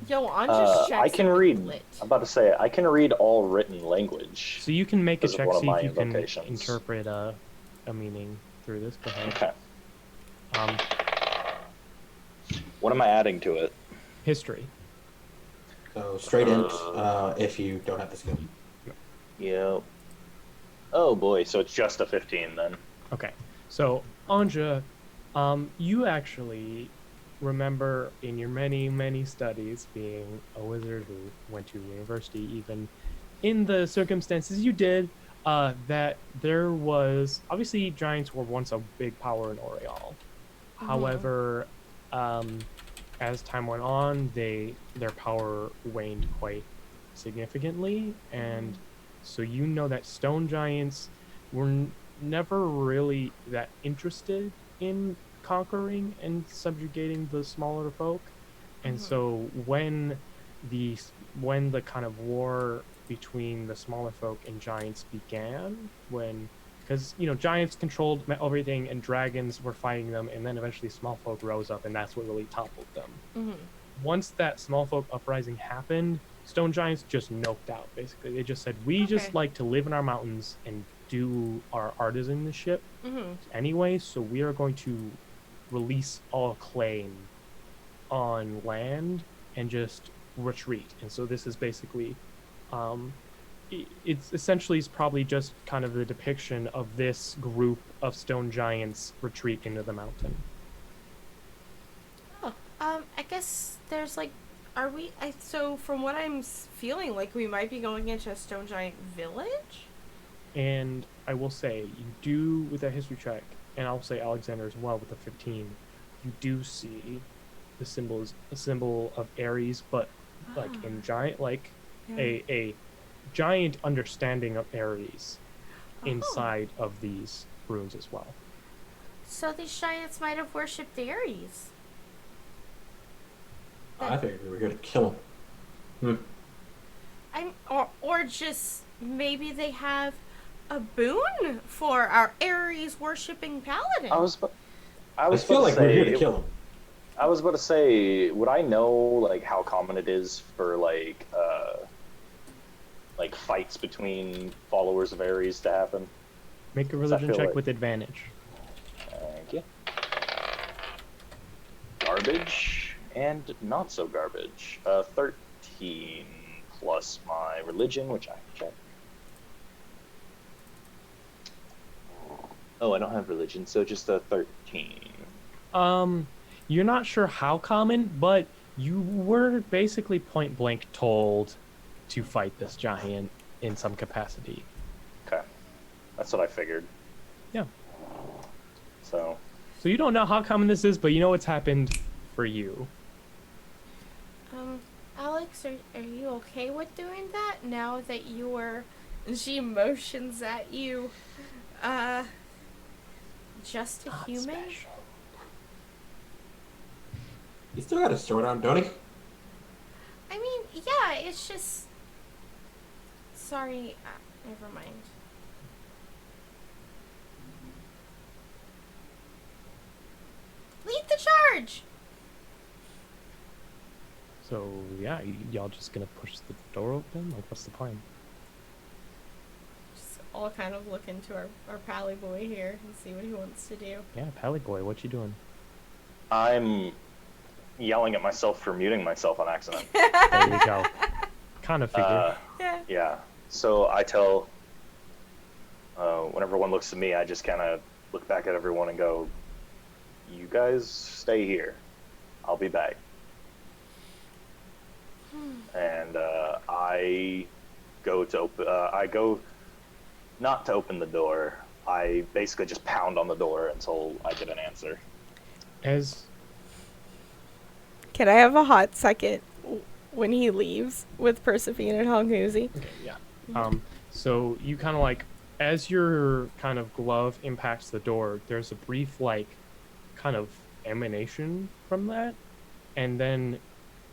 Yo, on just checks I can are read. lit. I'm about to say I can read all written language. So you can make a Because of check, one of see my if you can invocations. interpret a meaning through this. Go ahead. Okay. Um, What am I adding to it? history. So straight in if you don't have the skill. Yep. Oh boy, so it's just a 15 then. Okay, so Anja, you actually remember in your many studies, being a wizard who went to university, even in the circumstances you did, that there was obviously giants were once a big power in Oriol. However, as time went on, their power waned quite significantly, and so you know that stone giants were never really that interested in conquering and subjugating the smaller folk, and so when the kind of war between the smaller folk and giants began, because giants controlled everything and dragons were fighting them, and then eventually small folk rose up, and that's what really toppled them. Once that small folk uprising happened, stone giants just noped out. Basically, they just said, we just Okay. like to live in our mountains and do our artisanship anyway, so we are going to release all claim on land and just retreat. And so this is basically it's essentially probably just kind of the depiction of this group of stone giants retreat into the mountain. Oh, I guess there's like, so from what I'm feeling, like we might be going into a stone giant village? And I will say, you do with that history check, and I'll say Alexander as well with the 15, you do see the a symbol of Ares, but like in giant, like a giant understanding of Ares inside of these runes as well. So these giants might have worshipped Ares. I figured we were here to kill him. Or just maybe they have a boon for our Ares worshipping paladin. I feel like we're here to kill him. I was about to say, would I know like how common it is for like fights between followers of Ares to happen? Make a religion check with advantage. Thank you. Garbage and not so garbage. 13 plus my religion, which I can check. Oh, I don't have religion, so just a 13. You're not sure how common, but you were basically point blank told to fight this giant in some capacity. Okay. That's what I figured. Yeah. So you don't know how common this is, but you know it's happened for you. Alex, are you okay with doing that now that you are... And she motions at you. Just a human? Special. He's still got his sword on, don't he? I mean, yeah, it's just... Sorry, never mind. Lead the charge! So, yeah, y'all just gonna push the door open? Like, what's the plan? Just all kind of look into our pally boy here and see what he wants to do. Yeah, Pally Boy, what you doing? I'm yelling at myself for muting myself on accident. There you go. Kind of figured. Yeah. So I tell, when everyone looks at me, I just kind of look back at everyone and go, you guys stay here. I'll be back. And I go to open, not to open the door. I basically just pound on the door until I get an answer. As Can I have a hot second when he leaves with Persephone and Honghuzi? okay, yeah. So you kind of like, as your kind of glove impacts the door, there's a brief like kind of emanation from that, and then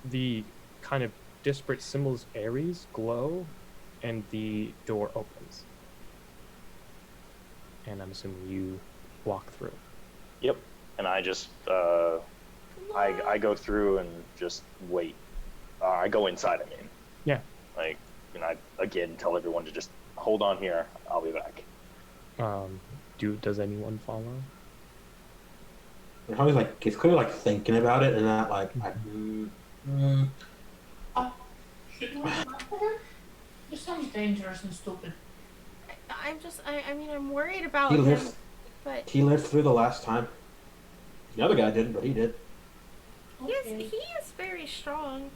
the kind of disparate symbols of Ares glow, and the door opens. And I'm assuming you walk through. Yep. And I just, I go through and just wait. I go inside, I mean. Yeah. Like, and I, again, tell everyone to just hold on here. I'll be back. Does anyone follow? And how he's like, he's clearly like thinking about it and not like, Shouldn't we go after her? This sounds dangerous and stupid. I'm worried about He him, lived- but he lived through the last time. The other guy didn't, but he did. he is very strong.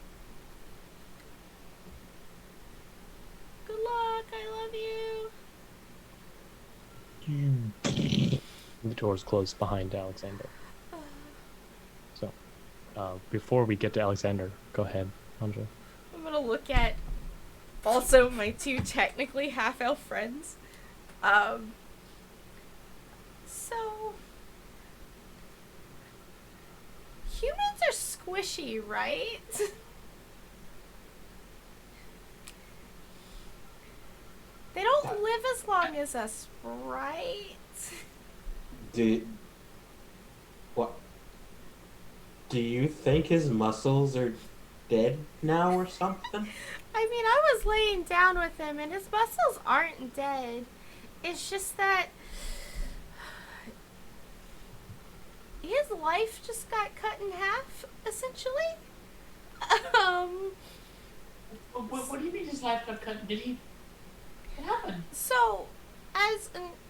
Good luck, I love you. The door's closed behind Alexander. So, before we get to Alexander, go ahead, Anja. I'm gonna look at also my two technically half-elf friends. So humans are squishy, right? They don't live as long as us, right? What? Do you think his muscles are dead now or something? I mean, I was laying down with him and his muscles aren't dead. It's just that his life just got cut in half, essentially. What do you mean his life got cut? Did he? What happened? So,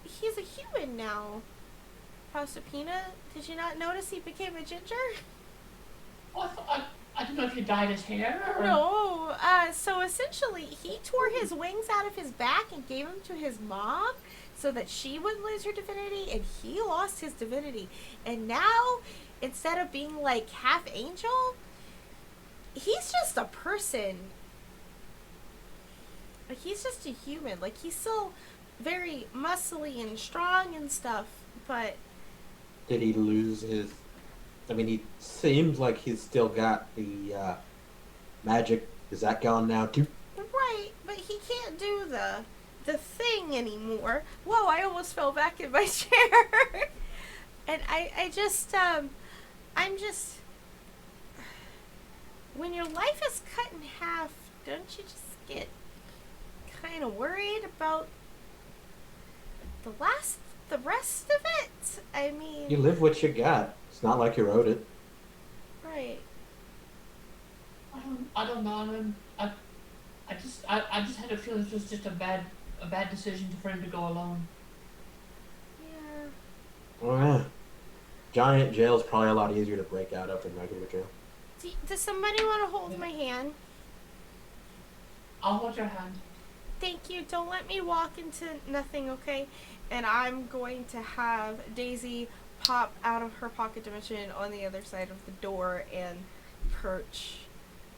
he's a human now. Proserpina, did you not notice he became a ginger? Oh, I didn't know if he dyed his hair or... No, so essentially he tore his wings out of his back and gave them to his mom so that she wouldn't lose her divinity, and he lost his divinity. And now, instead of being like half angel, he's just a person. Like, he's just a human. Like, he's still very muscly and strong and stuff, but... Did he lose his... I mean, he seems like he's still got the magic. Is that gone now, too? Right, but he can't do the thing anymore. Whoa, I almost fell back in my chair. And I'm just... When your life is cut in half, don't you just get kind of worried about the rest of it? I mean... You live what you got. It's not like you wrote it. Right. I don't know. I just had a feeling it was just a bad decision for him to go alone. Yeah. Oh, yeah. Giant jail's probably a lot easier to break out of than regular jail. Does somebody want to hold my hand? I'll hold your hand. Thank you. Don't let me walk into nothing, okay? And I'm going to have Daisy pop out of her pocket dimension on the other side of the door and perch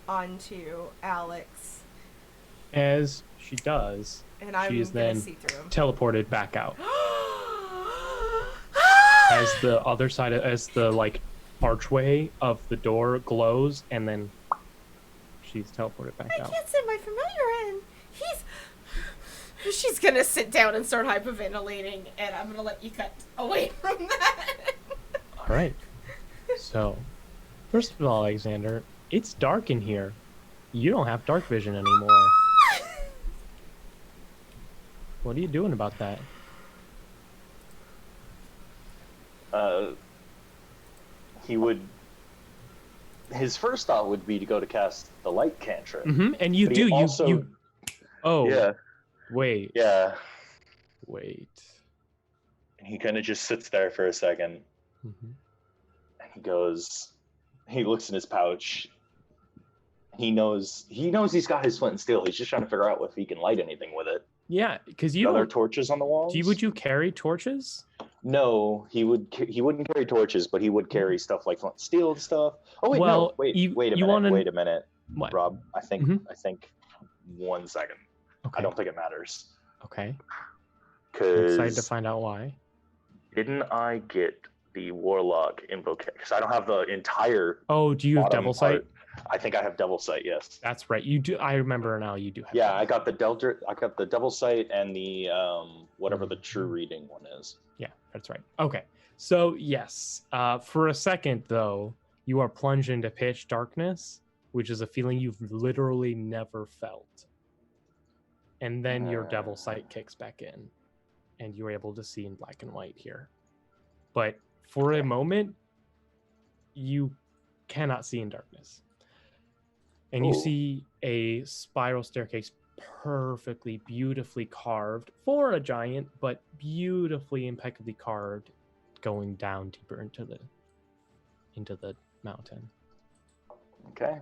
onto Alex. As she does, And I'm she is gonna then see through him. teleported back out. As the other side, as the like archway of the door glows, and then she's teleported back I out. can't send my familiar in. She's gonna sit down and start hyperventilating, and I'm gonna let you cut away from that. All right. So, first of all, Alexander, it's dark in here. You don't have dark vision anymore. What are you doing about that? His first thought would be to go to cast the light cantrip. Mm-hmm. And you But do. he also, you. Oh. Yeah. Wait. Yeah. Wait. And he kind of just sits there for a second. Mm-hmm. And he looks in his pouch. He knows he's got his flint and steel. He's just trying to figure out if he can light anything with it. Yeah, because you Are there don't. torches on the walls? Would you carry torches? No, he wouldn't carry torches, but he would carry stuff like flint and steel and stuff. Oh wait, Well, no, wait you a minute, wanna- wait a minute, What? Rob. I think Mhm. 1 second. Okay. I don't think it matters. Okay. I'm excited to Because find out why. didn't I get the warlock invocation? Because I don't have the entire. Oh, do you have bottom Devil Sight? part. I think I have Devil Sight. Yes. That's right. You do. I remember now. You do have. Yeah, Devil I got the Delta. I got the Devil Sight and the whatever the true reading one is. Yeah, that's right. Okay. So, yes. For a second, though, you are plunged into pitch darkness, which is a feeling you've literally never felt. And then your Devil Sight kicks back in, and you're able to see in black and white here. But for a moment, you cannot see in darkness. And you Ooh. see a spiral staircase perfectly, beautifully carved for a giant, but beautifully, impeccably carved, going down deeper into the mountain. Okay.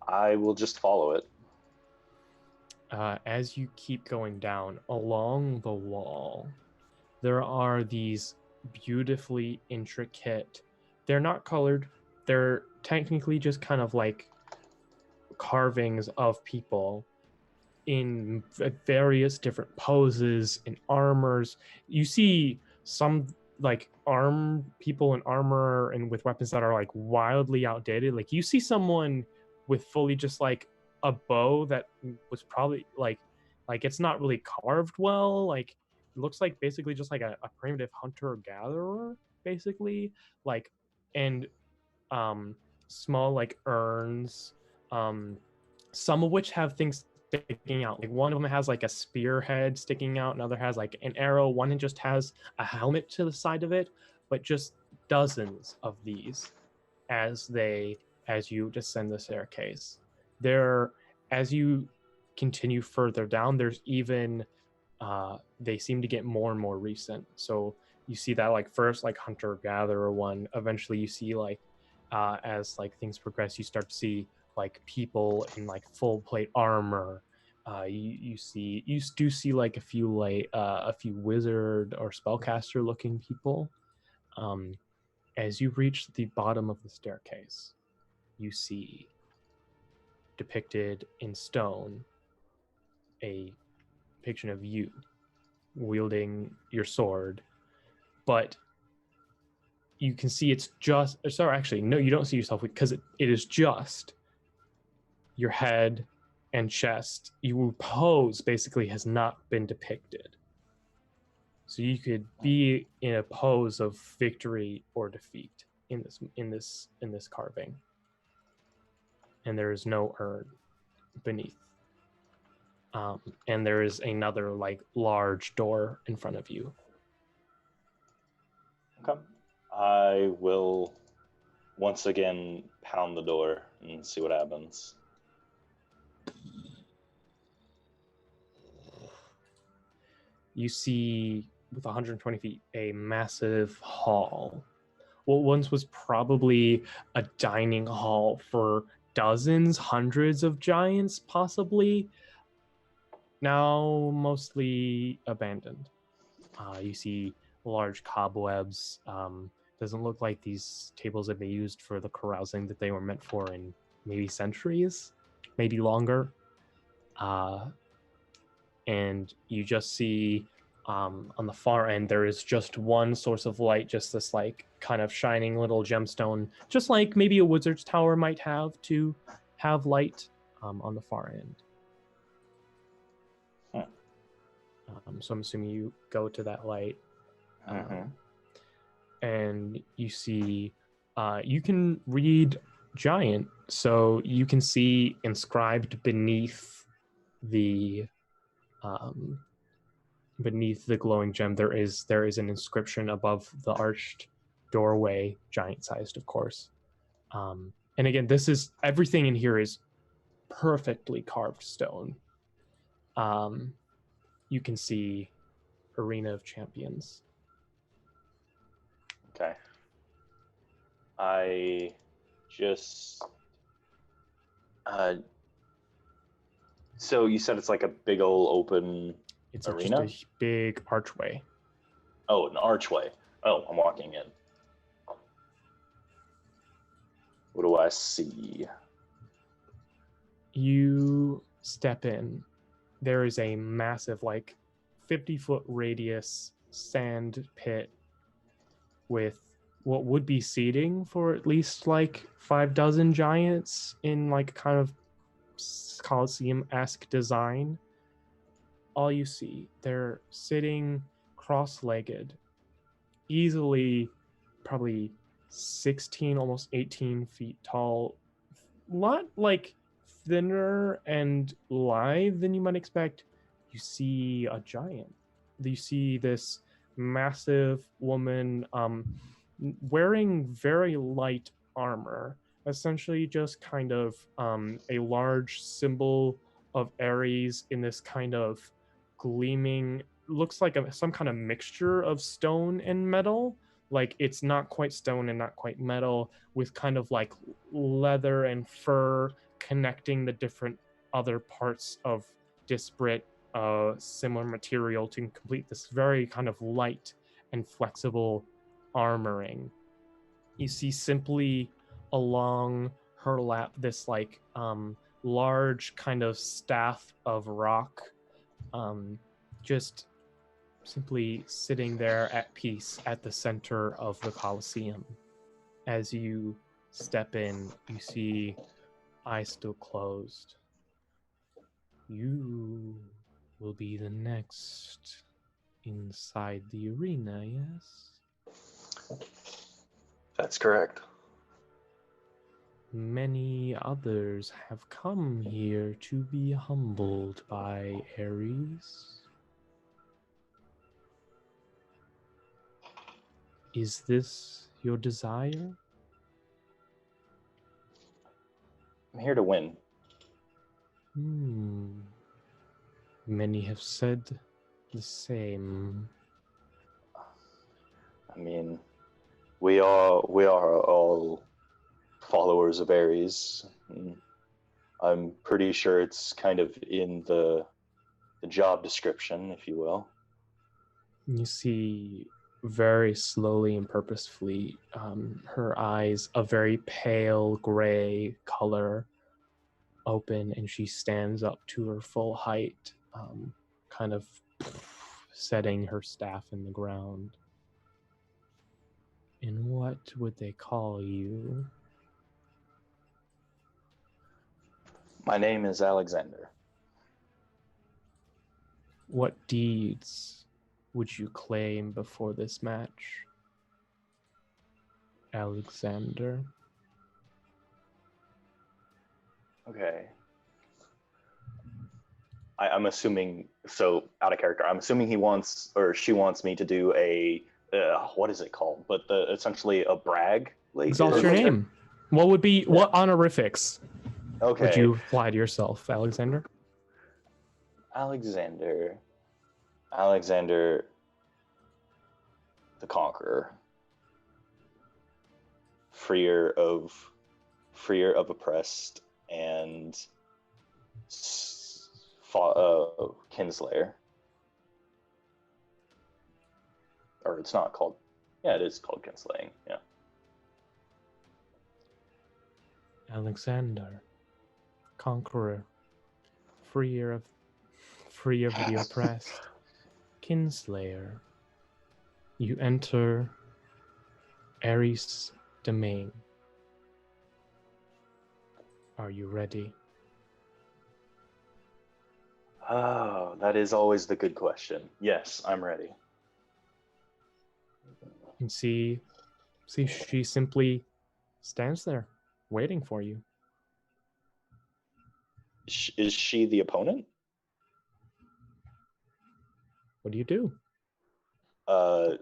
I will just follow it. As you keep going down along the wall, there are these beautifully intricate. They're not colored. They're technically just kind of like carvings of people in various different poses and armors. You see some like people in armor and with weapons that are like wildly outdated. Like you see someone with fully just like a bow that was probably like it's not really carved well. Like it looks like basically just like a primitive hunter gatherer basically, like, and small like urns, some of which have things sticking out. Like one of them has like a spearhead sticking out, another has like an arrow, one just has a helmet to the side of it, but just dozens of these as you descend the staircase. As you continue further down, there's even they seem to get more and more recent. So you see that like first like hunter gatherer one, eventually you see like as like things progress, you start to see like people in like full plate armor, You do see like a few wizard or spellcaster looking people. As you reach the bottom of the staircase, you see depicted in stone a depiction of you wielding your sword, but you can see it's just, sorry, actually, no, you don't see yourself because it is just your head and chest. Your pose basically has not been depicted. So you could be in a pose of victory or defeat in this carving. And there is no urn beneath. And there is another like large door in front of you. Okay. I will once again pound the door and see what happens. You see, with 120 feet, a massive hall. What once was probably a dining hall for dozens, hundreds of giants, possibly, now mostly abandoned. You see large cobwebs. Doesn't look like these tables have been used for the carousing that they were meant for in maybe centuries, maybe longer. And you just see on the far end there is just one source of light, just this like kind of shining little gemstone, just like maybe a wizard's tower might have to have light on the far end. So I'm assuming you go to that light. And you see, you can read giant, so you can see inscribed beneath the glowing gem, there is an inscription above the arched doorway, giant-sized, of course. And again, this is everything in here is perfectly carved stone. You can see Arena of Champions. Okay. I just so you said it's like a big old open It's arena? just a big archway. Oh, an archway. Oh, I'm walking in. What do I see? You step in. There is a massive, like, 50-foot radius sand pit with what would be seating for at least, like, 6 giants in, like, kind of Colosseum-esque design. All you see, they're sitting cross-legged, easily probably 16, almost 18 feet tall. A lot, like, thinner and lithe than you might expect. You see a giant. You see this massive woman wearing very light armor, essentially just kind of a large symbol of Ares in this kind of gleaming, looks like some kind of mixture of stone and metal. Like it's not quite stone and not quite metal, with kind of like leather and fur connecting the different other parts of disparate similar material to complete this very kind of light and flexible armoring. You see simply along her lap this like large kind of staff of rock, just simply sitting there at peace at the center of the Colosseum. As you step in, you see eyes still closed. You will be the next inside the arena, yes? That's correct. Many others have come here to be humbled by Ares. Is this your desire? I'm here to win. Many have said the same. I mean, we are all followers of Ares. I'm pretty sure it's kind of in the job description, if you will. You see very slowly and purposefully her eyes, a very pale gray color, open, and she stands up to her full height, kind of setting her staff in the ground. And what would they call you? My name is Alexander. What deeds would you claim before this match, Alexander? Okay. I'm assuming, so out of character, I'm assuming he wants, or she wants me to do a, what is it called? But essentially a brag? Like, Exalt your name. What would be, what honorifics Okay. would you apply to yourself, Alexander? Alexander the Conqueror. Freer of oppressed and kinslayer. Or it's not called, yeah, it is called kinslaying, yeah. Alexander, Conqueror, freer of the oppressed, kinslayer. You enter Ares' domain. Are you ready? Oh, that is always the good question. Yes, I'm ready. And see, she simply stands there, waiting for you. Is she the opponent? What do you do? I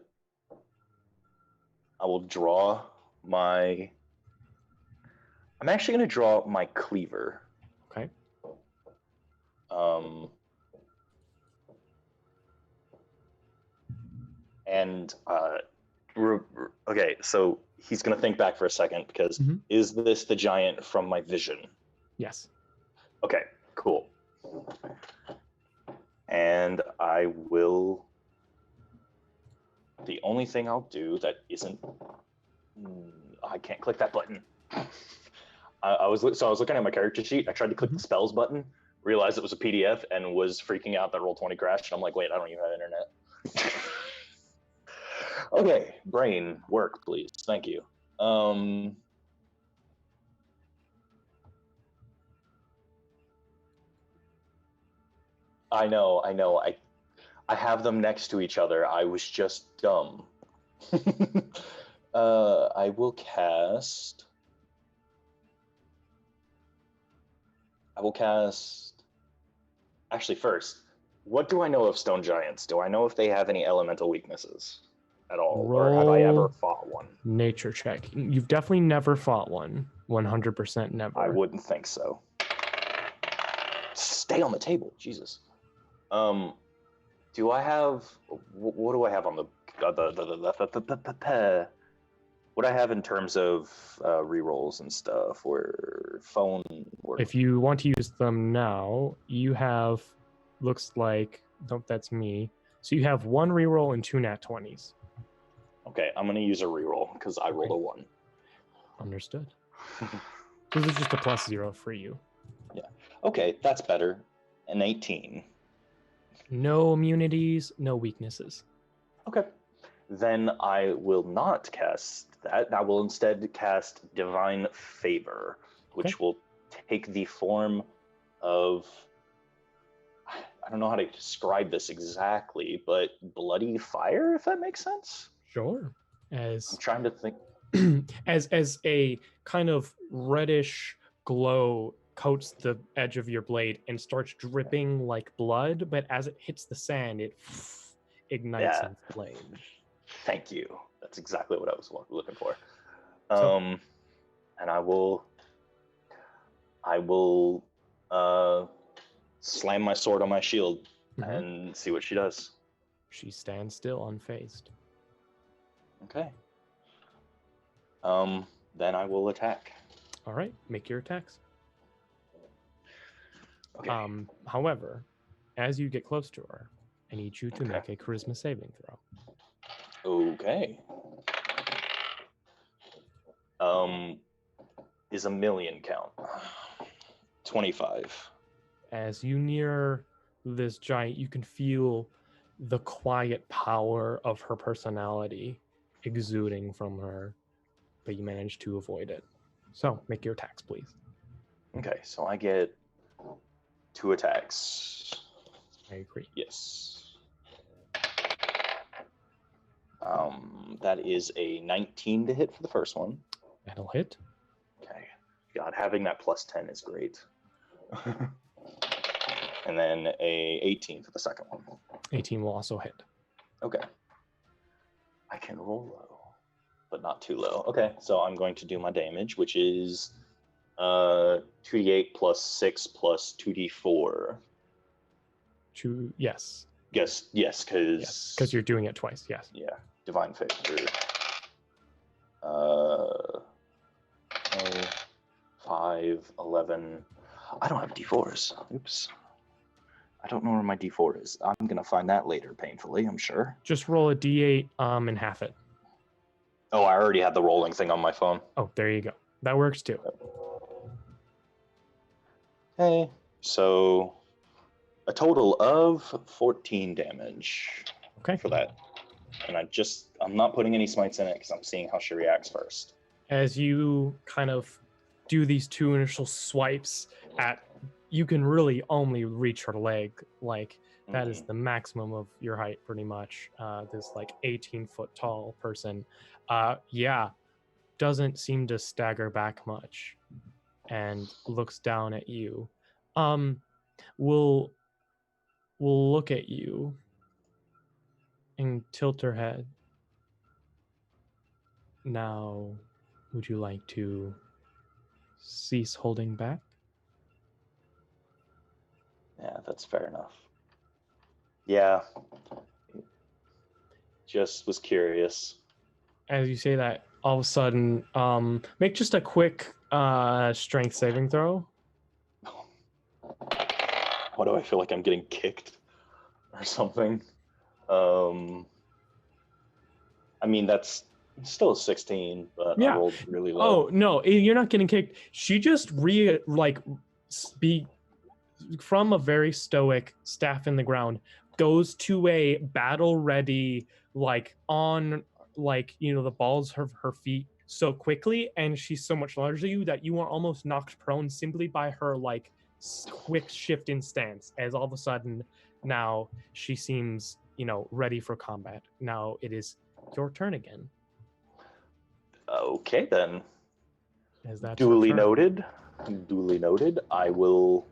will draw my... I'm actually going to draw my cleaver. Okay. And okay, so he's going to think back for a second because is this the giant from my vision? Yes. Okay, cool. And I will... The only thing I'll do that isn't... I can't click that button. I was looking at my character sheet. I tried to click the spells button, realized it was a PDF, and was freaking out that Roll20 crashed. And I'm like, wait, I don't even have internet. Okay, brain, work, please. Thank you. I know. I have them next to each other. I was just dumb. I will cast... Actually, first, what do I know of stone giants? Do I know if they have any elemental weaknesses at all? Or have I ever fought one? Nature check. You've definitely never fought one. 100% never. I wouldn't think so. Stay on the table, Jesus. Do I have... What do I have on the... What I have in terms of rerolls and stuff, or phone work? If you want to use them now, you have, looks like, nope, that's me. So you have 1 reroll and 2 nat 20s. Okay, I'm going to use a reroll because I rolled a 1. Understood. This is just a +0 for you. Yeah. Okay, that's better. An 18. No immunities, no weaknesses. Okay. Then I will not cast that. I will instead cast Divine Favor, which will take the form of... I don't know how to describe this exactly, but bloody fire, if that makes sense? Sure. I'm trying to think. as a kind of reddish glow coats the edge of your blade and starts dripping like blood, but as it hits the sand, it ignites in flame. Thank you. That's exactly what I was looking for. So, and I will slam my sword on my shield and see what she does. She stands still, unfazed. Okay. Then I will attack. All right, make your attacks. Okay. However, as you get close to her, I need you to Okay. make a charisma saving throw. Okay. Is a million count? 25. As you near this giant, you can feel the quiet power of her personality exuding from her, but you manage to avoid it. So make your attacks, please. Okay, so I get 2 attacks. I agree. Yes. That is a 19 to hit for the first one. That'll hit. Okay. God, having that plus 10 is great. And then a 18 for the second one. 18 will also hit. Okay. I can roll low, but not too low. Okay, so I'm going to do my damage, which is 2d8 plus 6 plus 2d4. Yes. Yes, Yes, because you're doing it twice. Yes. Yeah, divine favor. 5, 11. I don't have d4s. Oops. I don't know where my d4 is. I'm gonna find that later, painfully, I'm sure. Just roll a d8 and half it. Oh, I already had the rolling thing on my phone. Oh, there you go. That works too. Okay, so a total of 14 damage Okay. for that. And I'm not putting any smites in it because I'm seeing how she reacts first. As you kind of do these 2 initial swipes at, you can really only reach her leg. Like, that is the maximum of your height, pretty much. This like 18-foot tall person. Doesn't seem to stagger back much and looks down at you. Will look at you and tilt her head. Now, would you like to cease holding back? Yeah, that's fair enough. Yeah. Just was curious. As you say that, all of a sudden, make just a quick strength saving throw. Why do I feel like I'm getting kicked or something? I mean, that's still 16, but I rolled really low. Oh, no, you're not getting kicked. She just from a very stoic staff in the ground, goes to a battle ready, the balls of her feet so quickly, and she's so much larger than you that you are almost knocked prone simply by her quick shift in stance, as all of a sudden now she seems ready for combat. Now it is your turn again. Okay, then. As that's Duly noted. I will.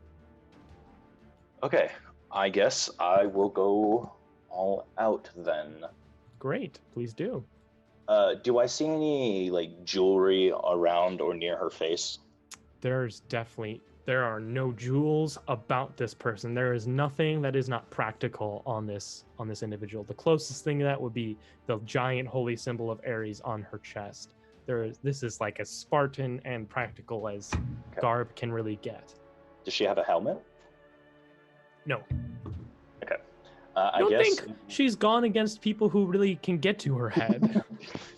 Okay, I guess I will go all out then. Great, please do. Do I see any jewelry around or near her face? There are no jewels about this person. There is nothing that is not practical on this individual. The closest thing to that would be the giant holy symbol of Ares on her chest. This is like as Spartan and practical as garb can really get. Does she have a helmet? No. Okay. I think she's gone against people who really can get to her head.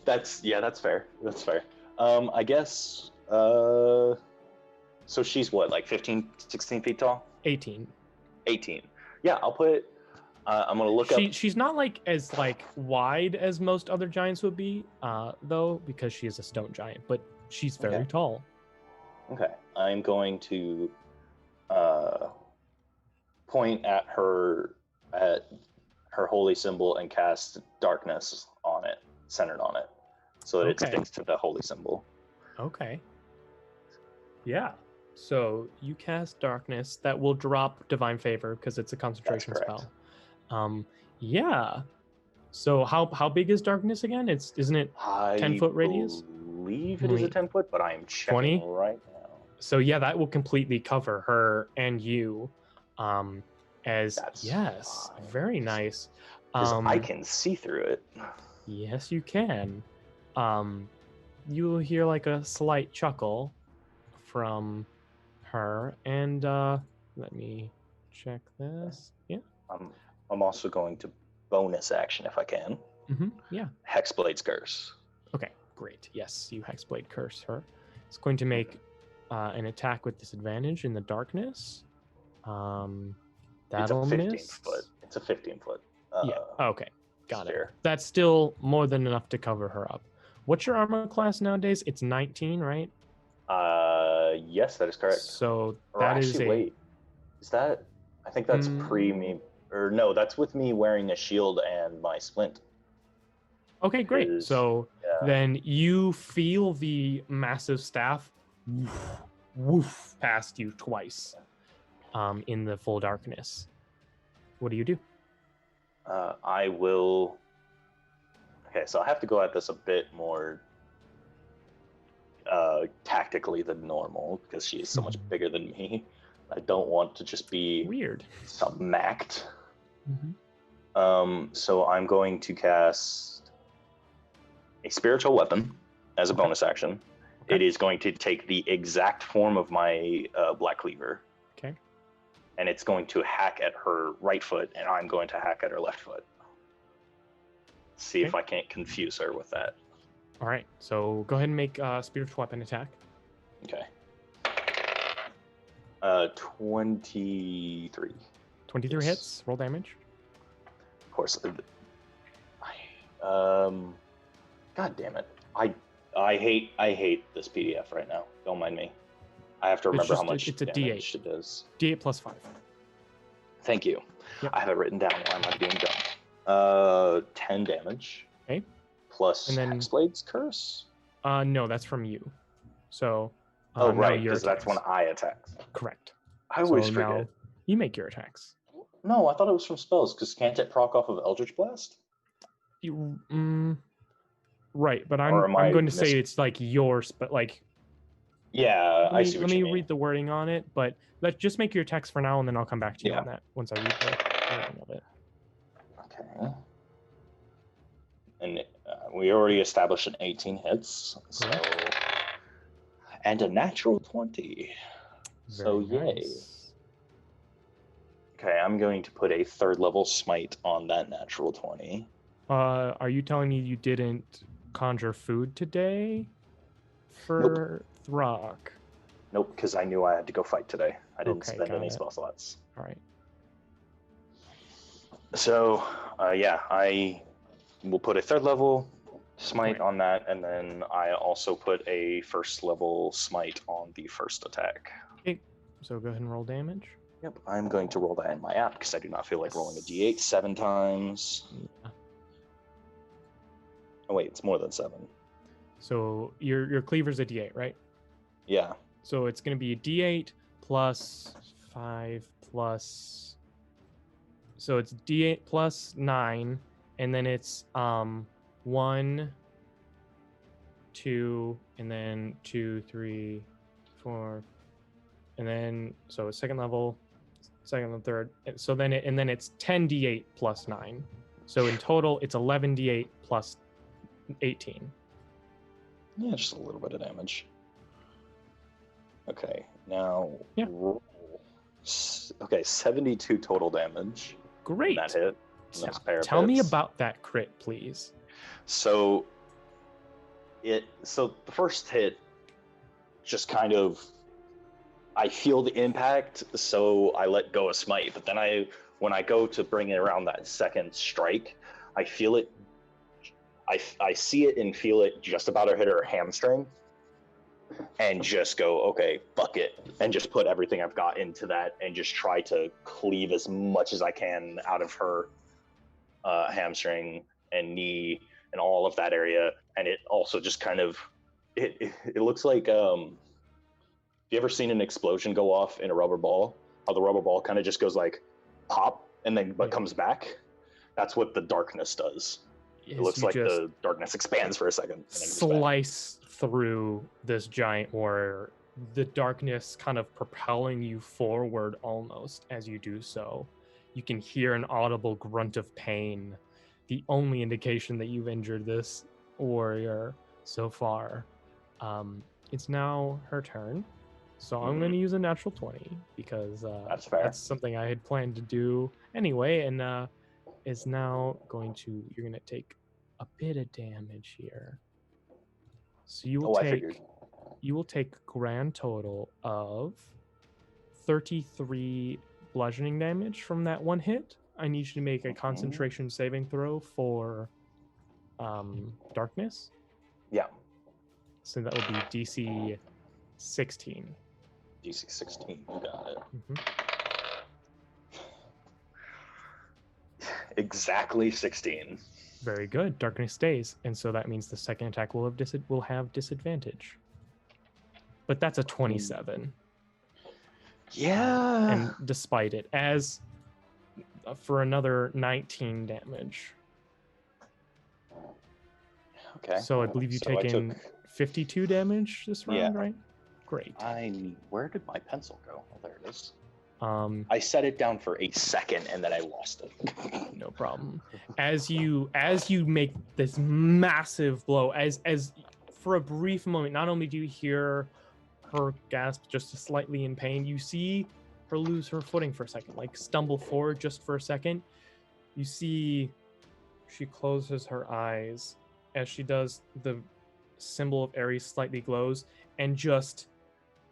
That's fair. That's fair. I guess. So she's what, like 15, 16 feet tall? 18. 18. Yeah, I'll put. I'm gonna look up. She's not as wide as most other giants would be, though, because she is a stone giant. But she's very tall. Okay, I'm going to point at her holy symbol and cast darkness on it, centered on it, so that it sticks to the holy symbol. Okay. Yeah. So you cast darkness that will drop divine favor because it's a concentration spell. Yeah. So how big is darkness again? Isn't it 10-foot radius? I believe it is a 10-foot, but I am checking 20? right now. So yeah, that will completely cover her and you. That's fine. Very nice. Because I can see through it. Yes, you can. You will hear a slight chuckle from her, and Let me check this. Yeah. I'm also going to bonus action if I can. Yeah. Hexblade's Curse. Okay, great. Yes, you Hexblade curse her. It's going to make an attack with disadvantage in the darkness. That'll It's a 15 miss. foot. It's a 15 foot. Yeah. Okay. Got sphere. it. That's still more than enough to cover her up. What's your armor class nowadays? It's 19, right? Yes, that is correct. So Or that actually, is a. wait. Is that? I think that's pre me. Or no, that's with me wearing a shield and my splint. Okay, great. Is- So yeah. then you feel the massive staff woof past you twice in the full darkness. What do you do? I will. Okay, so I have to go at this a bit more tactically than normal because she is so much bigger than me. I don't want to just be Weird. smacked. So I'm going to cast a spiritual weapon as a bonus action. Okay. It is going to take the exact form of my Black Cleaver. Okay. And it's going to hack at her right foot, and I'm going to hack at her left foot. See if I can't confuse her with that. All right. So go ahead and make a spiritual weapon attack. Okay. 23. 23 Yes. hits. Roll damage. Of course. God damn it. I hate this PDF right now. Don't mind me. I have to remember how much it's a damage D8. it does. D8 plus 5. Thank you. Yep. I have it written down. Why am I being dumb? 10 damage. Okay. Plus And then- Hexblade's Curse? No, that's from you. So. Oh, now right, your because that's when attacks. I attack. Correct. I always So forget. now you make your attacks. No, I thought it was from spells, because can't it proc off of Eldritch Blast? Right, but Or am I'm I going to say it's like yours, but like. Yeah, I see what Let you me mean. read the wording on it, but let's just make your text for now, and then I'll come back to you Yeah. on that once I read the wording of it. Okay. And we already established an 18 hits, so and a natural 20. So Very yay. nice. Okay, I'm going to put a 3rd level smite on that natural 20. Are you telling me you didn't conjure food today for Throg? Nope, because I knew I had to go fight today. I didn't Okay, spend got any it. spell slots. All right. So, I will put a 3rd level smite Right. on that, and then I also put a 1st level smite on the first attack. Okay, so go ahead and roll damage. Yep, I'm going to roll that in my app because I do not feel like rolling a d8 7 times. Yeah. Oh wait, it's more than 7. So your cleaver's a D8, right? Yeah. So it's going to be a D8 plus 5 plus. So it's D8 plus 9, and then it's 1, 2, and then 2, 3, 4, and then so second level, second and third. So then it's 10 D8 plus 9. So in total, it's 11 D8 plus 18. Yeah, just a little bit of damage. Okay, now Yeah. roll. Okay, 72 total damage. Great. That hit. Those pair of Tell me hits. about that crit, please. So the first hit just kind of I feel the impact, so I let go of smite. But then when I go to bring it around that second strike, I feel it. I see it and feel it just about to hit her hamstring, and just go, okay, fuck it, and just put everything I've got into that, and just try to cleave as much as I can out of her hamstring and knee and all of that area. And it also just kind of it looks like you ever seen an explosion go off in a rubber ball? How the rubber ball kind of just goes like pop and then comes back? That's what the darkness does. It looks like the darkness expands for a second. And then slice through this giant warrior, the darkness kind of propelling you forward almost as you do so. You can hear an audible grunt of pain, the only indication that you've injured this warrior so far. It's now her turn. So I'm going to use a natural 20 because That's fair. that's something I had planned to do anyway, and is now going to. You're going to take a bit of damage here. So you will I figured. take grand total of 33 bludgeoning damage from that one hit. I need you to make a concentration saving throw for darkness. Yeah. So that would be DC 16. DC 16. You got it. Exactly 16. Very good. Darkness stays, and so that means the second attack will have disadvantage. But that's a 27. Yeah. And despite it, as for another 19 damage. Okay. So I believe you So I take in took- 52 damage this round, Yeah. right? Great. Where did my pencil go? Oh, there it is. Um, I set it down for a second and then I lost it. no problem. As you make this massive blow, as for a brief moment, not only do you hear her gasp just slightly in pain, you see her lose her footing for a second, like stumble forward just for a second. You see she closes her eyes. As she does, the symbol of Ares slightly glows and just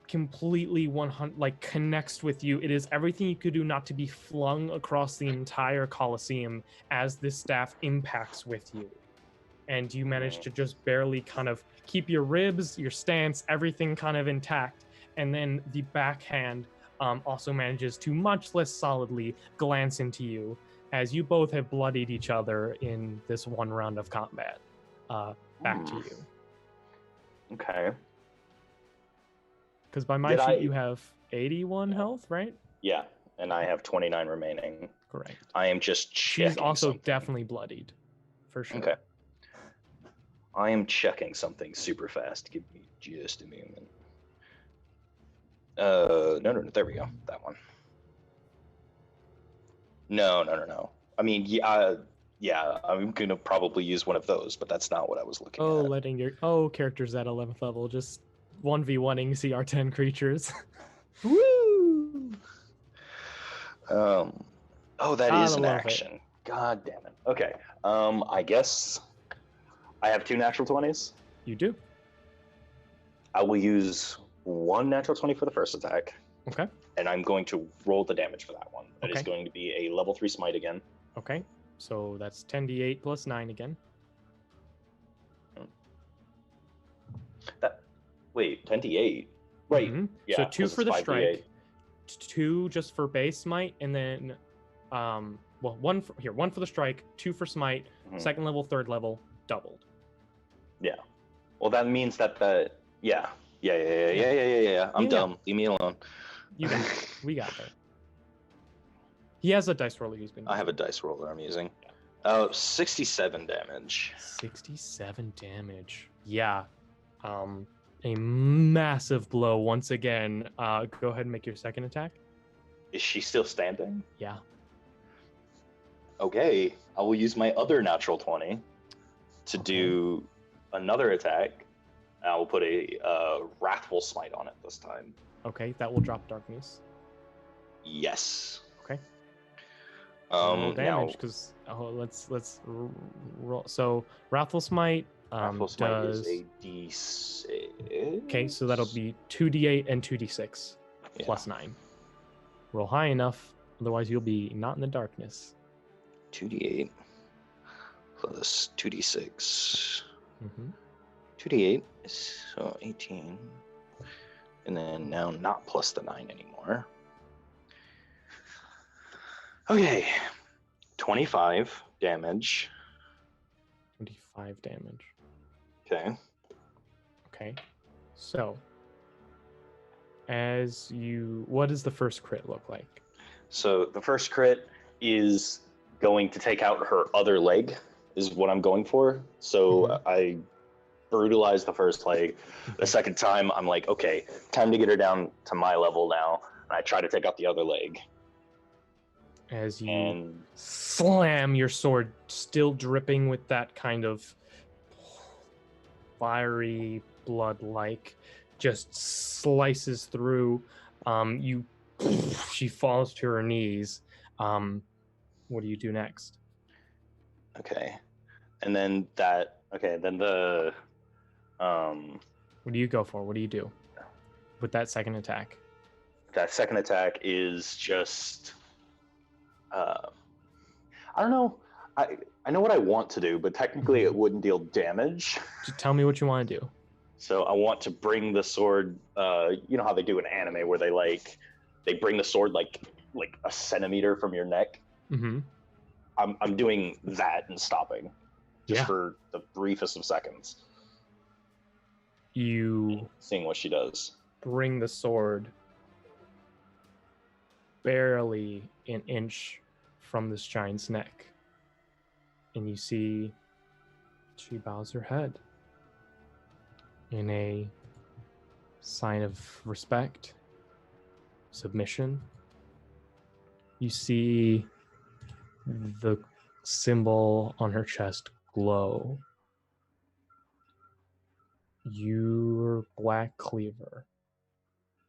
completely 100 connects with you. It is everything you could do not to be flung across the entire Colosseum as this staff impacts with you. And you manage to just barely kind of keep your ribs, your stance, everything kind of intact. And then the backhand also manages to much less solidly glance into you as you both have bloodied each other in this one round of combat. Back to you. Okay. Because by my sheet, you have 81 health, right? Yeah, and I have 29 remaining. Correct. I am just checking She's also something. definitely bloodied, for sure. Okay. I am checking something super fast. Give me just a moment. No, there we go. That one. No. I mean, yeah, I'm gonna probably use one of those, but that's not what I was looking Oh, at. letting your characters at 11th level just 1v1ing CR10 creatures. Woo! Oh, that is an Gotta love action. God damn it. Okay. I guess I have 2 natural 20s. You do. I will use 1 natural 20 for the first attack. Okay. And I'm going to roll the damage for that one. That is Okay. going to be a level 3 smite again. Okay. So that's 10d8 plus 9 again. Wait, 10d8? Right. Mhm. Yeah, So 2 'cause for it's the 5d8. strike, 2 just for base smite, and then one for the strike, 2 for smite, Mhm. second level, third level, doubled. Yeah. Well, that means that yeah. I'm Yeah. dumb. Leave me alone. You got it. We got there. He has a dice roller he's been I have a using. dice roller I'm using. Oh, 67 damage. 67 damage. Yeah. A massive blow once again. Go ahead and make your second attack. Is she still standing? Yeah. Okay. I will use my other natural 20 to Okay. do another attack. I will put a Wrathful Smite on it this time. Okay, that will drop darkness. Yes. Okay. Roll Now, damage because let's roll. So Wrathful Smite Wrathful Smite does is a D6. okay. So that'll be 2d8 and 2d6 Yeah. plus 9. Roll high enough, otherwise you'll be not in the darkness. 2d8 plus 2d6. Mm-hmm. 2d8 is so 18. And then now not plus the 9 anymore. Okay. 25 damage. 25 damage. Okay. Okay. So, what does the first crit look like? So the first crit is going to take out her other leg, is what I'm going for. So I brutalize the first leg. The second time, I'm like, okay, time to get her down to my level now. And I try to take out the other leg. As you And slam your sword, still dripping with that kind of fiery blood-like just slices through. She falls to her knees. What do you do next? Okay. And then the What do you go for? What do you do with that second attack? that second attack is just I don't know. I know what I want to do, but technically it wouldn't deal damage. Just tell me what you want to do. So I want to bring the sword. You know how they do in anime, where they bring the sword like a centimeter from your neck. Mm-hmm. I'm doing that and stopping, just Yeah. for the briefest of seconds. You Seeing what she does. bring the sword barely an inch from this giant's neck, and you see she bows her head in a sign of respect, submission. You see the symbol on her chest glow. Your black cleaver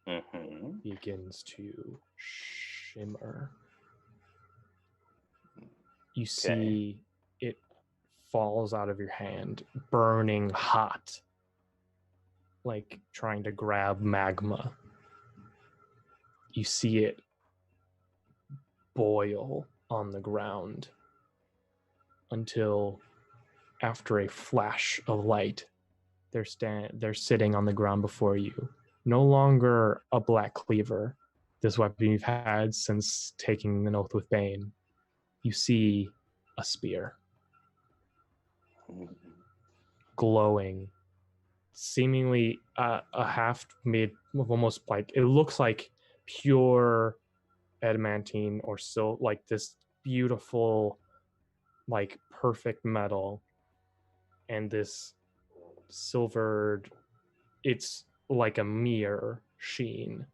Mm-hmm. begins to shimmer. You see it falls out of your hand, burning hot, like trying to grab magma. You see it boil on the ground until, after a flash of light, they're sitting on the ground before you. No longer a black cleaver, this weapon you've had since taking an oath with Bane. You see a spear, glowing, seemingly a half made, almost like, it looks like pure adamantine or silk, like this beautiful, like perfect metal, and this silvered, it's like a mirror sheen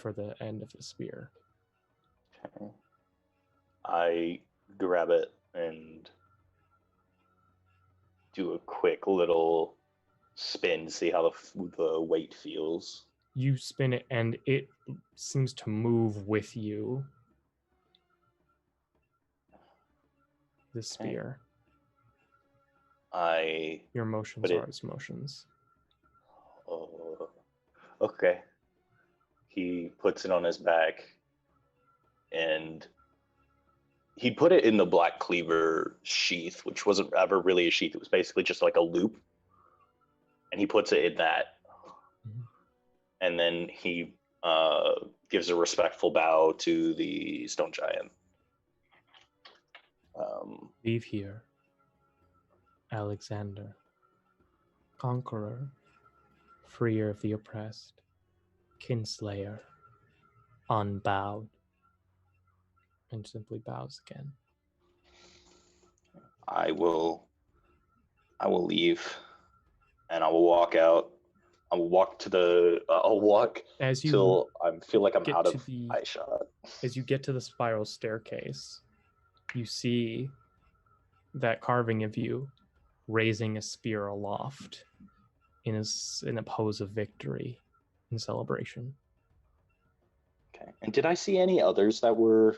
for the end of the spear. Okay. I grab it and do a quick little spin, see how the weight feels. You spin it and it seems to move with you. The spear. Your motions are its motions. Oh, okay. He puts it on his back, and he put it in the black cleaver sheath, which wasn't ever really a sheath. It was basically just like a loop, and he puts it in that. Mm-hmm. And then he gives a respectful bow to the stone giant. Leave here, Alexander, conqueror, freer of the oppressed, kinslayer, unbowed, and simply bows again. I will leave, and I will walk out. I will walk to the. I'll walk till I feel like I'm out of eye shot. As you get to the spiral staircase, you see that carving of you raising a spear aloft in a pose of victory and celebration. Okay. And did I see any others that were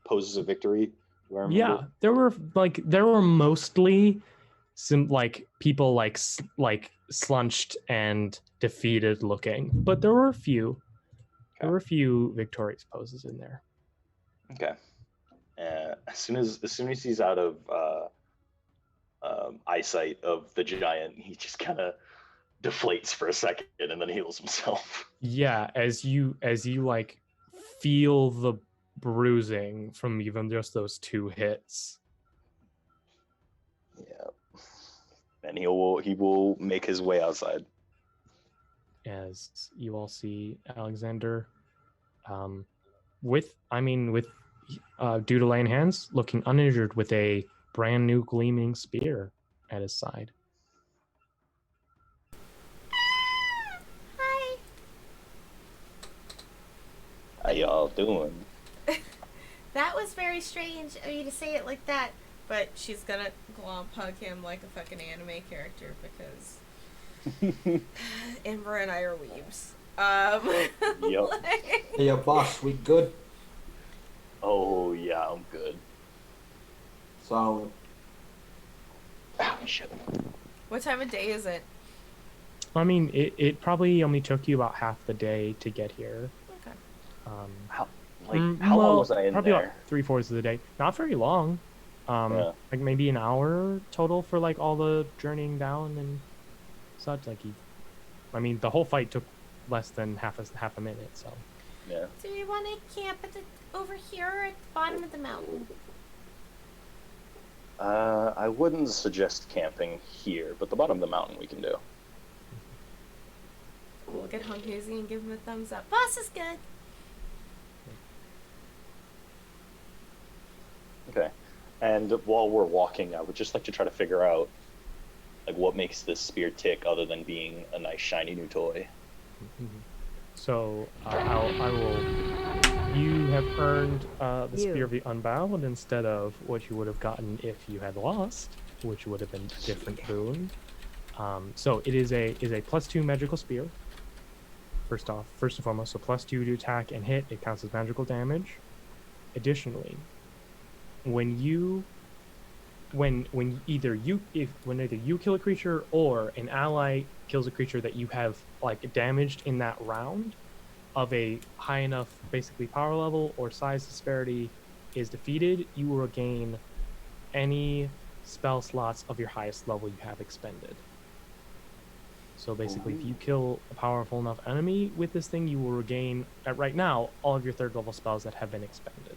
poses of victory? Yeah, there were mostly some like people like slunched and defeated looking, but there were a few. Okay. There were a few victorious poses in there. Okay. As soon as he's out of eyesight of the giant, he just kind of deflates for a second and then heals himself. Yeah, as you like feel the bruising from even just those two hits. Yeah. And he will make his way outside. As you all see Alexander with Doodle in hands, looking uninjured with a brand new gleaming spear at his side. Hi. How y'all doing? That was very strange of you to say it like that, but she's gonna glomp hug him like a fucking anime character because Amber and I are weebs. Yep. like- Hey, yo, boss, we good? Oh yeah, I'm good. Solid. Oh shit. what time of day is it? I mean, it probably only took you about half the day to get here. Okay. How how long was I in probably there? about 3/4 of the day. Not very long. Yeah. Like maybe an hour total for like all the journeying down and such. Like I mean, the whole fight took less than half a minute. So Yeah. Do we want to camp over here or at the bottom of the mountain? I wouldn't suggest camping here, but the bottom of the mountain we can do. We'll get Hunghuzi and give him a thumbs up. Boss is good. Okay. And while we're walking, I would just like to try to figure out like what makes this spear tick other than being a nice shiny new toy. So I will. You have earned the You. Spear of the Unbowed instead of what you would have gotten if you had lost, which would have been a different boon. So it is a +2 magical spear. First and foremost, so +2 to attack and hit. It counts as magical damage. Additionally, when either you kill a creature or an ally kills a creature that you have like damaged in that round of a high enough basically power level or size disparity is defeated, you will regain any spell slots of your highest level you have expended. So basically, if you kill a powerful enough enemy with this thing, you will regain, right now, all of your 3rd level spells that have been expended.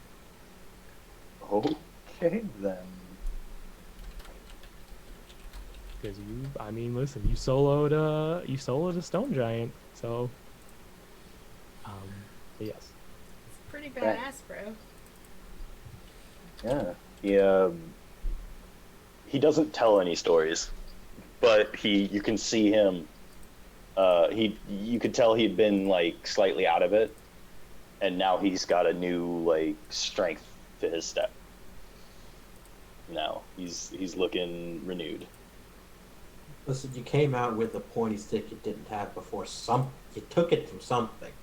Okay then. Because I mean, listen, you soloed a stone giant, so but yes. It's pretty badass, bro. Yeah. He doesn't tell any stories, but you can see him. You could tell he'd been like slightly out of it, and now he's got a new like strength to his step. Now he's looking renewed. Listen, you came out with a pointy stick you didn't have before. You took it from something.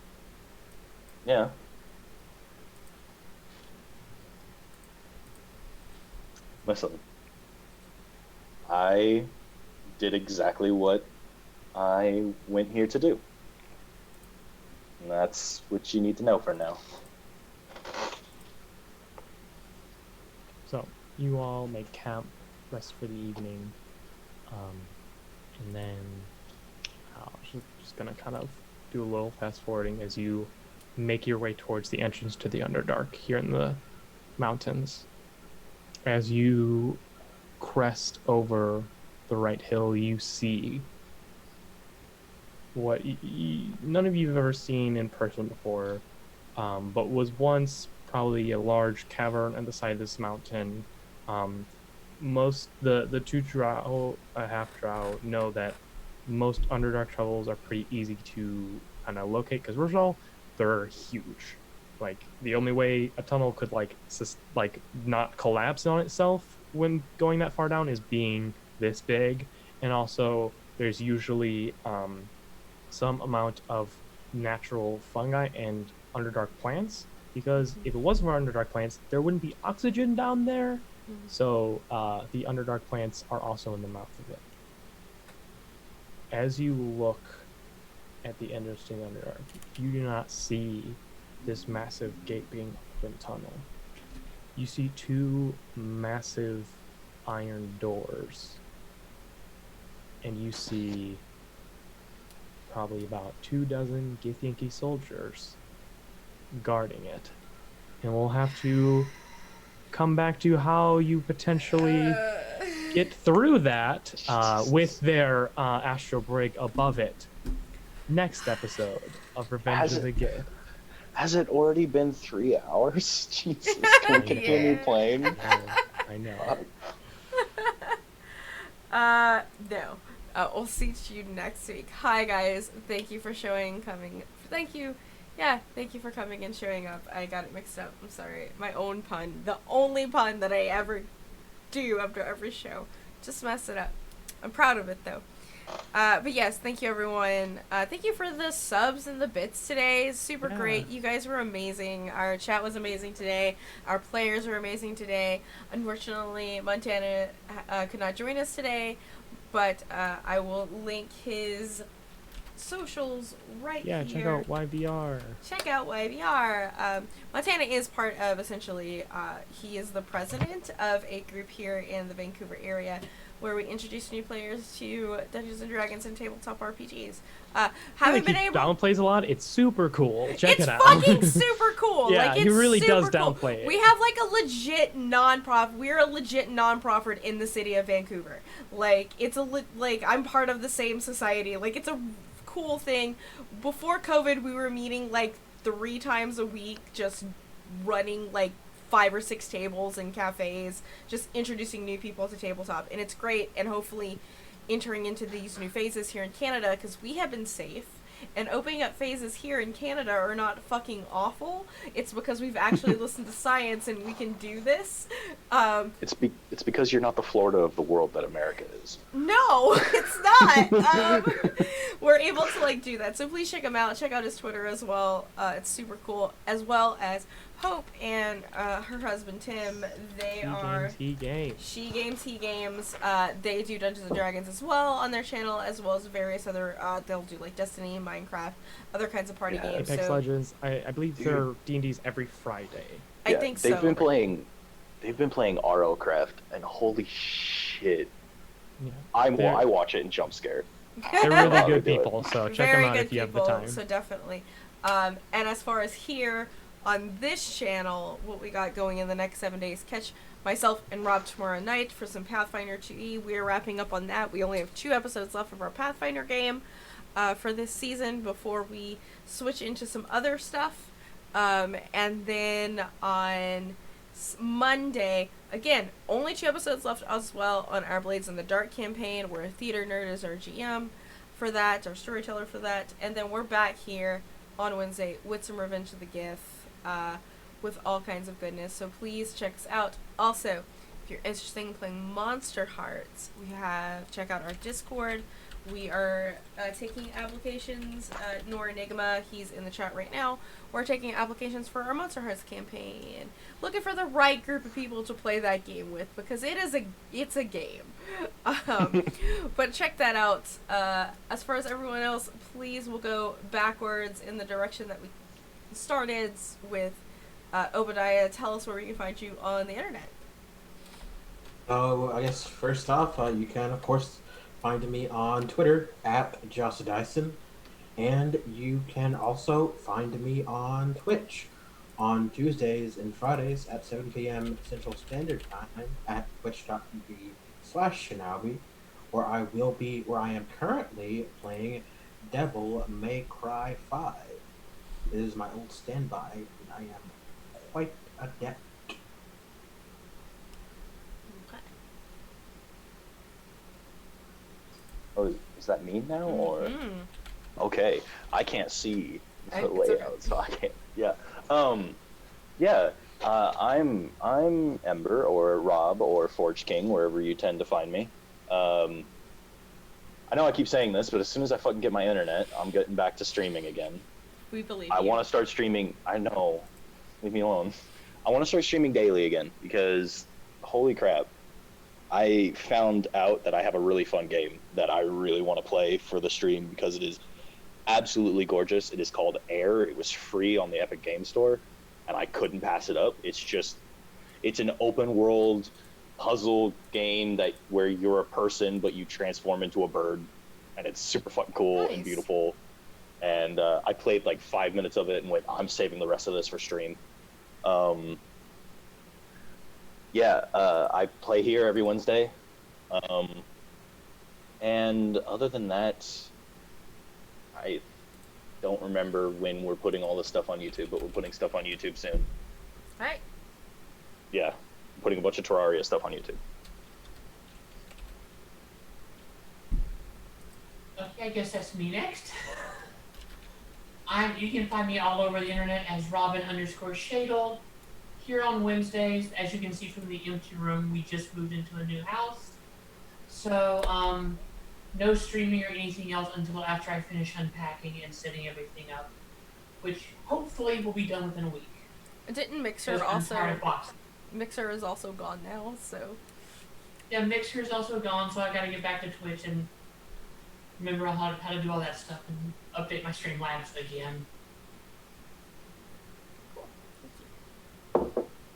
Yeah. Listen, I did exactly what I went here to do. And that's what you need to know for now. So you all make camp, rest for the evening, and then just gonna kind of do a little fast forwarding as you make your way towards the entrance to the Underdark here in the mountains. As you crest over the right hill, you see what none of you have ever seen in person before, but was once probably a large cavern at the side of this mountain. The two drow, a half drow, know that most Underdark troubles are pretty easy to kind of locate because first of all, they're huge. Like the only way a tunnel could like not collapse on itself when going that far down is being this big, and also there's usually some amount of natural fungi and Underdark plants, because if it wasn't for Underdark plants, there wouldn't be oxygen down there. So the Underdark plants are also in the mouth of it. As you look at the entrance to the Underdark, you do not see this massive gaping open tunnel. You see two massive iron doors, and you see probably about 24 Githyanki soldiers guarding it. And we'll have to come back to how you potentially get through that with their astral brig above it. Next episode of Revenge of the Gith. Has it already been 3 hours? Jesus, can we continue playing? I know. No. We'll see you next week. Hi guys, thank you for coming. Thank you for coming and showing up. I got it mixed up. I'm sorry. My own pun. The only pun that I ever do after every show. Just mess it up. I'm proud of it though. But yes, thank you everyone. Thank you for the subs and the bits today. Super Yeah. great. You guys were amazing. Our chat was amazing today. Our players were amazing today. Unfortunately, Montana could not join us today, but I will link his socials right Yeah, here. check out YVR. Check out YVR. Montana is part of, essentially, he is the president of a group here in the Vancouver area where we introduce new players to Dungeons & Dragons and tabletop RPGs. Haven't been able... downplays a lot. It's super cool. Check It's it out. fucking super cool. Yeah, like, it's he really does super cool. downplay it. We have like a legit non-profit. We're a legit non-profit in the city of Vancouver. Like, it's a like I'm part of the same society. Like, it's a cool thing. Before COVID, we were meeting like 3 times a week, just running like 5 or 6 tables in cafes, just introducing new people to tabletop, and it's great. And hopefully entering into these new phases here in Canada, because we have been safe, and opening up phases here in Canada are not fucking awful. It's because we've actually listened to science and we can do this. It's because you're not the Florida of the world that America is. No, it's not. We're able to like do that. So please check him out. Check out his Twitter as well. It's super cool. As well as Hope and her husband Tim. They are He games. She Games, He Games. They do Dungeons and Dragons as well on their channel, as well as various other. They'll do like Destiny, Minecraft, other kinds of party games. Apex so Legends. I believe there are D&Ds every Friday. I think so. They've been playing RO Craft, and holy shit, Yeah. I watch it and jump scared. They're really Wow, good they do it. people, so check Very them out good if you have people, the time. So definitely. And as far as here on this channel, what we got going in the next 7 days, catch myself and Rob tomorrow night for some Pathfinder 2E. We're wrapping up on that. We only have 2 episodes left of our Pathfinder game for this season before we switch into some other stuff. And then on Monday, again, only 2 episodes left as well on our Blades in the Dark campaign, where Theater Nerd is our GM for that, our storyteller for that, and then we're back here on Wednesday with some Revenge of the Gith, with all kinds of goodness, so please check us out. Also, if you're interested in playing Monster Hearts, check out our Discord. We are taking applications. Nor Enigma, he's in the chat right now. We're taking applications for our Monster Hearts campaign. Looking for the right group of people to play that game with, because it's a game. But check that out. As far as everyone else, please, we'll go backwards in the direction that we started with. Obadiah, tell us where we can find you on the internet. I guess first off, you can of course find me on Twitter at Jossa Dyson, and you can also find me on Twitch on Tuesdays and Fridays at 7 p.m. Central Standard Time at twitch.tv/Shinobi, where I am currently playing Devil May Cry 5. It is my old standby, and I am quite adept. Oh, is that me now, or? Okay, I can't see the layout, so I can't. Yeah. I'm Ember or Rob or Forge King, wherever you tend to find me. I know I keep saying this, but as soon as I fucking get my internet, I'm getting back to streaming again. We believe I you. want to start streaming. I know. Leave me alone. I want to start streaming daily again, because holy crap. I found out that I have a really fun game that I really want to play for the stream, because it is absolutely gorgeous. It is called Air. It was free on the Epic Game Store, and I couldn't pass it up. It's an open world puzzle game where you're a person, but you transform into a bird, and it's super fucking cool and beautiful. And I played like 5 minutes of it and went, I'm saving the rest of this for stream. I play here every Wednesday. And other than that, I don't remember when we're putting all this stuff on YouTube, but we're putting stuff on YouTube soon. Right. Yeah, I'm putting a bunch of Terraria stuff on YouTube. Okay, I guess that's me next. You can find me all over the internet as Robin_Shadle. Here on Wednesdays, as you can see from the empty room, we just moved into a new house. So, no streaming or anything else until after I finish unpacking and setting everything up, which hopefully will be done within a week. Didn't Because Mixer I'm tired of also? boxing. Mixer is also gone now, so. Yeah, Mixer's also gone, so I gotta get back to Twitch and remember how to do all that stuff and update my Streamlabs again.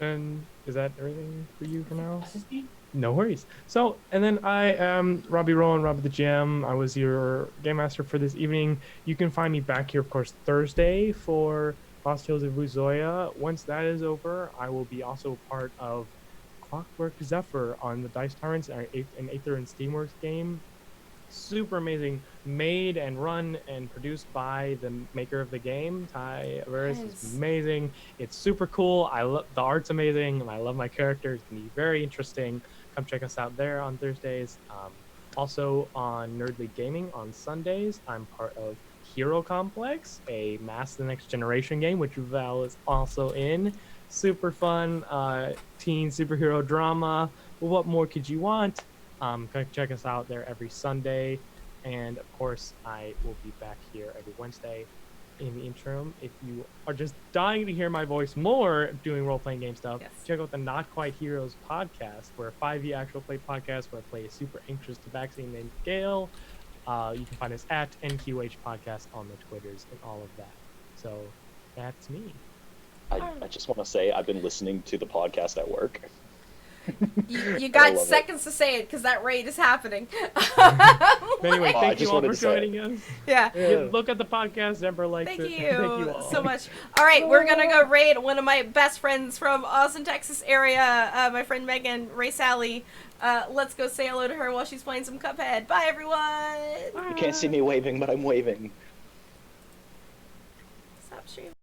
And is that everything for you for now? SSD? No worries. So, and then I am Robbie Rowan, Robbie the GM. I was your game master for this evening. You can find me back here, of course, Thursday for Lost Tales of Vuzoya. Once that is over, I will be also part of Clockwork Zephyr on the Dice Tyrants, an Aether and Steamworks game. Super amazing, made and run and produced by the maker of the game, Ty Averis. Nice. It's amazing. It's super cool. I love the art's amazing, and I love my characters. It's gonna be very interesting. Come check us out there on Thursdays. Also on Nerd League Gaming on Sundays, I'm part of Hero Complex, a Mass the Next Generation game, which Val is also in. Super fun teen superhero drama. What more could you want? Check us out there every Sunday. And of course, I will be back here every Wednesday. In the interim, if you are just dying to hear my voice more doing role-playing game stuff, Yes. check out the Not Quite Heroes podcast, where 5e actual play podcast, where I play a super anxious tabaxi named Gail. You can find us at NQH Podcast on the Twitters and all of that. So that's me. I just want to say I've been listening to the podcast at work. You I got love it. seconds to say it because that raid is happening. Anyway, I thank you just all wanted for to say it. joining us. Yeah. You look at the podcast, Ember likes Thank it. you, Thank you all. so much. All right, we're gonna go raid one of my best friends from Austin, Texas area, my friend Megan, Ray Sally. Let's go say hello to her while she's playing some Cuphead. Bye, everyone. You can't see me waving, but I'm waving. Stop streaming.